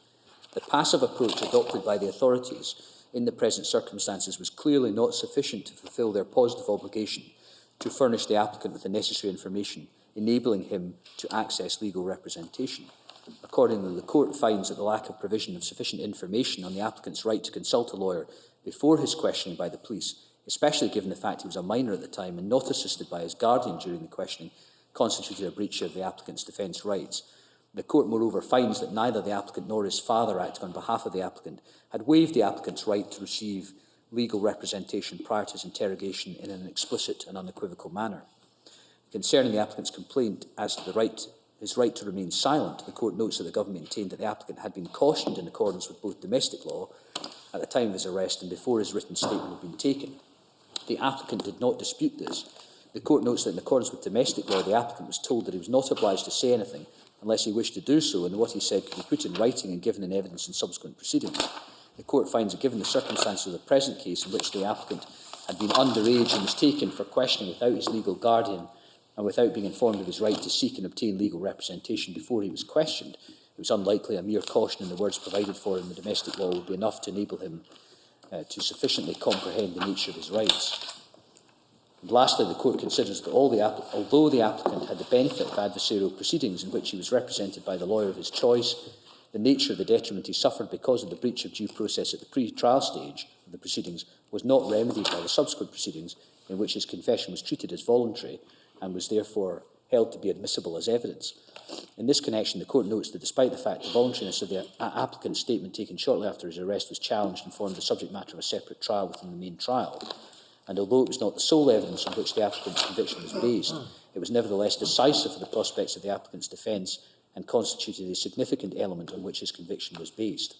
The passive approach adopted by the authorities in the present circumstances was clearly not sufficient to fulfil their positive obligation to furnish the applicant with the necessary information, enabling him to access legal representation. Accordingly, the Court finds that the lack of provision of sufficient information on the applicant's right to consult a lawyer before his questioning by the police, especially given the fact he was a minor at the time and not assisted by his guardian during the questioning, constituted a breach of the applicant's defence rights. The Court, moreover, finds that neither the applicant nor his father, acting on behalf of the applicant, had waived the applicant's right to receive legal representation prior to his interrogation in an explicit and unequivocal manner. Concerning the applicant's complaint as to his right to remain silent, the Court notes that the Government maintained that the applicant had been cautioned in accordance with both domestic law at the time of his arrest and before his written statement had been taken. The applicant did not dispute this. The Court notes that in accordance with domestic law, the applicant was told that he was not obliged to say anything unless he wished to do so, and what he said could be put in writing and given in evidence in subsequent proceedings. The Court finds that given the circumstances of the present case in which the applicant had been underage and was taken for questioning without his legal guardian and without being informed of his right to seek and obtain legal representation before he was questioned, it was unlikely a mere caution in the words provided for in the domestic law would be enough to enable him to sufficiently comprehend the nature of his rights. And lastly, the Court considers that although the applicant had the benefit of adversarial proceedings in which he was represented by the lawyer of his choice, the nature of the detriment he suffered because of the breach of due process at the pre-trial stage of the proceedings was not remedied by the subsequent proceedings in which his confession was treated as voluntary and was therefore held to be admissible as evidence. In this connection, the Court notes that despite the fact the voluntariness of the applicant's statement taken shortly after his arrest was challenged and formed the subject matter of a separate trial within the main trial, and although it was not the sole evidence on which the applicant's conviction was based, it was nevertheless decisive for the prospects of the applicant's defence and constituted a significant element on which his conviction was based.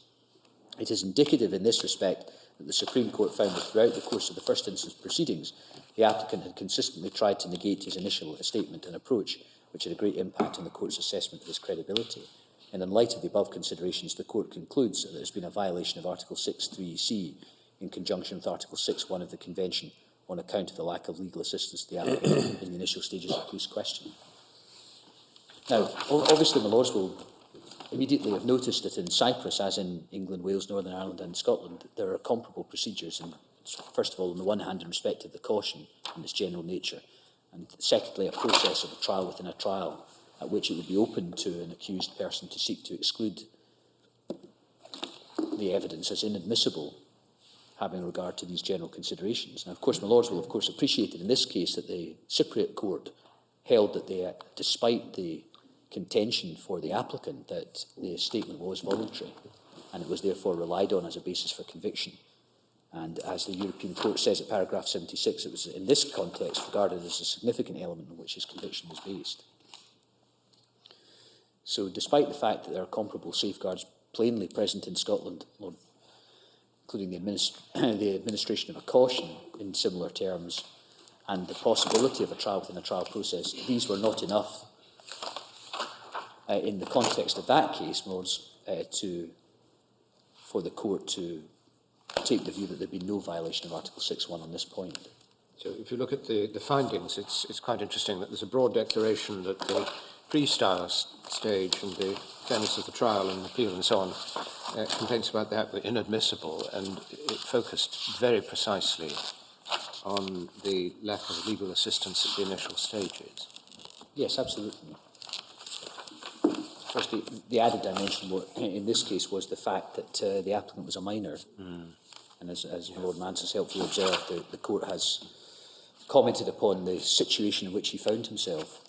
It is indicative in this respect that the Supreme Court found that throughout the course of the first instance proceedings, the applicant had consistently tried to negate his initial statement and approach, which had a great impact on the Court's assessment of his credibility. And in light of the above considerations, the Court concludes that there has been a violation of Article 6.3c in conjunction with Article 6.1 of the Convention on account of the lack of legal assistance to the applicant in the initial stages of police questioning. Now, obviously, my Lords will immediately have noticed that in Cyprus, as in England, Wales, Northern Ireland and Scotland, there are comparable procedures, and first of all, on the one hand, in respect of the caution and its general nature, and secondly, a process of a trial within a trial, at which it would be open to an accused person to seek to exclude the evidence as inadmissible, having regard to these general considerations. Now, of course, my Lords will, of course, appreciate it in this case that the Cypriot court held that they, despite the contention for the applicant, that the statement was voluntary, and it was therefore relied on as a basis for conviction. And as the European Court says at paragraph 76, it was in this context regarded as a significant element on which his conviction was based. So despite the fact that there are comparable safeguards plainly present in Scotland, Lord, including the administration of a caution in similar terms, and the possibility of a trial within a trial process, these were not enough in the context of that case, Lords, for the court to take the view that there'd be no violation of Article 6.1 on this point. So if you look at the findings, it's quite interesting that there's a broad declaration that the pre-trial stage and the fairness of the trial and appeal and so on, complaints about that were inadmissible, and it focused very precisely on the lack of legal assistance at the initial stages. Yes, absolutely. First, the added dimension in this case was the fact that the applicant was a minor. And as Lord Mance has helpfully observed, the court has commented upon the situation in which he found himself.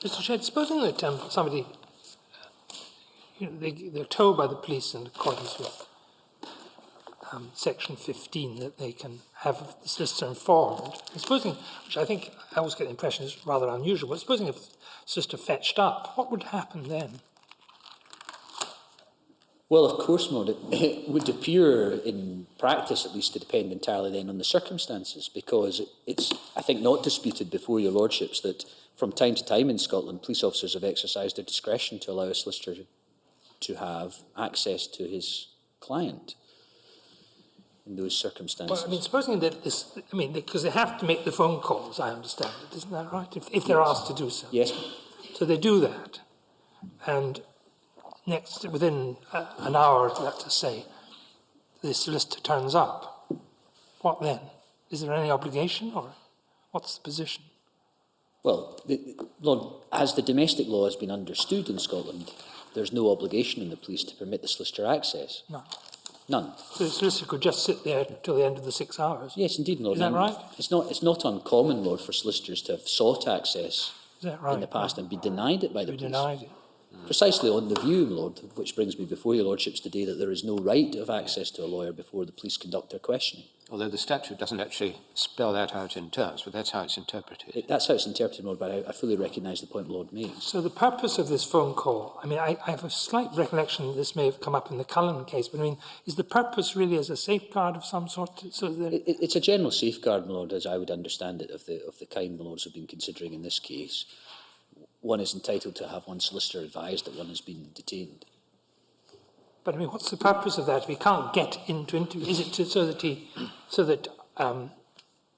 Mr. Shedd, supposing that somebody, they're told by the police in accordance with Section 15 that they can have the solicitor informed, and supposing, which I think I always get the impression is rather unusual, but supposing if the solicitor fetched up, what would happen then? Well, of course, Lord, it would appear in practice, at least, to depend entirely then on the circumstances, because it's, I think, not disputed before your Lordships that from time to time in Scotland, police officers have exercised their discretion to allow a solicitor to have access to his client in those circumstances. Well, I mean, supposing that this, I mean, because they have to make the phone calls, I understand it, isn't that right? If they're asked to do so. Yes. So they do that, and within an hour, let's say, the solicitor turns up. What then? Is there any obligation, or what's the position? Well, Lord, as the domestic law has been understood in Scotland, there's no obligation on the police to permit the solicitor access. No. None. So the solicitor could just sit there till the end of the 6 hours? Yes, indeed, Lord. Is that right? It's not uncommon, Lord, for solicitors to have sought access Is that right? in the past and be denied it by the Be police. denied it. Precisely on the view, Lord, which brings me before your Lordships today, that there is no right of access to a lawyer before the police conduct their questioning. Although the statute doesn't actually spell that out in terms, but that's how it's interpreted. That's how it's interpreted, Lord, but I fully recognise the point Lord makes. So the purpose of this phone call, I mean, I have a slight recollection that this may have come up in the Cullen case, but I mean, is the purpose really as a safeguard of some sort? So that It's a general safeguard, my Lord, as I would understand it, of the kind the Lords have been considering in this case. One is entitled to have one solicitor advised that one has been detained. But I mean, what's the purpose of that? If he can't get into interview, is it so that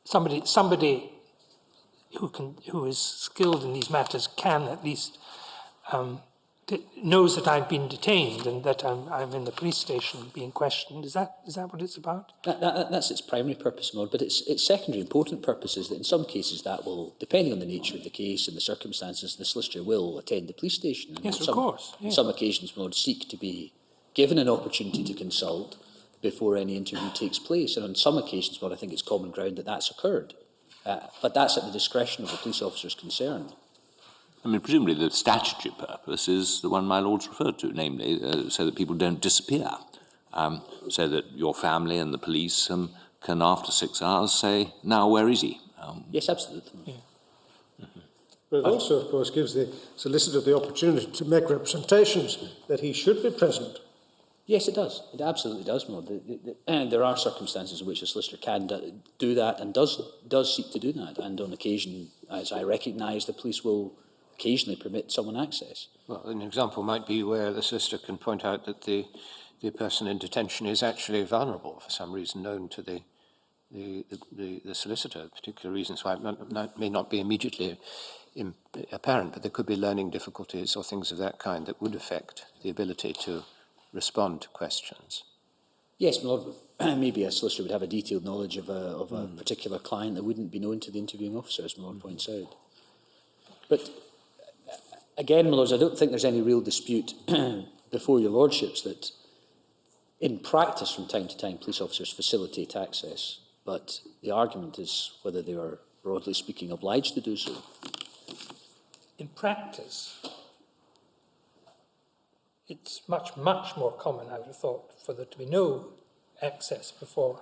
somebody who is skilled in these matters can at least knows that I've been detained and that I'm in the police station being questioned? Is that what it's about? That's its primary purpose, Lord, but its secondary important purpose is that in some cases that will, depending on the nature of the case and the circumstances, the solicitor will attend the police station. And Yes, of course. On some occasions, Lord, seek to be given an opportunity to consult before any interview takes place. And on some occasions, Lord, I think it's common ground that that's occurred. But that's at the discretion of the police officers concerned. I mean, presumably the statutory purpose is the one my Lord's referred to, namely, so that people don't disappear, so that your family and the police can, after 6 hours, say, now, where is he? Yes, absolutely. Yeah. But it also, of course, gives the solicitor the opportunity to make representations that he should be present. Yes, it does. It absolutely does, Lord. And there are circumstances in which a solicitor can do that and does seek to do that. And on occasion, as I recognise, the police will occasionally permit someone access. Well, an example might be where the solicitor can point out that the the person in detention is actually vulnerable for some reason known to the solicitor, particular reasons why it may not be immediately apparent, but there could be learning difficulties or things of that kind that would affect the ability to respond to questions. Yes, my Lord, maybe a solicitor would have a detailed knowledge of a particular client that wouldn't be known to the interviewing officer, as my Lord points out. But again, my Lords, I don't think there's any real dispute before your Lordships that in practice from time to time police officers facilitate access, but the argument is whether they are, broadly speaking, obliged to do so. In practice, it's much, much more common, I would have thought, for there to be no access of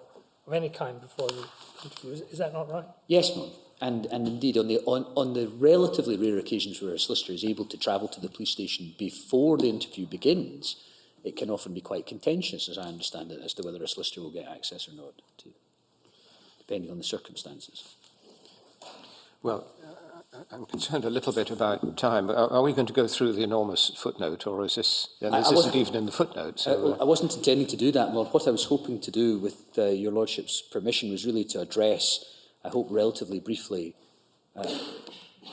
any kind before the interview. Is that not right? Yes, ma'am. And indeed, on the relatively rare occasions where a solicitor is able to travel to the police station before the interview begins, it can often be quite contentious, as I understand it, as to whether a solicitor will get access or not, depending on the circumstances. Well, I'm concerned a little bit about time. Are we going to go through the enormous footnote, or is this isn't even in the footnote? So, I wasn't intending to do that, Lord. What I was hoping to do, with your Lordship's permission, was really to address, I hope relatively briefly,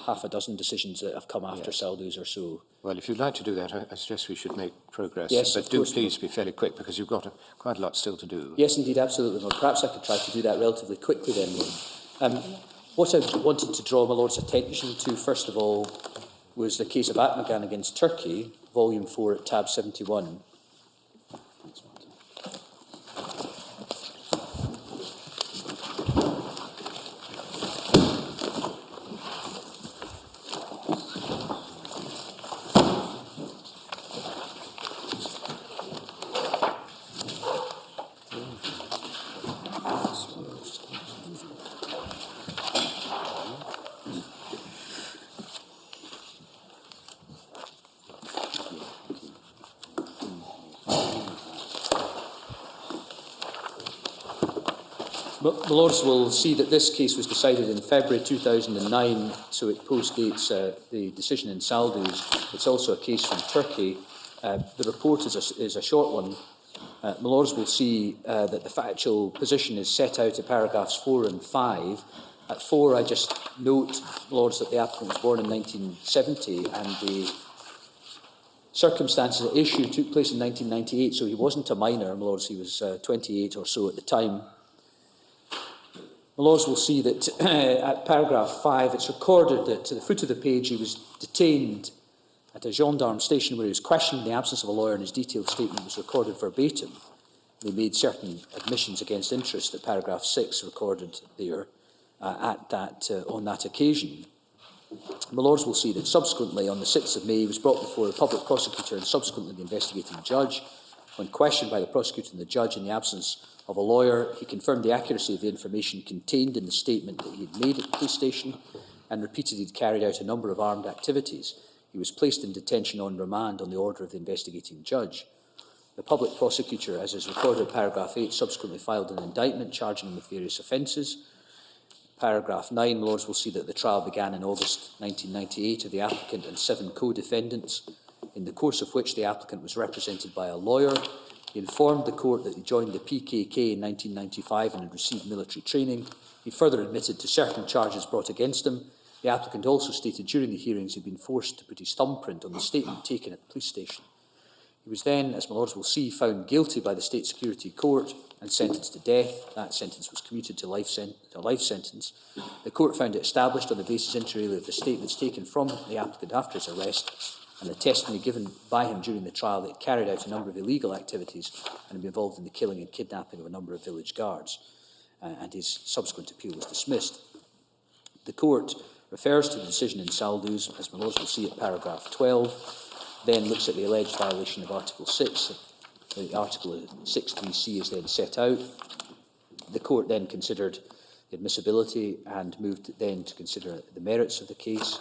half a dozen decisions that have come after Saldus or so. Well, if you'd like to do that, I suggest we should make progress. Yes, but do please be fairly quick, because you've got quite a lot still to do. Yes, indeed, absolutely, Lord. Perhaps I could try to do that relatively quickly then, Lord. What I wanted to draw my Lord's attention to, first of all, was the case of Atmagan against Turkey, Volume 4 at tab 71. The Lords will see that this case was decided in February 2009, so it postdates the decision in Saldus. It's also a case from Turkey. The report is a short one. My Lords will see that the factual position is set out in paragraphs 4 and 5. At 4, I just note, Lords, that the applicant was born in 1970 and the circumstances at issue took place in 1998, so he wasn't a minor, my Lords, he was 28 or so at the time. My Lords will see that at paragraph 5, it's recorded that to the foot of the page he was detained at a gendarme station where he was questioned in the absence of a lawyer, and his detailed statement was recorded verbatim. He made certain admissions against interest that paragraph 6 recorded there on that occasion. My Lords will see that subsequently, on the 6th of May, he was brought before the public prosecutor and subsequently the investigating judge. When questioned by the prosecutor and the judge in the absence of a lawyer, he confirmed the accuracy of the information contained in the statement that he had made at the police station and repeated he'd carried out a number of armed activities. He was placed in detention on remand on the order of the investigating judge. The public prosecutor, as is recorded in paragraph 8, subsequently filed an indictment charging him with various offences. Paragraph 9, Lords will see that the trial began in August 1998 of the applicant and 7 co-defendants, in the course of which the applicant was represented by a lawyer. He informed the court that he joined the PKK in 1995 and had received military training. He further admitted to certain charges brought against him. The applicant also stated during the hearings he had been forced to put his thumbprint on the statement taken at the police station. He was then, as my Lords will see, found guilty by the State Security Court and sentenced to death. That sentence was commuted to a life sentence. The court found it established on the basis inter alia of the statements taken from the applicant after his arrest and the testimony given by him during the trial that he carried out a number of illegal activities and had been involved in the killing and kidnapping of a number of village guards, and his subsequent appeal was dismissed. The court refers to the decision in Saldus, as my Lords will see at paragraph 12, then looks at the alleged violation of Article 6. The Article 6.3c is then set out. The court then considered the admissibility and moved then to consider the merits of the case.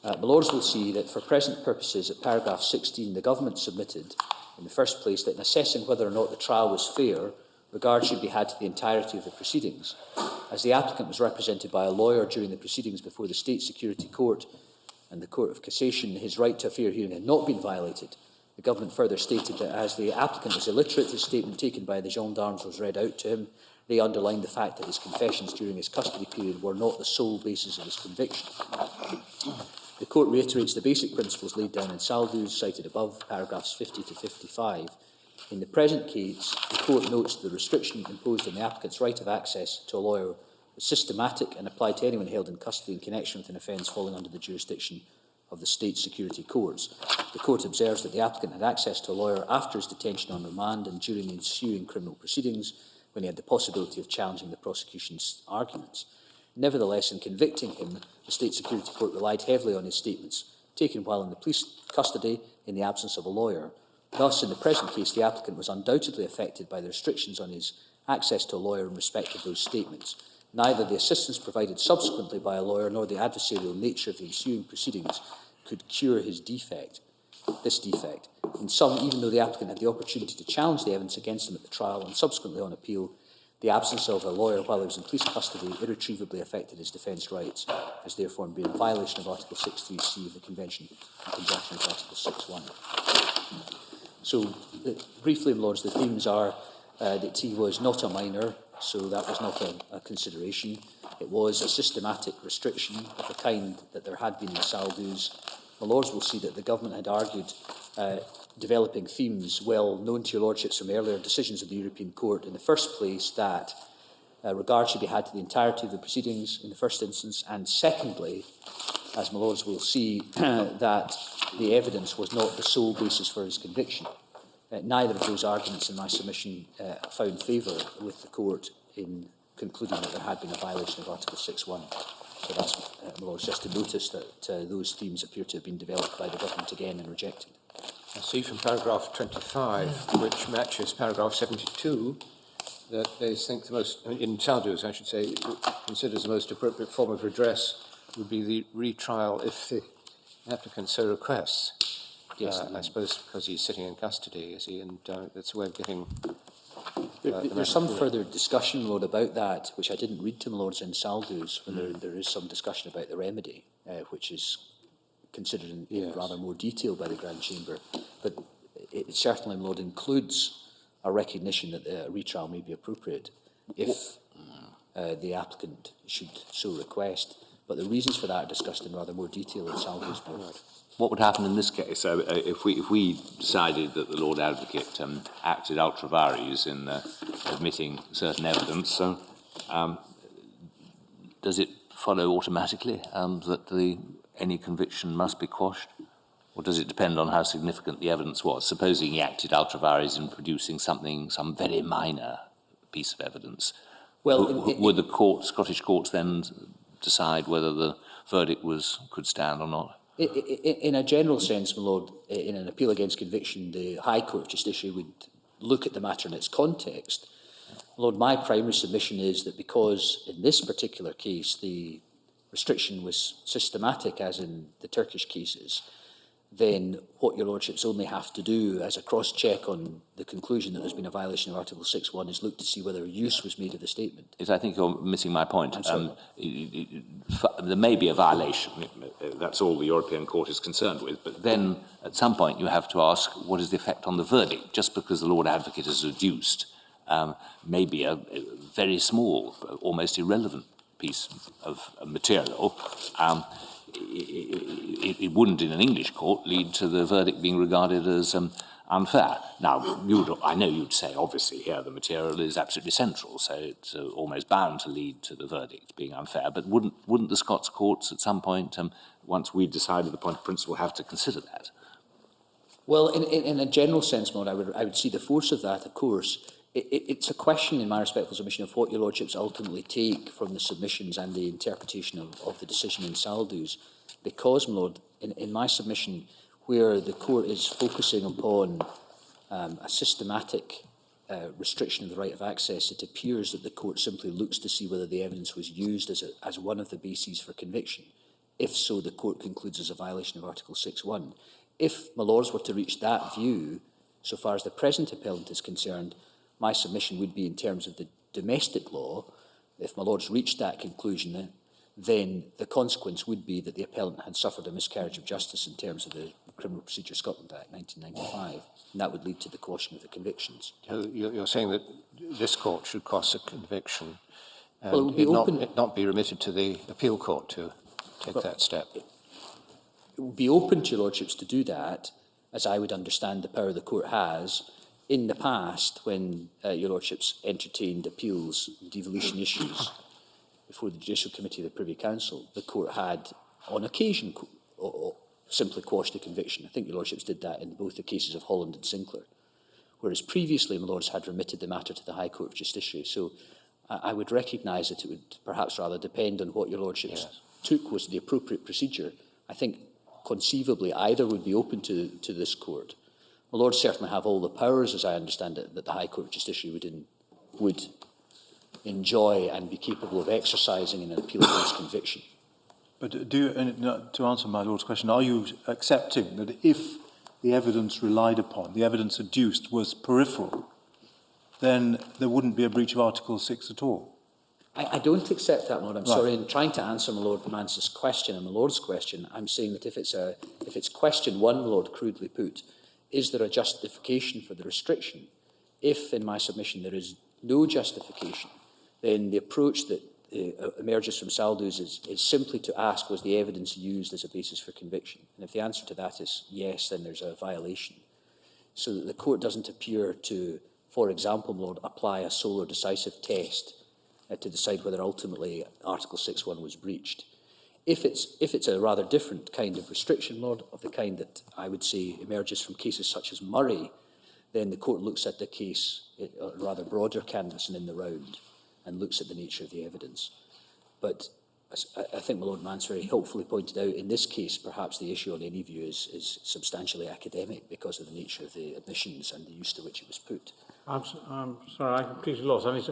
My Lords will see that for present purposes at paragraph 16, the government submitted in the first place that in assessing whether or not the trial was fair, regard should be had to the entirety of the proceedings. As the applicant was represented by a lawyer during the proceedings before the State Security Court and the Court of Cassation, his right to a fair hearing had not been violated. The government further stated that as the applicant was illiterate, his statement taken by the gendarmes was read out to him. They underlined the fact that his confessions during his custody period were not the sole basis of his conviction. The court reiterates the basic principles laid down in Saldus, cited above, paragraphs 50 to 55. In the present case, the court notes the restriction imposed on the applicant's right of access to a lawyer was systematic and applied to anyone held in custody in connection with an offence falling under the jurisdiction of the state security courts. The court observes that the applicant had access to a lawyer after his detention on remand and during the ensuing criminal proceedings, when he had the possibility of challenging the prosecution's arguments. Nevertheless, in convicting him, the State Security Court relied heavily on his statements taken while in the police custody in the absence of a lawyer. Thus, in the present case, the applicant was undoubtedly affected by the restrictions on his access to a lawyer in respect of those statements. Neither the assistance provided subsequently by a lawyer nor the adversarial nature of the ensuing proceedings could cure this defect. In sum, even though the applicant had the opportunity to challenge the evidence against him at the trial and subsequently on appeal, the absence of a lawyer while he was in police custody irretrievably affected his defence rights, as therefore being a violation of Article 6.3c of the Convention in conjunction with Article 6.1. So, briefly, Lords, the themes are that he was not a minor, so that was not a consideration. It was a systematic restriction of the kind that there had been in Saldus. The Lords will see that the government had argued developing themes well known to your Lordships from earlier decisions of the European Court. In the first place, that regard should be had to the entirety of the proceedings in the first instance, and secondly, as my Lords will see, that the evidence was not the sole basis for his conviction. Neither of those arguments in my submission found favour with the Court in concluding that there had been a violation of Article 6.1. So that's, my Lords, just to notice that those themes appear to have been developed by the government again and rejected. I see from paragraph 25, which matches paragraph 72, that they think the most, in Saldus, I should say, considers the most appropriate form of redress would be the retrial if the applicant so requests. Yes, I suppose because he's sitting in custody, is he? And that's a way of getting... There's some further discussion, Lord, about that, which I didn't read to my Lords in Saldus, when there is some discussion about the remedy, which is considered in rather more detail by the Grand Chamber. But it certainly, my Lord, includes a recognition that a retrial may be appropriate if the applicant should so request. But the reasons for that are discussed in rather more detail in Saldus, my Lord. What would happen in this case if we decided that the Lord Advocate acted ultra vires in admitting certain evidence? Does it follow automatically that any conviction must be quashed, or does it depend on how significant the evidence was? Supposing he acted ultra vires in producing some very minor piece of evidence, would the Scottish courts then decide whether the verdict could stand or not? In a general sense, my Lord, in an appeal against conviction, the High Court of Justice would look at the matter in its context. Lord, my primary submission is that because in this particular case the restriction was systematic, as in the Turkish cases, then what your Lordships only have to do as a cross-check on the conclusion that there's been a violation of Article 6.1 is look to see whether use was made of the statement. I think you're missing my point. There may be a violation, that's all the European Court is concerned with, but then at some point you have to ask what is the effect on the verdict. Just because the Lord Advocate has reduced maybe a very small, almost irrelevant piece of material, it wouldn't in an English court lead to the verdict being regarded as unfair. Now, I know you'd say, obviously, here the material is absolutely central, so it's almost bound to lead to the verdict being unfair, but wouldn't the Scots courts at some point, once we've decided the point of principle, have to consider that? Well, in a general sense, Lord, I would see the force of that, of course. It's a question, in my respectful submission, of what your Lordships ultimately take from the submissions and the interpretation of the decision in Saldus. Because, my Lord, in my submission, where the court is focusing upon a systematic restriction of the right of access, it appears that the court simply looks to see whether the evidence was used as one of the bases for conviction. If so, the court concludes as a violation of Article 6.1. If my Lords were to reach that view, so far as the present appellant is concerned, my submission would be in terms of the domestic law. If my Lords reached that conclusion, then the consequence would be that the appellant had suffered a miscarriage of justice in terms of the Criminal Procedure Scotland Act 1995, and that would lead to the quashing of the convictions. So you're saying that this court should quash a conviction and Well, it would be it not be remitted to the appeal court to take that step? It would be open to your lordships to do that, as I would understand the power the court has. In the past, when your lordships entertained appeals and devolution issues before the Judicial Committee of the Privy Council, the court had, on occasion, simply quashed the conviction. I think your lordships did that in both the cases of Holland and Sinclair, whereas previously my lords had remitted the matter to the High Court of Justiciary. So I would recognise that it would perhaps rather depend on what your lordships took was the appropriate procedure. I think conceivably either would be open to this court. My lords certainly have all the powers, as I understand it, that the High Court of Justiciary would enjoy and be capable of exercising in an appeal against conviction. But to answer my Lord's question, are you accepting that if the evidence relied upon, the evidence adduced, was peripheral, then there wouldn't be a breach of Article 6 at all? I don't accept that, Lord. I'm sorry. In trying to answer my Lord Mance's question and my Lord's question, I'm saying that if it's question one, my Lord, crudely put, is there a justification for the restriction? If, in my submission, there is no justification, then the approach that emerges from Saldus is simply to ask, was the evidence used as a basis for conviction? And if the answer to that is yes, then there's a violation. So that the court doesn't appear to, for example, my Lord, apply a sole or decisive test to decide whether ultimately Article 6.1 was breached. If it's a rather different kind of restriction, Lord, of the kind that I would say emerges from cases such as Murray, then the court looks at the case, a rather broader canvas and in the round, and looks at the nature of the evidence. But as I think my Lord Mance very helpfully pointed out, in this case, perhaps the issue on any view is substantially academic because of the nature of the admissions and the use to which it was put. I'm sorry, I completely lost. I mean,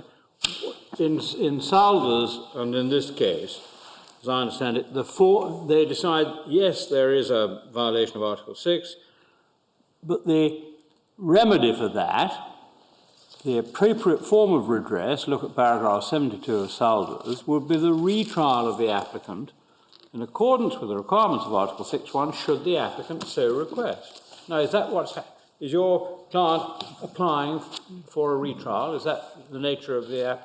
in Saldus and in this case, as I understand it, they decide, yes, there is a violation of Article 6, but the remedy for that, the appropriate form of redress, look at paragraph 72 of Saldus, would be the retrial of the applicant in accordance with the requirements of Article 6.1, should the applicant so request. Now, is your client applying for a retrial? Is that the nature of the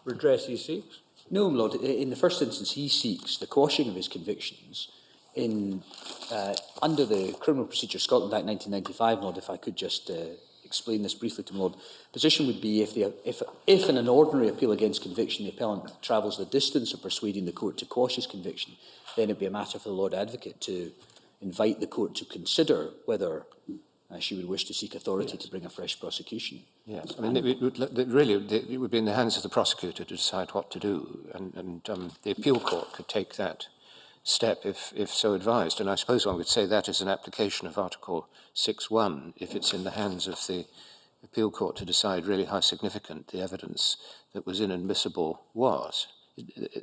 redress he seeks? No, my Lord. In the first instance, he seeks the quashing of his convictions under the Criminal Procedure Scotland Act 1995, Lord, if I could just explain this briefly to my Lord. The position would be if in an ordinary appeal against conviction the appellant travels the distance of persuading the court to quash his conviction, then it would be a matter for the Lord Advocate to invite the court to consider whether she would wish to seek authority to bring a fresh prosecution. Yes, I mean, it would be in the hands of the prosecutor to decide what to do, and the appeal court could take that step if so advised. And I suppose one would say that is an application of Article 6.1 if it's in the hands of the appeal court to decide really how significant the evidence that was inadmissible was.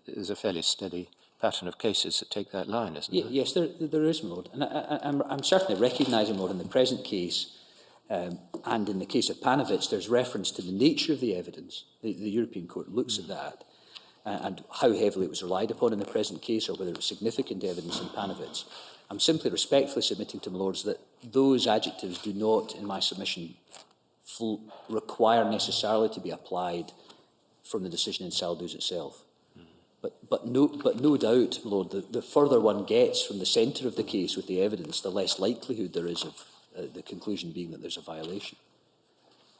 There's a fairly steady pattern of cases that take that line, isn't there? Yes, there is, my Lord. And I'm certainly recognising, Lord, in the present case and in the case of Panovich, there's reference to the nature of the evidence. The European Court looks at that and how heavily it was relied upon in the present case, or whether it was significant evidence in Panovich. I'm simply respectfully submitting to my Lords that those adjectives do not, in my submission, require necessarily to be applied from the decision in Saldus itself. But no doubt, my Lord, the further one gets from the centre of the case with the evidence, the less likelihood there is of the conclusion being that there's a violation.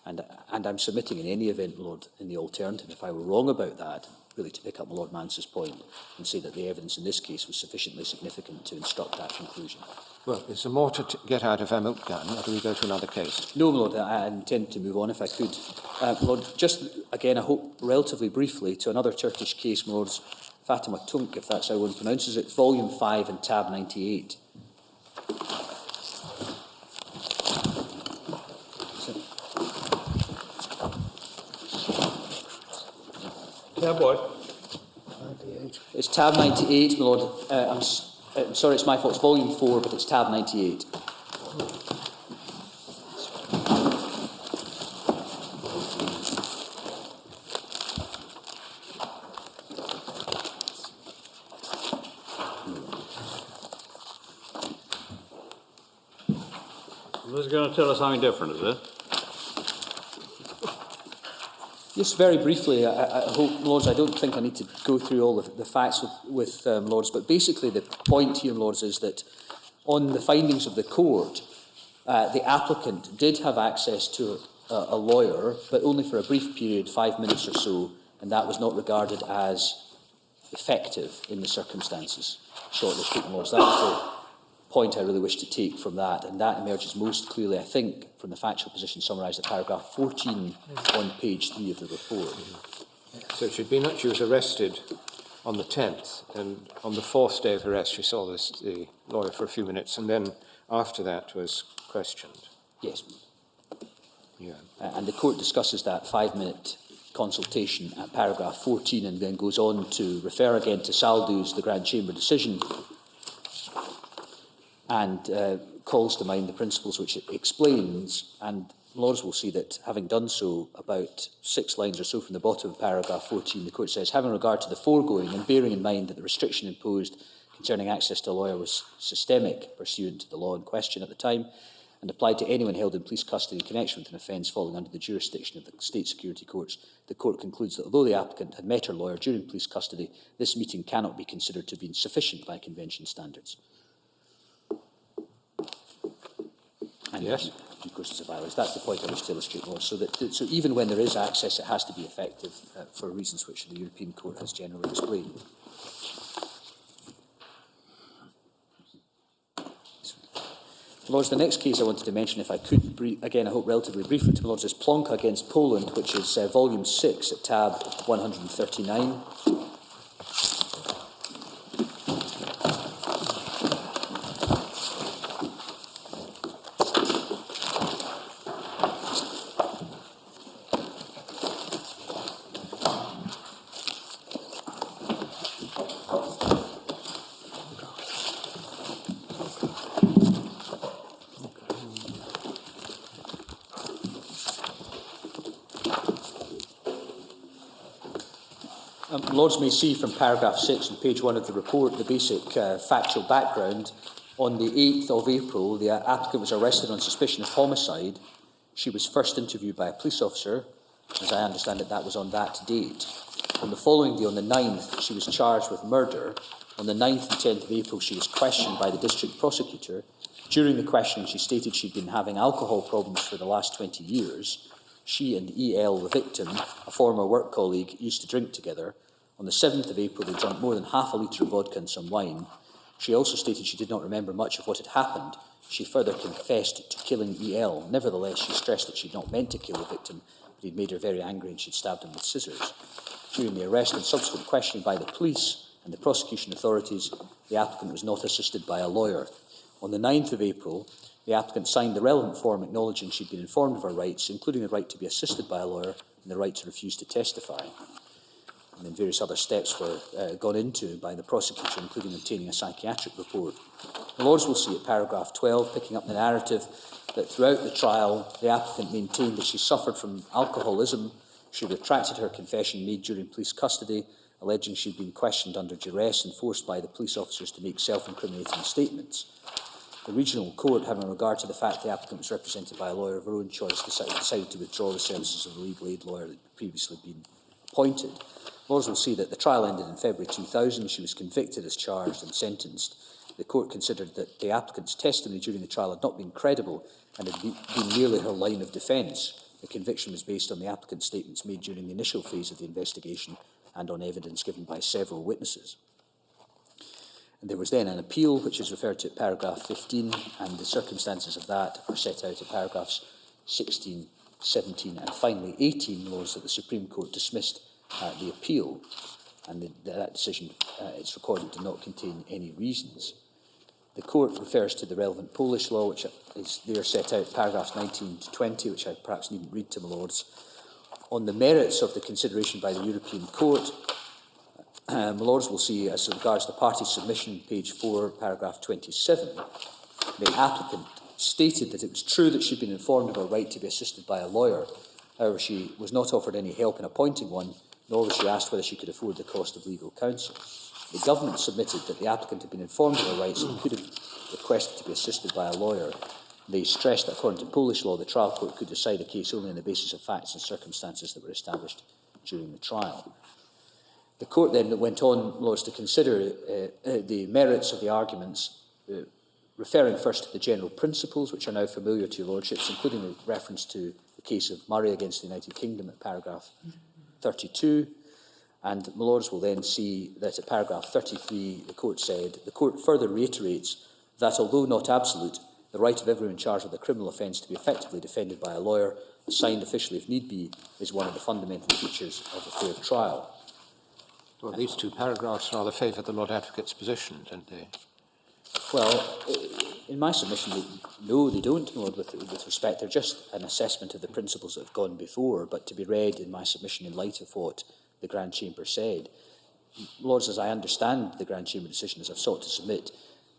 And I'm submitting in any event, my Lord, in the alternative, if I were wrong about that, really to pick up my Lord Mance's point and say that the evidence in this case was sufficiently significant to instruct that conclusion. Well, is there more to get out of Hamilton, or do we go to another case? No, my Lord, I intend to move on if I could. My Lord, just again, I hope relatively briefly to another Turkish case, my Lord's Fatima Tunk, if that's how one pronounces it, volume 5 and tab 98. Yeah, boy. It's tab 98, my Lord. I'm sorry, it's my fault. It's volume 4, but it's tab 98. going to tell us something different, is it? Yes, very briefly, I hope, Lords, I don't think I need to go through all the facts with Lords, but basically the point here, Lords, is that on the findings of the court, the applicant did have access to a lawyer, but only for a brief period, 5 minutes or so, and that was not regarded as effective in the circumstances. Shortly speaking, Lords, that was the point I really wish to take from that, and that emerges most clearly, I think, from the factual position summarised at paragraph 14 on page 3 of the report. So she was arrested on the 10th, and on the 4th day of arrest she saw the lawyer for a few minutes, and then after that was questioned. Yes. Yeah. And the court discusses that 5-minute consultation at paragraph 14 and then goes on to refer again to Saldu's, the Grand Chamber decision, and calls to mind the principles which it explains, and Lords will see that, having done so, about 6 lines or so from the bottom of paragraph 14, the court says, having regard to the foregoing and bearing in mind that the restriction imposed concerning access to a lawyer was systemic pursuant to the law in question at the time, and applied to anyone held in police custody in connection with an offence falling under the jurisdiction of the state security courts, the court concludes that although the applicant had met her lawyer during police custody, this meeting cannot be considered to have been sufficient by convention standards. And yes, of course, it's a violation. That's the point I wish to illustrate more. So even when there is access, it has to be effective for reasons which the European Court has generally explained. Lords, the next case I wanted to mention, if I could, again, I hope relatively briefly to Lords, is Plonka against Poland, which is volume 6 at tab 139. Lords may see from paragraph 6 on page 1 of the report the basic factual background. On the 8th of April, the applicant was arrested on suspicion of homicide. She was first interviewed by a police officer. As I understand it, that was on that date. On the following day, on the 9th, she was charged with murder. On the 9th and 10th of April, she was questioned by the district prosecutor. During the questioning, she stated she'd been having alcohol problems for the last 20 years. She and E.L., the victim, a former work colleague, used to drink together. On the 7th of April, they drank more than half a litre of vodka and some wine. She also stated she did not remember much of what had happened. She further confessed to killing E.L. Nevertheless, she stressed that she had not meant to kill the victim, but he'd made her very angry and she'd stabbed him with scissors. During the arrest and subsequent questioning by the police and the prosecution authorities, the applicant was not assisted by a lawyer. On the 9th of April, the applicant signed the relevant form acknowledging she'd been informed of her rights, including the right to be assisted by a lawyer and the right to refuse to testify. And then various other steps were gone into by the prosecutor, including obtaining a psychiatric report. The Lords will see at paragraph 12, picking up the narrative, that throughout the trial, the applicant maintained that she suffered from alcoholism. She retracted her confession made during police custody, alleging she'd been questioned under duress and forced by the police officers to make self-incriminating statements. The regional court, having regard to the fact the applicant was represented by a lawyer of her own choice, decided to withdraw the services of the legal aid lawyer that had previously been appointed. Lords will see that the trial ended in February 2000. She was convicted as charged and sentenced. The court considered that the applicant's testimony during the trial had not been credible and had been merely her line of defence. The conviction was based on the applicant's statements made during the initial phase of the investigation and on evidence given by several witnesses. And there was then an appeal, which is referred to at paragraph 15, and the circumstances of that are set out at paragraphs 16, 17 and finally 18, Lords, that the Supreme Court dismissed the appeal, and that decision, it's recorded, did not contain any reasons. The court refers to the relevant Polish law, which is there set out, paragraphs 19 to 20, which I perhaps needn't read to my Lords. On the merits of the consideration by the European Court, my Lords will see, as regards the party submission, page 4, paragraph 27, the applicant stated that it was true that she'd been informed of her right to be assisted by a lawyer. However, she was not offered any help in appointing one, nor was she asked whether she could afford the cost of legal counsel. The government submitted that the applicant had been informed of her rights and could have requested to be assisted by a lawyer. They stressed that according to Polish law, the trial court could decide a case only on the basis of facts and circumstances that were established during the trial. The court then went on, Lords, to consider the merits of the arguments, referring first to the general principles, which are now familiar to your Lordships, including a reference to the case of Murray against the United Kingdom at paragraph 32. And my Lords will then see that at paragraph 33, the court said, the court further reiterates that although not absolute, the right of everyone charged with a criminal offence to be effectively defended by a lawyer, assigned officially if need be, is one of the fundamental features of a fair trial. Well, these two paragraphs rather favour the Lord Advocate's position, don't they? Well, in my submission, no, they don't, Lord, with respect. They're just an assessment of the principles that have gone before, but to be read in my submission in light of what the Grand Chamber said. Lords, as I understand the Grand Chamber decision, as I've sought to submit,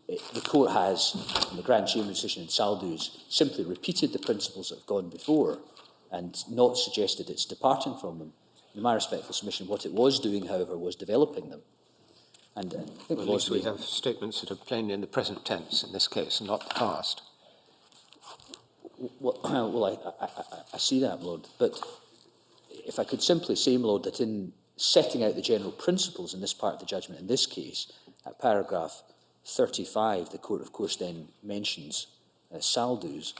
the court has, in the Grand Chamber decision in Saldus, simply repeated the principles that have gone before and not suggested it's departing from them. In my respectful submission, what it was doing, however, was developing them. And I think well, at least we have statements that are plainly in the present tense in this case and not the past. Well, I see that, Lord. But if I could simply say, Lord, that in setting out the general principles in this part of the judgment in this case, at paragraph 35, the court, of course, then mentions Saldus.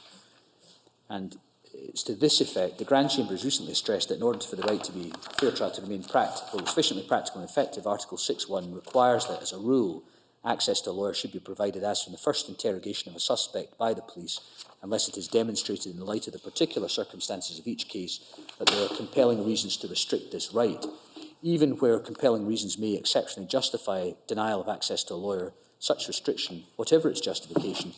And it's to this effect, the Grand Chamber has recently stressed that in order for the right to be fair trial to remain practical, sufficiently practical and effective, Article 6.1 requires that, as a rule, access to a lawyer should be provided as from the first interrogation of a suspect by the police, unless it is demonstrated in the light of the particular circumstances of each case that there are compelling reasons to restrict this right. Even where compelling reasons may exceptionally justify denial of access to a lawyer, such restriction, whatever its justification,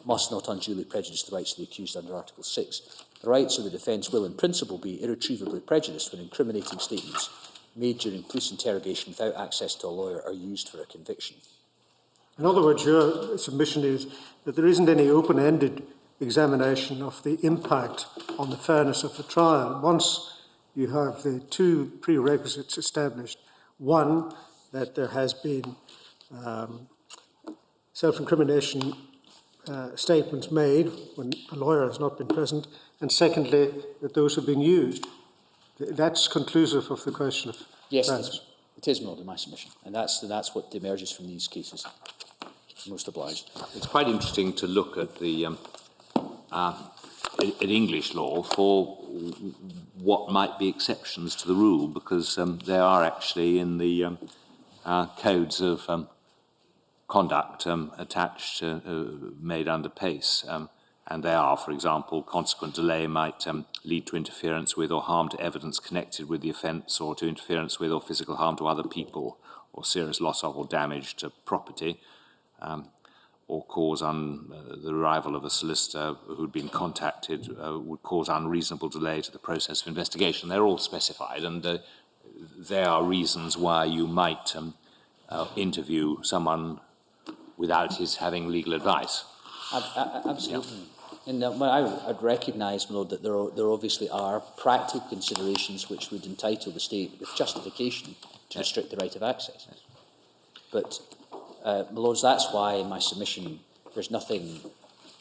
must not unduly prejudice the rights of the accused under Article 6. The rights of the defence will, in principle, be irretrievably prejudiced when incriminating statements made during police interrogation without access to a lawyer are used for a conviction. In other words, your submission is that there isn't any open-ended examination of the impact on the fairness of the trial. Once you have the two prerequisites established, one, that there has been self-incrimination statements made when a lawyer has not been present, and secondly, that those have been used. That's conclusive of the question of fairness. It is, Lord, in my submission, and that's what emerges from these cases. Most obliged. It's quite interesting to look at the at English law for what might be exceptions to the rule, because they are actually in the codes of conduct attached, made under pace. And they are, for example, consequent delay might lead to interference with or harm to evidence connected with the offence, or to interference with or physical harm to other people, or serious loss of or damage to property, or cause the arrival of a solicitor who'd been contacted would cause unreasonable delay to the process of investigation. They're all specified, and there are reasons why you might interview someone without his having legal advice. Absolutely. Yeah. And I'd recognise, Lord, that there obviously are practical considerations which would entitle the state with justification to restrict the right of access. Yes. But, my Lords, that's why in my submission there's nothing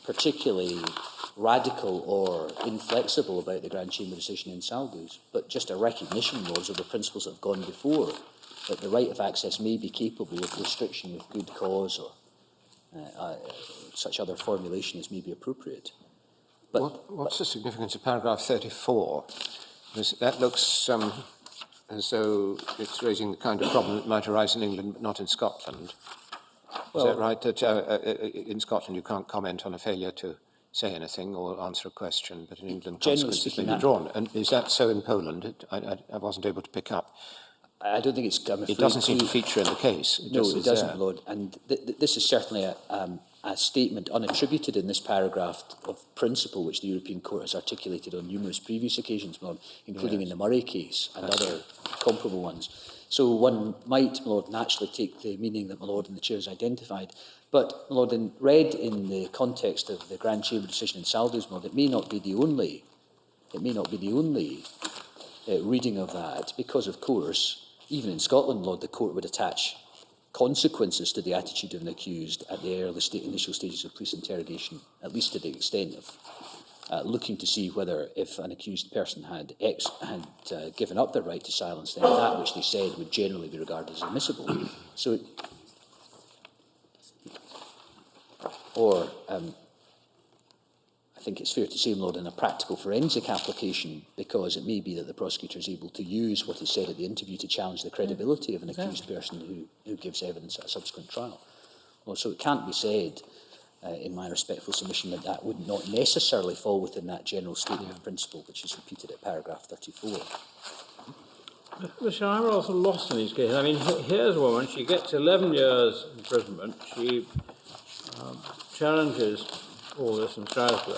particularly radical or inflexible about the Grand Chamber decision in Saldus, but just a recognition, Lords, of the principles that have gone before, that the right of access may be capable of restriction with good cause, or such other formulation as may be appropriate. But what's the significance of paragraph 34? That looks as though it's raising the kind of problem that might arise in England but not in Scotland. Is that right, that in Scotland you can't comment on a failure to say anything or answer a question, but in England consequences may be drawn? And is that so in Poland? I wasn't able to pick up. I don't think it's... It doesn't seem to feature in the case. No, it doesn't, Lord. And this is certainly a statement unattributed in this paragraph of principle which the European Court has articulated on numerous previous occasions, Lord, including in the Murray case and other comparable ones. So one might, my Lord, naturally take the meaning that my Lord and the Chair has identified. But, my Lord, read in the context of the Grand Chamber decision in Saldus, my Lord, it may not be the only reading of that, because, of course, even in Scotland, Lord, the court would attach consequences to the attitude of an accused at the initial stages of police interrogation, at least to the extent of looking to see whether, if an accused person had given up their right to silence, then that which they said would generally be regarded as admissible. So, I think it's fair to say, Lord, in a practical forensic application, because it may be that the prosecutor is able to use what is said at the interview to challenge the credibility of an accused person who gives evidence at a subsequent trial. Well, so it can't be said, in my respectful submission, that that would not necessarily fall within that general statement of principle, which is repeated at paragraph 34. Mr. I'm also lost in these cases. I mean, here's a woman, she gets 11 years imprisonment, she challenges all this in Strasbourg,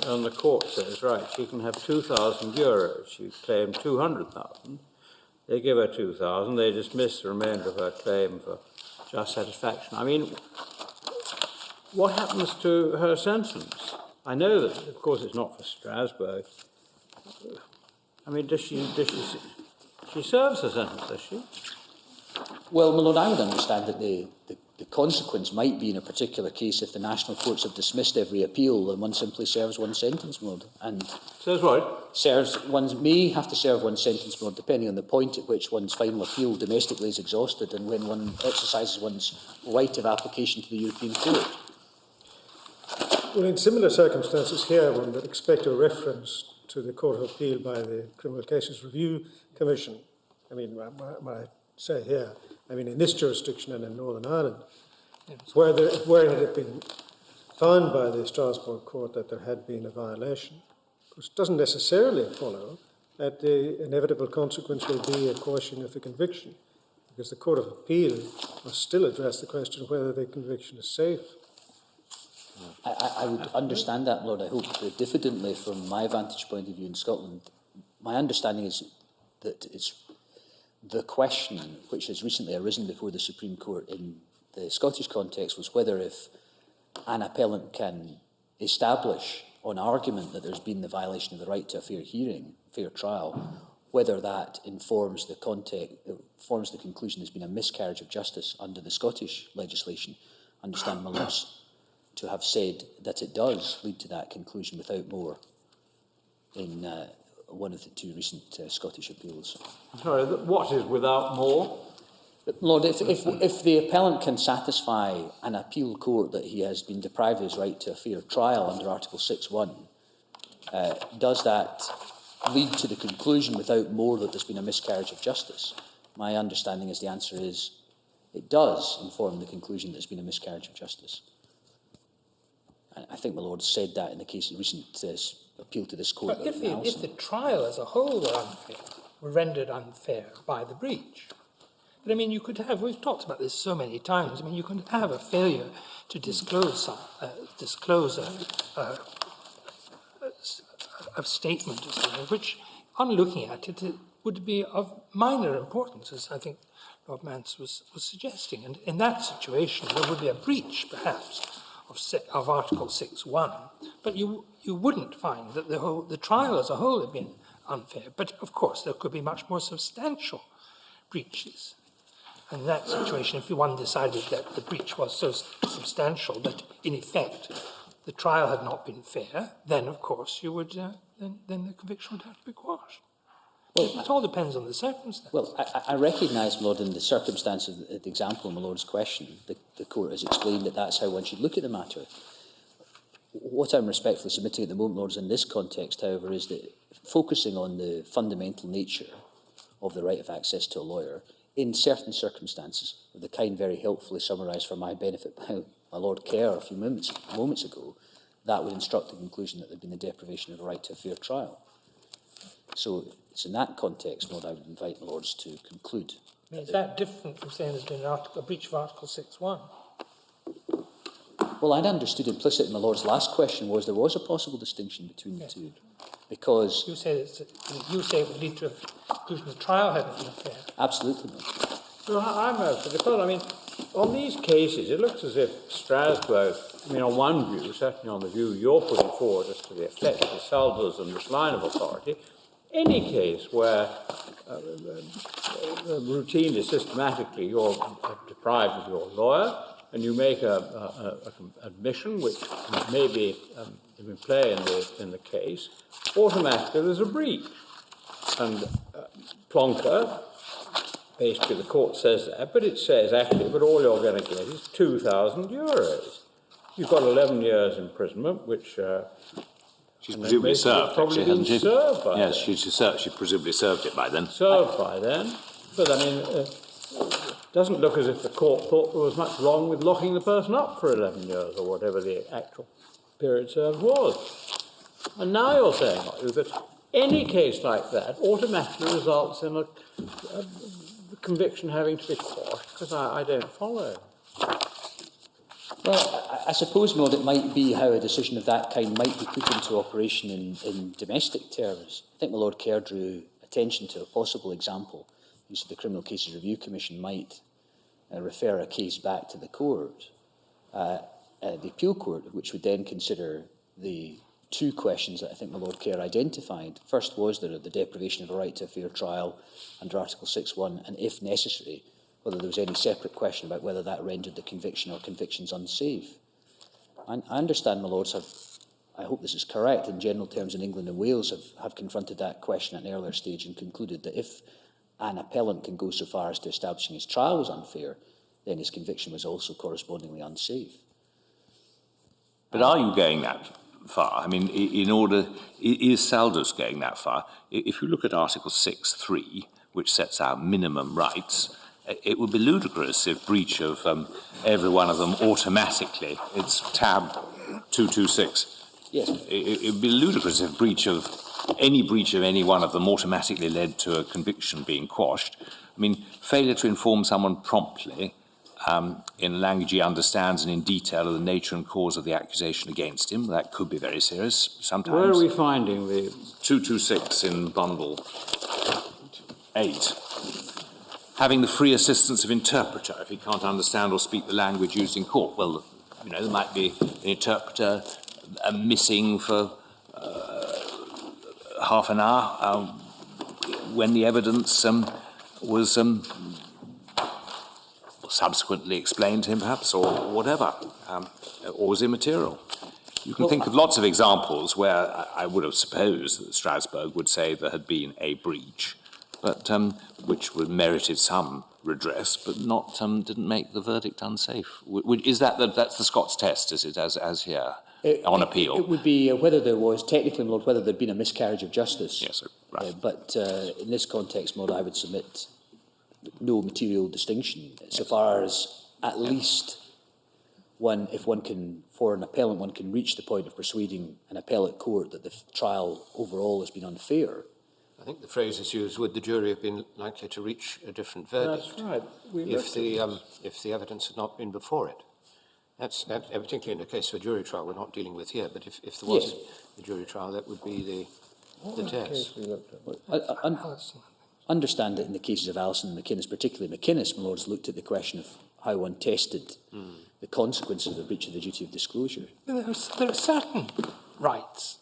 and the court says, right, she can have €2,000. She claimed 200,000. They give her 2,000. They dismiss the remainder of her claim for just satisfaction. I mean, what happens to her sentence? I know that, of course, it's not for Strasbourg. I mean, she serves her sentence, does she? Well, my Lord, I would understand that the consequence might be in a particular case if the national courts have dismissed every appeal and one simply serves one sentence, my Lord. And says what? One may have to serve one sentence, my Lord, depending on the point at which one's final appeal domestically is exhausted and when one exercises one's right of application to the European Court. Well, in similar circumstances here, one would expect a reference to the Court of Appeal by the Criminal Cases Review Commission. I mean, what I say here, I mean, in this jurisdiction and in Northern Ireland, where it had been found by the Strasbourg court that there had been a violation, which doesn't necessarily follow that the inevitable consequence will be a quashing of the conviction, because the Court of Appeal must still address the question of whether the conviction is safe. I would understand that, Lord. I hope diffidently from my vantage point of view in Scotland. My understanding is that it's the question which has recently arisen before the Supreme Court in the Scottish context was whether, if an appellant can establish on argument that there's been the violation of the right to a fair hearing, fair trial, whether that informs the conclusion there's been a miscarriage of justice under the Scottish legislation. I understand my Lords to have said that it does lead to that conclusion without more in one of the two recent Scottish appeals. Sorry, what is without more? Lord, if the appellant can satisfy an appeal court that he has been deprived of his right to a fair trial under Article 6.1, does that lead to the conclusion without more that there's been a miscarriage of justice? My understanding is the answer is it does inform the conclusion that there's been a miscarriage of justice. I think my Lord said that in the case of the recent appeal to this court. But if the trial as a whole were rendered unfair by the breach, but I mean, you could have, we've talked about this so many times, I mean, you could have a failure to disclose a statement or something, which, on looking at it, it would be of minor importance, as I think Lord Mance was suggesting. And in that situation, there would be a breach, perhaps, of Article 6.1, but you wouldn't find that the trial as a whole had been unfair. But of course, there could be much more substantial breaches. And in that situation, if one decided that the breach was so substantial that, in effect, the trial had not been fair, then of course you would then the conviction would have to be quashed. Well, it all depends on the circumstance. Well, I recognise, Lord, in the circumstance of the example of my Lord's question, the court has explained that that's how one should look at the matter. What I'm respectfully submitting at the moment, Lords, in this context, however, is that focusing on the fundamental nature of the right of access to a lawyer, in certain circumstances, of the kind very helpfully summarised for my benefit by my Lord Kerr a few moments ago, that would instruct the conclusion that there had been the deprivation of a right to a fair trial. So it's in that context, Lord, I would invite my Lords to conclude. Is that different from saying there's been a breach of Article 6.1? Well, I'd understood implicit in my Lord's last question was there was a possible distinction between the two, because you say it would lead to a conclusion the trial hadn't been fair. Absolutely. Well, I'm because I mean, on these cases, it looks as if Strasbourg, I mean, on one view, certainly on the view you're putting forward as to the effect of the salvos and this line of authority, any case where routinely, systematically, you're deprived of your lawyer, and you make an admission which may be in play in the case, automatically there's a breach. And Plonker, basically the court says that, but it says actually, but all you're going to get is €2,000. You've got 11 years imprisonment, which she's presumably served, probably actually, hasn't she? Served by yes, then. she presumably served it by then. Served by then. But I mean, it doesn't look as if the court thought there was much wrong with locking the person up for 11 years or whatever the actual period served was. And now you're saying that any case like that automatically results in a conviction having to be quashed, because I don't follow. Well, I suppose, Lord, it might be how a decision of that kind might be put into operation in domestic terms. I think my Lord Kerr drew attention to a possible example. Use of the Criminal Cases Review Commission might refer a case back to the court, the appeal court, which would then consider the two questions that I think my Lord Kerr identified. First was the deprivation of a right to a fair trial under Article 6.1, and if necessary, whether there was any separate question about whether that rendered the conviction or convictions unsafe. I understand my Lords have, I hope this is correct, in general terms in England and Wales have confronted that question at an earlier stage and concluded that if an appellant can go so far as to establishing his trial was unfair, then his conviction was also correspondingly unsafe. But are you going that far? I mean, is Saldus going that far? If you look at Article 6.3, which sets out minimum rights, it would be ludicrous if breach of every one of them automatically, it's tab 226. Yes. It would be ludicrous if any breach of any one of them automatically led to a conviction being quashed. I mean, failure to inform someone promptly in language he understands and in detail of the nature and cause of the accusation against him, that could be very serious sometimes. Where are we finding the 226 in bundle 8? Having the free assistance of interpreter if he can't understand or speak the language used in court. Well, you know, there might be an interpreter missing for half an hour when the evidence was subsequently explained to him, perhaps, or whatever, or was immaterial. You can think of lots of examples where I would have supposed that Strasbourg would say there had been a breach, but which would merited some redress, but not didn't make the verdict unsafe. Is that's the Scots test? Is it as here on appeal? It would be whether there was technically, Lord, whether there'd been a miscarriage of justice. Yes, right. But in this context, Lord, I would submit no material distinction so far as at least if one can, for an appellant, one can reach the point of persuading an appellate court that the trial overall has been unfair. I think the phrase is used, would the jury have been likely to reach a different verdict? That's right. If the evidence had not been before it. That's particularly in the case of a jury trial we're not dealing with here, but if there was a jury trial, that would be the test. Understand that in the cases of Alison and McInnes, particularly McInnes, my Lords, looked at the question of how one tested the consequences of a breach of the duty of disclosure. There are certain rights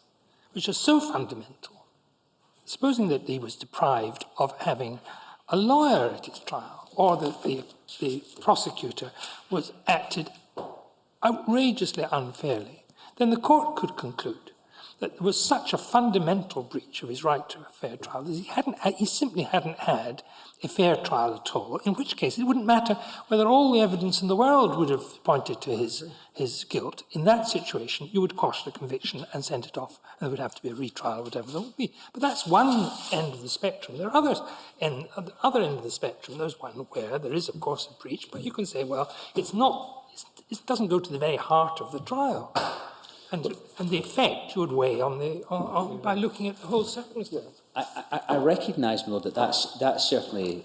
which are so fundamental. Supposing that he was deprived of having a lawyer at his trial, or that the prosecutor was acted outrageously unfairly, then the court could conclude that there was such a fundamental breach of his right to a fair trial that he simply hadn't had a fair trial at all, in which case it wouldn't matter whether all the evidence in the world would have pointed to his guilt. In that situation, you would quash the conviction and send it off, and there would have to be a retrial, whatever there would be. But that's one end of the spectrum. There are others, and at the other end of the spectrum, there's one where there is, of course, a breach, but you can say, well, it doesn't go to the very heart of the trial. And the effect you would weigh on by looking at the whole circumstance. I recognise, my Lord, that that's certainly,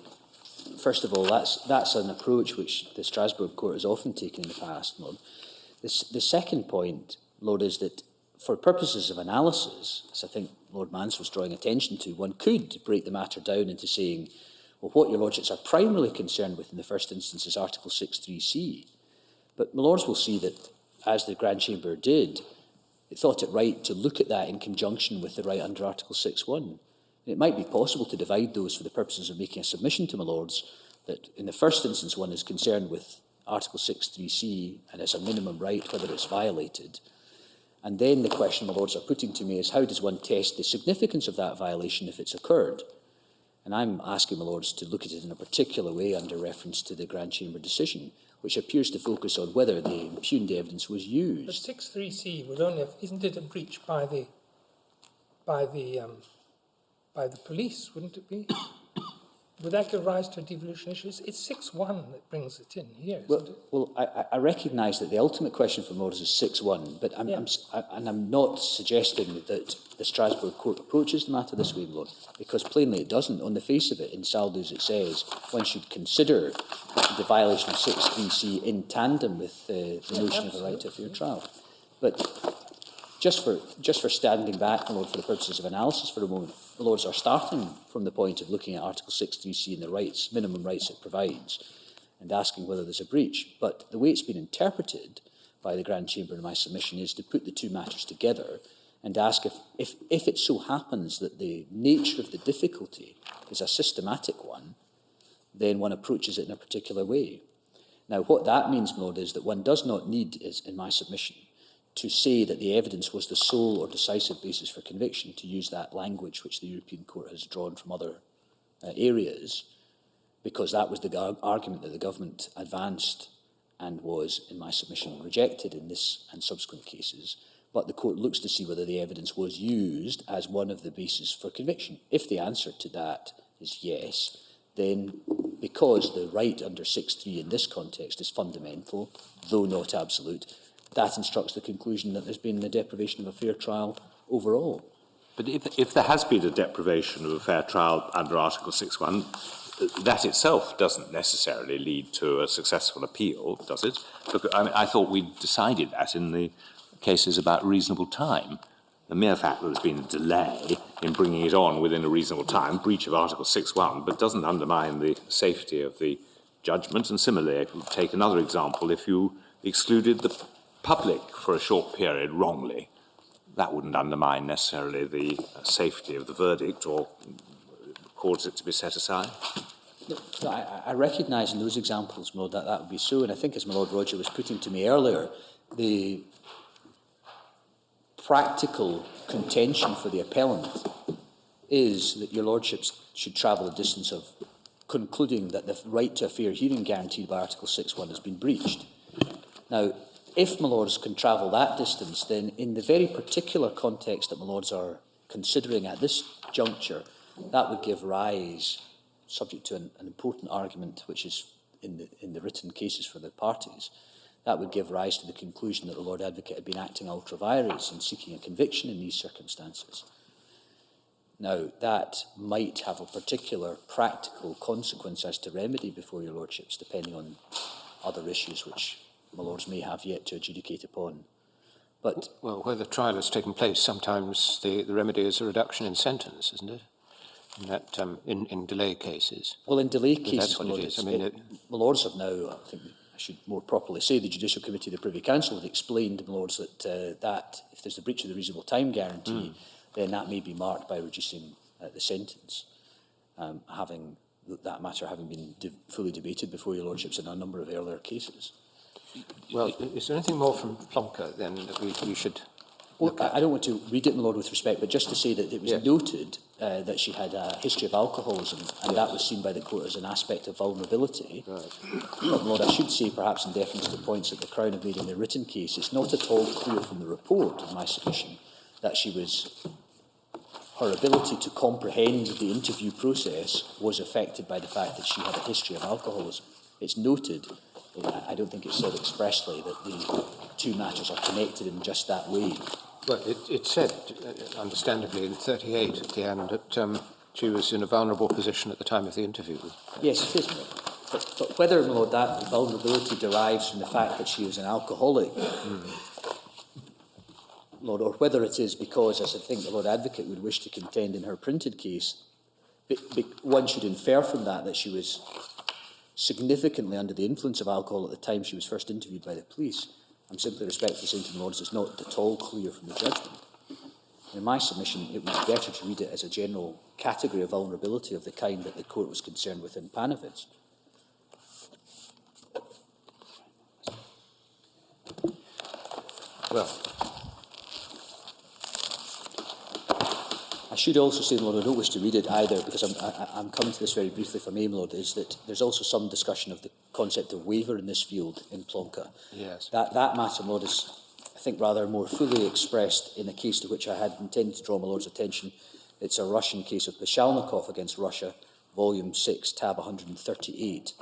first of all, that's an approach which the Strasbourg Court has often taken in the past, Lord. The second point, Lord, is that for purposes of analysis, as I think Lord Mance was drawing attention to, one could break the matter down into saying, well, what your Lordships are primarily concerned with in the first instance is Article 6.3c. But my Lords will see that, as the Grand Chamber did, it thought it right to look at that in conjunction with the right under Article 6.1. It might be possible to divide those for the purposes of making a submission to my lords that in the first instance one is concerned with Article 6.3c and it's a minimum right, whether it's violated. And then the question my lords are putting to me is how does one test the significance of that violation if it's occurred? And I'm asking my lords to look at it in a particular way under reference to the Grand Chamber decision, which appears to focus on whether the impugned evidence was used. But 6.3c would only have, isn't it a breach by the police, wouldn't it be? Would that give rise to a devolution issue? It's 6.1 that brings it in here, isn't it? Well, I recognise that the ultimate question for Lords is 6.1, but I'm not suggesting that the Strasbourg Court approaches the matter this way, Lord, because plainly it doesn't. On the face of it, in Saldus it says one should consider the violation of 6.3c in tandem with the notion of a right to a fair trial. But just for standing back, my Lord, for the purposes of analysis for a moment, the Lords are starting from the point of looking at Article 6.3c and the rights, minimum rights it provides, and asking whether there's a breach. But the way it's been interpreted by the Grand Chamber in my submission is to put the two matters together and ask if it so happens that the nature of the difficulty is a systematic one, then one approaches it in a particular way. Now, what that means, my Lord, is that one does not need, in my submission, to say that the evidence was the sole or decisive basis for conviction, to use that language which the European Court has drawn from other areas, because that was the argument that the government advanced and was, in my submission, rejected in this and subsequent cases. But the court looks to see whether the evidence was used as one of the bases for conviction. If the answer to that is yes, then because the right under 6.3 in this context is fundamental, though not absolute, that instructs the conclusion that there's been a deprivation of a fair trial overall. But if there has been a deprivation of a fair trial under Article 6.1, that itself doesn't necessarily lead to a successful appeal, does it? Look, I thought we decided that in the cases about reasonable time. The mere fact that there's been a delay in bringing it on within a reasonable time, breach of Article 6.1, but doesn't undermine the safety of the judgment. And similarly, if you take another example, if you excluded the public for a short period wrongly, that wouldn't undermine necessarily the safety of the verdict or cause it to be set aside. No, I recognise in those examples, my Lord, that would be so, and I think as my Lord Roger was putting to me earlier, the practical contention for the appellant is that your lordships should travel a distance of concluding that the right to a fair hearing guaranteed by Article 6.1 has been breached. Now, if my lords can travel that distance, then in the very particular context that my lords are considering at this juncture, that would give rise, subject to an important argument which is in the written cases for the parties, that would give rise to the conclusion that the Lord Advocate had been acting ultra vires in seeking a conviction in these circumstances. Now, that might have a particular practical consequence as to remedy before your lordships, depending on other issues which my lords may have yet to adjudicate upon. But well, where the trial has taken place, sometimes the remedy is a reduction in sentence, isn't it? In that in delay cases. Well, in delay cases, that's what it is. I mean, my lords have now, I think I should more properly say, the Judicial Committee of the Privy Council have explained, my lords, that that if there's a breach of the reasonable time guarantee, then that may be marked by reducing the sentence, having that matter having been fully debated before your lordships in a number of earlier cases. Well, is there anything more from Plonker then that we should... Well, I don't want to read it, my lord, with respect, but just to say that it was noted that she had a history of alcoholism, and that was seen by the court as an aspect of vulnerability. Right. But, my lord, I should say, perhaps in deference to points that the Crown have made in the written case, it's not at all clear from the report of my submission that her ability to comprehend the interview process was affected by the fact that she had a history of alcoholism. It's noted. I don't think it's said expressly that the two matters are connected in just that way. Well, it said, understandably, in 38 at the end, that she was in a vulnerable position at the time of the interview. Yes, it is, my lord. But whether, my lord, that vulnerability derives from the fact that she was an alcoholic, Lord, or whether it is because, as I think the Lord Advocate would wish to contend in her printed case, one should infer from that she was significantly under the influence of alcohol at the time she was first interviewed by the police. I'm simply respectfully saying to the lords it's not at all clear from the judgment. In my submission, it would be better to read it as a general category of vulnerability of the kind that the court was concerned with in Panovitz. Well, I should also say, Lord, I don't wish to read it either, because I'm coming to this very briefly, if I may, Lord, is that there's also some discussion of the concept of waiver in this field in Plonka. yes. That matter, Lord, is, I think, rather more fully expressed in a case to which I had intended to draw my Lord's attention. It's a Russian case of Peshalnikov against Russia, Volume 6, tab 138.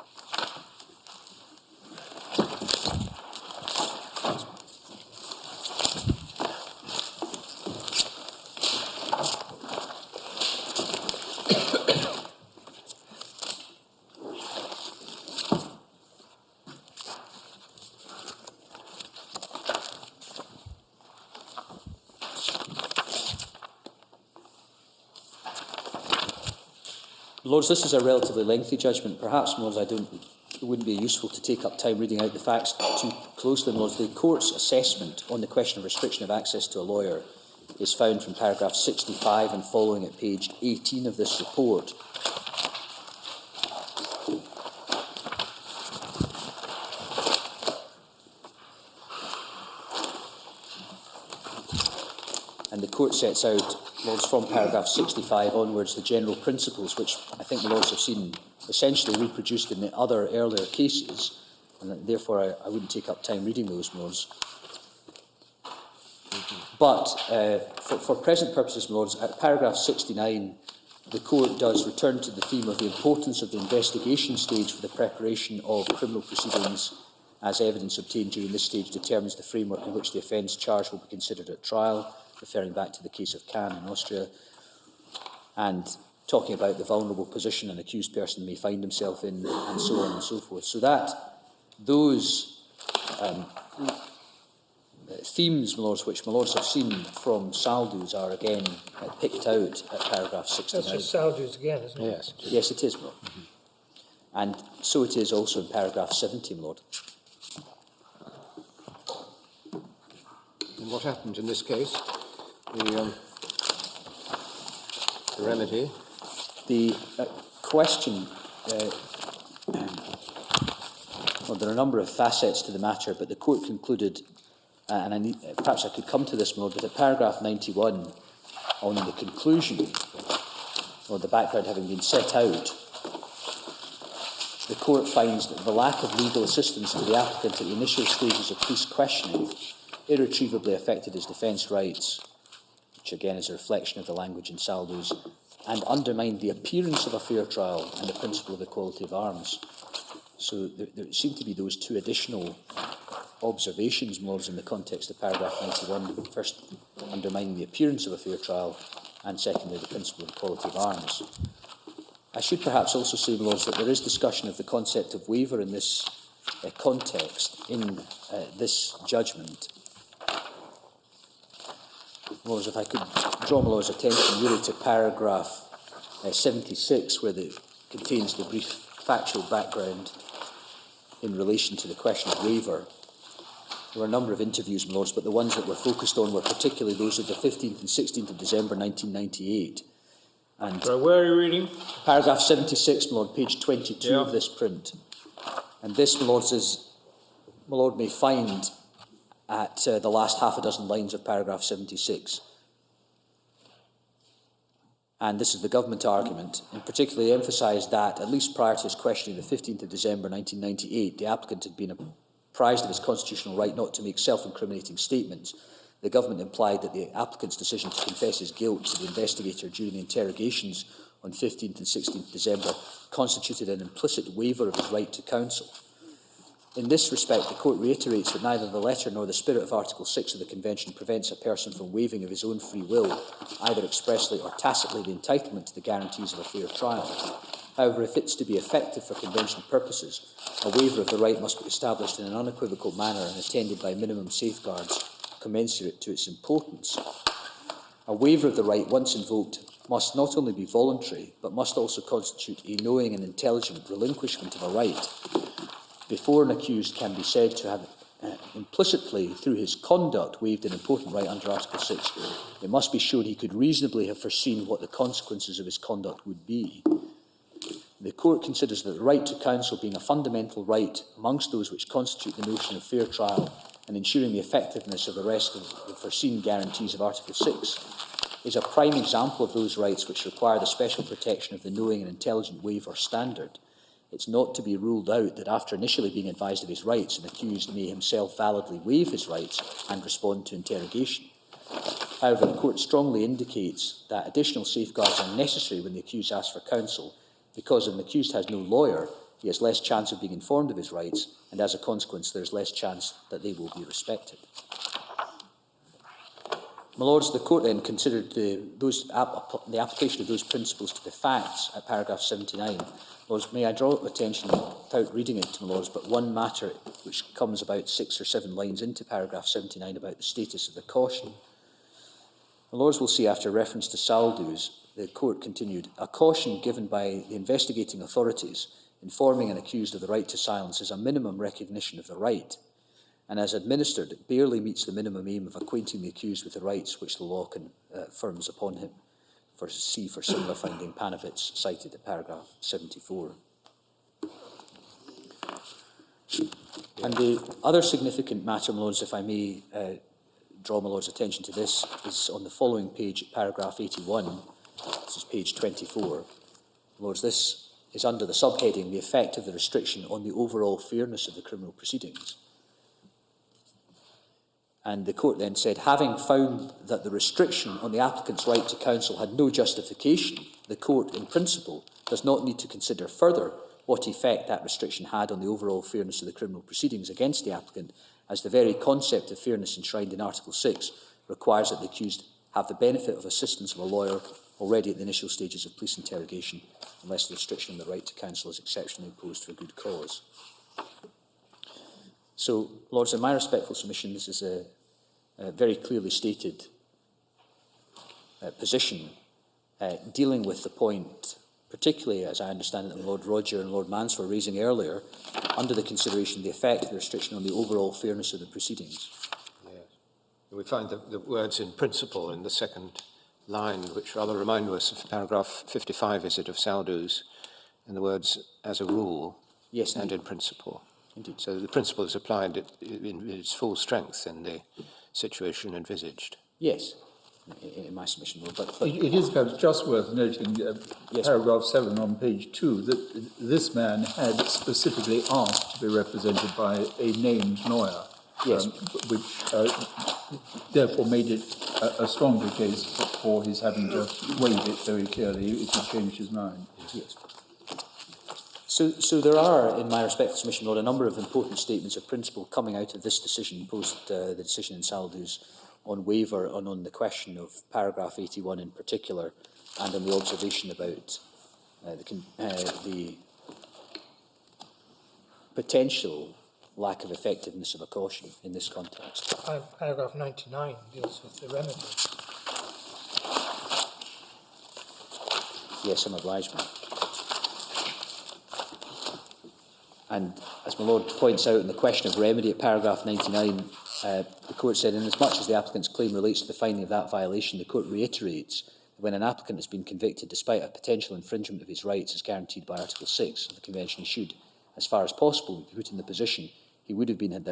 Lords, this is a relatively lengthy judgment. Perhaps, Lords, it wouldn't be useful to take up time reading out the facts too closely, Lords. The court's assessment on the question of restriction of access to a lawyer is found from paragraph 65 and following at page 18 of this report. And the court sets out, Lords, from paragraph 65 onwards, the general principles which I think the Lords have seen essentially reproduced in the other earlier cases, and therefore I wouldn't take up time reading those, Lords. But for present purposes, Lords, at paragraph 69, the court does return to the theme of the importance of the investigation stage for the preparation of criminal proceedings, as evidence obtained during this stage determines the framework in which the offence charged will be considered at trial, referring back to the case of Cannes in Austria, and talking about the vulnerable position an accused person may find himself in, and so on and so forth. So that those themes, my Lords, which my Lords have seen from Saldus are again picked out at paragraph 69. That's just Saldus again, isn't it? Yes. Yes, it is, my Lord. And so it is also in paragraph 70, my Lord. And what happened in this case? The remedy? The question, well, there are a number of facets to the matter, but the court concluded, and perhaps I could come to this, my Lord, but at paragraph 91, on the conclusion, or the background having been set out, the court finds that the lack of legal assistance to the applicant at the initial stages of police questioning irretrievably affected his defence rights, which again is a reflection of the language in Saldus, and undermined the appearance of a fair trial and the principle of equality of arms. So there seem to be those two additional observations, Lords, in the context of paragraph 91. First, undermining the appearance of a fair trial, and secondly, the principle of equality of arms. I should perhaps also say, Lords, that there is discussion of the concept of waiver in this context, in this judgment. Lords, if I could draw my Lord's attention really to paragraph 76, where it contains the brief factual background in relation to the question of waiver. There were a number of interviews, my Lords, but the ones that were focused on were particularly those of the 15th and 16th of December 1998. And So where are you reading? paragraph 76, my Lord, page 22 of this print. And this, my Lords, is, my Lord may find at the last half a dozen lines of paragraph 76. And this is the government argument, and particularly emphasised that, at least prior to his questioning the 15th of December 1998, the applicant had been apprised of his constitutional right not to make self-incriminating statements. The government implied that the applicant's decision to confess his guilt to the investigator during the interrogations on 15th and 16th December constituted an implicit waiver of his right to counsel. In this respect, the court reiterates that neither the letter nor the spirit of Article 6 of the Convention prevents a person from waiving of his own free will, either expressly or tacitly, the entitlement to the guarantees of a fair trial. However, if it's to be effective for Convention purposes, a waiver of the right must be established in an unequivocal manner and attended by minimum safeguards commensurate to its importance. A waiver of the right, once invoked, must not only be voluntary, but must also constitute a knowing and intelligent relinquishment of a right, before an accused can be said to have implicitly, through his conduct, waived an important right under Article 6, it must be shown he could reasonably have foreseen what the consequences of his conduct would be. The Court considers that the right to counsel being a fundamental right amongst those which constitute the notion of fair trial and ensuring the effectiveness of the rest of the foreseen guarantees of Article 6 is a prime example of those rights which require the special protection of the knowing and intelligent waiver standard. It's not to be ruled out that after initially being advised of his rights, an accused may himself validly waive his rights and respond to interrogation. However, the Court strongly indicates that additional safeguards are necessary when the accused asks for counsel, because if an accused has no lawyer, he has less chance of being informed of his rights, and as a consequence, there is less chance that they will be respected. My Lords, the Court then considered the application of those principles to the facts at paragraph 79. Lords, may I draw attention, without reading it to my Lords, but one matter which comes about 6 or 7 lines into paragraph 79 about the status of the caution. My Lords will see, after reference to Saldus, the Court continued, a caution given by the investigating authorities informing an accused of the right to silence is a minimum recognition of the right, and as administered, it barely meets the minimum aim of acquainting the accused with the rights which the law confirms upon him. For similar finding Panovitz, cited at paragraph 74. And the other significant matter, my Lords, if I may draw my Lord's attention to this, is on the following page, paragraph 81. This is page 24. Lords, this is under the subheading, the effect of the restriction on the overall fairness of the criminal proceedings. And the Court then said, having found that the restriction on the applicant's right to counsel had no justification, the Court, in principle, does not need to consider further what effect that restriction had on the overall fairness of the criminal proceedings against the applicant, as the very concept of fairness enshrined in Article 6 requires that the accused have the benefit of assistance of a lawyer already at the initial stages of police interrogation, unless the restriction on the right to counsel is exceptionally imposed for good cause. So, Lords, in my respectful submission, this is a very clearly stated position dealing with the point, particularly as I understand it, that Lord Roger and Lord Mance were raising earlier, under the consideration of the effect of the restriction on the overall fairness of the proceedings. Yes. We find the words in principle in the second line, which rather remind us of paragraph 55, is it, of Saldus, and the words as a rule, yes, and in principle. Indeed. So the principle is applied in its full strength in the situation envisaged. Yes, in my submission, Lord. But it is perhaps just worth noting, yes, paragraph 7 on page 2, that this man had specifically asked to be represented by a named lawyer, yes, which therefore made it a stronger case for his having to waive it very clearly if he changed his mind. yes. So there are, in my respectful submission, Lord, a number of important statements of principle coming out of this decision, post the decision in Saldus, on waiver and on the question of paragraph 81 in particular, and on the observation about the potential lack of effectiveness of a caution in this context. Paragraph 99 deals with the remedy. Yes, I'm obliged, ma'am. And as my Lord points out in the question of remedy at paragraph 99, the Court said, inasmuch as the applicant's claim relates to the finding of that violation, the Court reiterates that when an applicant has been convicted despite a potential infringement of his rights as guaranteed by Article 6 of the Convention, he should, as far as possible, be put in the position he would have been had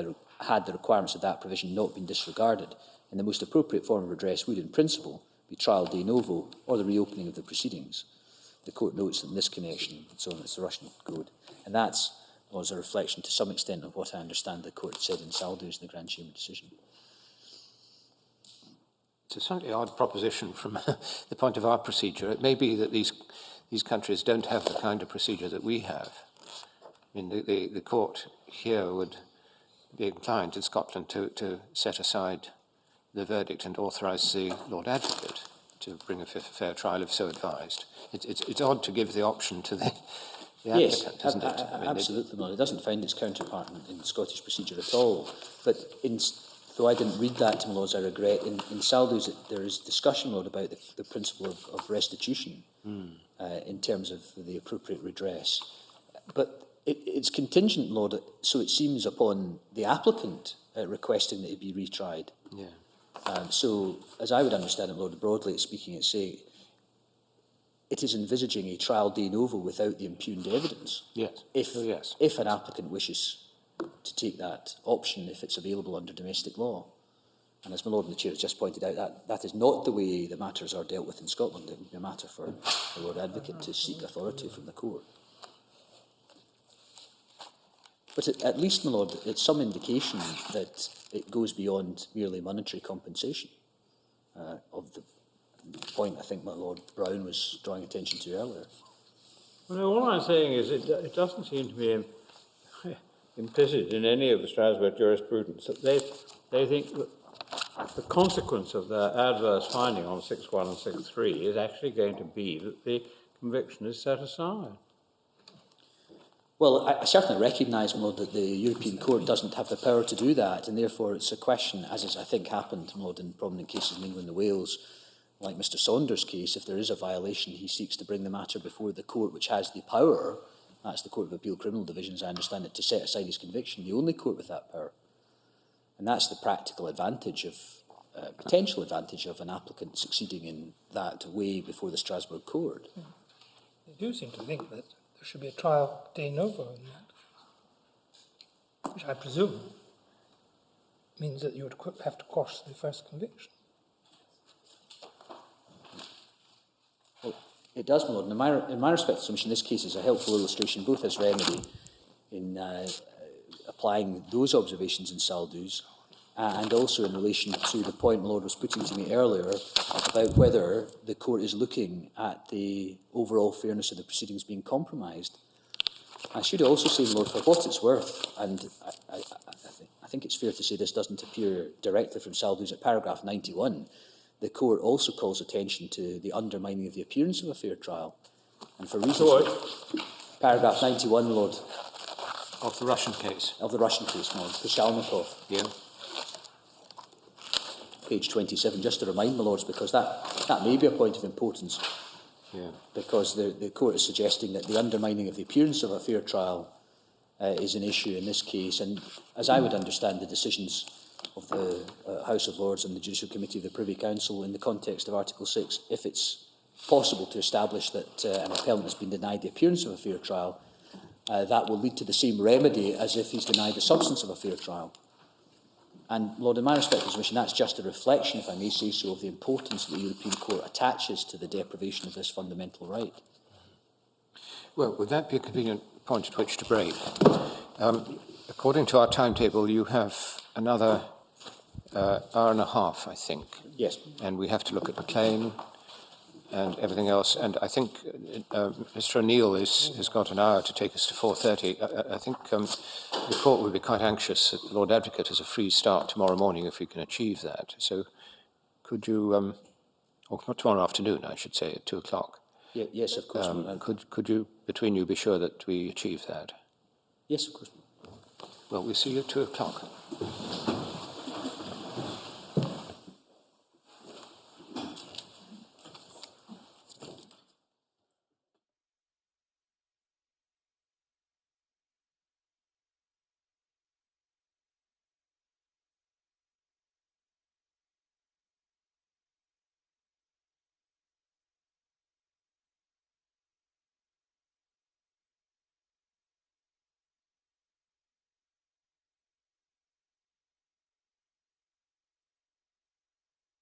the requirements of that provision not been disregarded, and the most appropriate form of redress would, in principle, be trial de novo or the reopening of the proceedings. The Court notes that in this connection, so it's the Russian Code, and that's was a reflection to some extent of what I understand the Court said in Saldus in the Grand Chamber decision. It's a slightly odd proposition from the point of our procedure. It may be that these countries don't have the kind of procedure that we have. I mean, the Court here would be inclined in Scotland to set aside the verdict and authorise the Lord Advocate to bring a fair trial if so advised. It's odd to give the option to the yes, applicant, isn't it? I mean, absolutely not. It doesn't find its counterpart in Scottish procedure at all. But though I didn't read that to my Lords, I regret, in Saldus there is discussion, Lord, about the principle of restitution in terms of the appropriate redress. But It's contingent, Lord, so it seems, upon the applicant requesting that it be retried. Yeah. So, as I would understand it, Lord, broadly speaking, it's saying it is envisaging a trial de novo without the impugned evidence. Yes. If an applicant wishes to take that option, if it's available under domestic law. And as my Lord and the Chair has just pointed out, that is not the way that matters are dealt with in Scotland. It would be a matter for the Lord Advocate to seek authority from the court. But at least, my Lord, it's some indication that it goes beyond merely monetary compensation of the point I think my Lord Brown was drawing attention to earlier. Well, all I'm saying is it doesn't seem to be implicit in any of the Strasbourg jurisprudence that they think that the consequence of their adverse finding on 6.1 and 6.3 is actually going to be that the conviction is set aside. Well, I certainly recognise, my Lord, that the European Court doesn't have the power to do that, and therefore it's a question, as is, I think, happened, my Lord, in prominent cases in England and Wales, like Mr Saunders' case. If there is a violation, he seeks to bring the matter before the court which has the power, that's the Court of Appeal Criminal Division, as I understand it, to set aside his conviction, the only court with that power. And that's the practical advantage of, potential advantage of an applicant succeeding in that way before the Strasbourg Court. They do seem to think that there should be a trial de novo in that, which I presume means that you would have to quash the first conviction. Well, it does, my Lord. In my respect, submission, this case is a helpful illustration, both as remedy in applying those observations in Saldus, and also in relation to the point my Lord was putting to me earlier about whether the court is looking at the overall fairness of the proceedings being compromised. I should also say, my Lord, for what it's worth, and I think it's fair to say this doesn't appear directly from Saldus at paragraph 91, the court also calls attention to the undermining of the appearance of a fair trial. And for reasons... Paragraph 91, my Lord. Of the Russian case? Of the Russian case, my Lord. Krishalnikov. Yeah. Page 27, just to remind my Lords, because that may be a point of importance. Yeah. Because the court is suggesting that the undermining of the appearance of a fair trial is an issue in this case. And as I would understand the decisions of the House of Lords and the Judicial Committee of the Privy Council in the context of Article 6, if it's possible to establish that an appellant has been denied the appearance of a fair trial, that will lead to the same remedy as if he's denied the substance of a fair trial. And, Lord, in my respect, submission, that's just a reflection, if I may say so, of the importance that the European Court attaches to the deprivation of this fundamental right. Well, would that be a convenient point at which to break? According to our timetable, you have another hour and a half, I think. Yes. And we have to look at the claim and everything else. And I think Mr O'Neill has got an hour to take us to 4:30. I think the court would be quite anxious that the Lord Advocate has a free start tomorrow morning if we can achieve that. So could you, or not tomorrow afternoon, I should say, at 2 o'clock. Yes, of course. Could you, between you, be sure that we achieve that? Yes, of course. Well, we'll see you at 2 o'clock.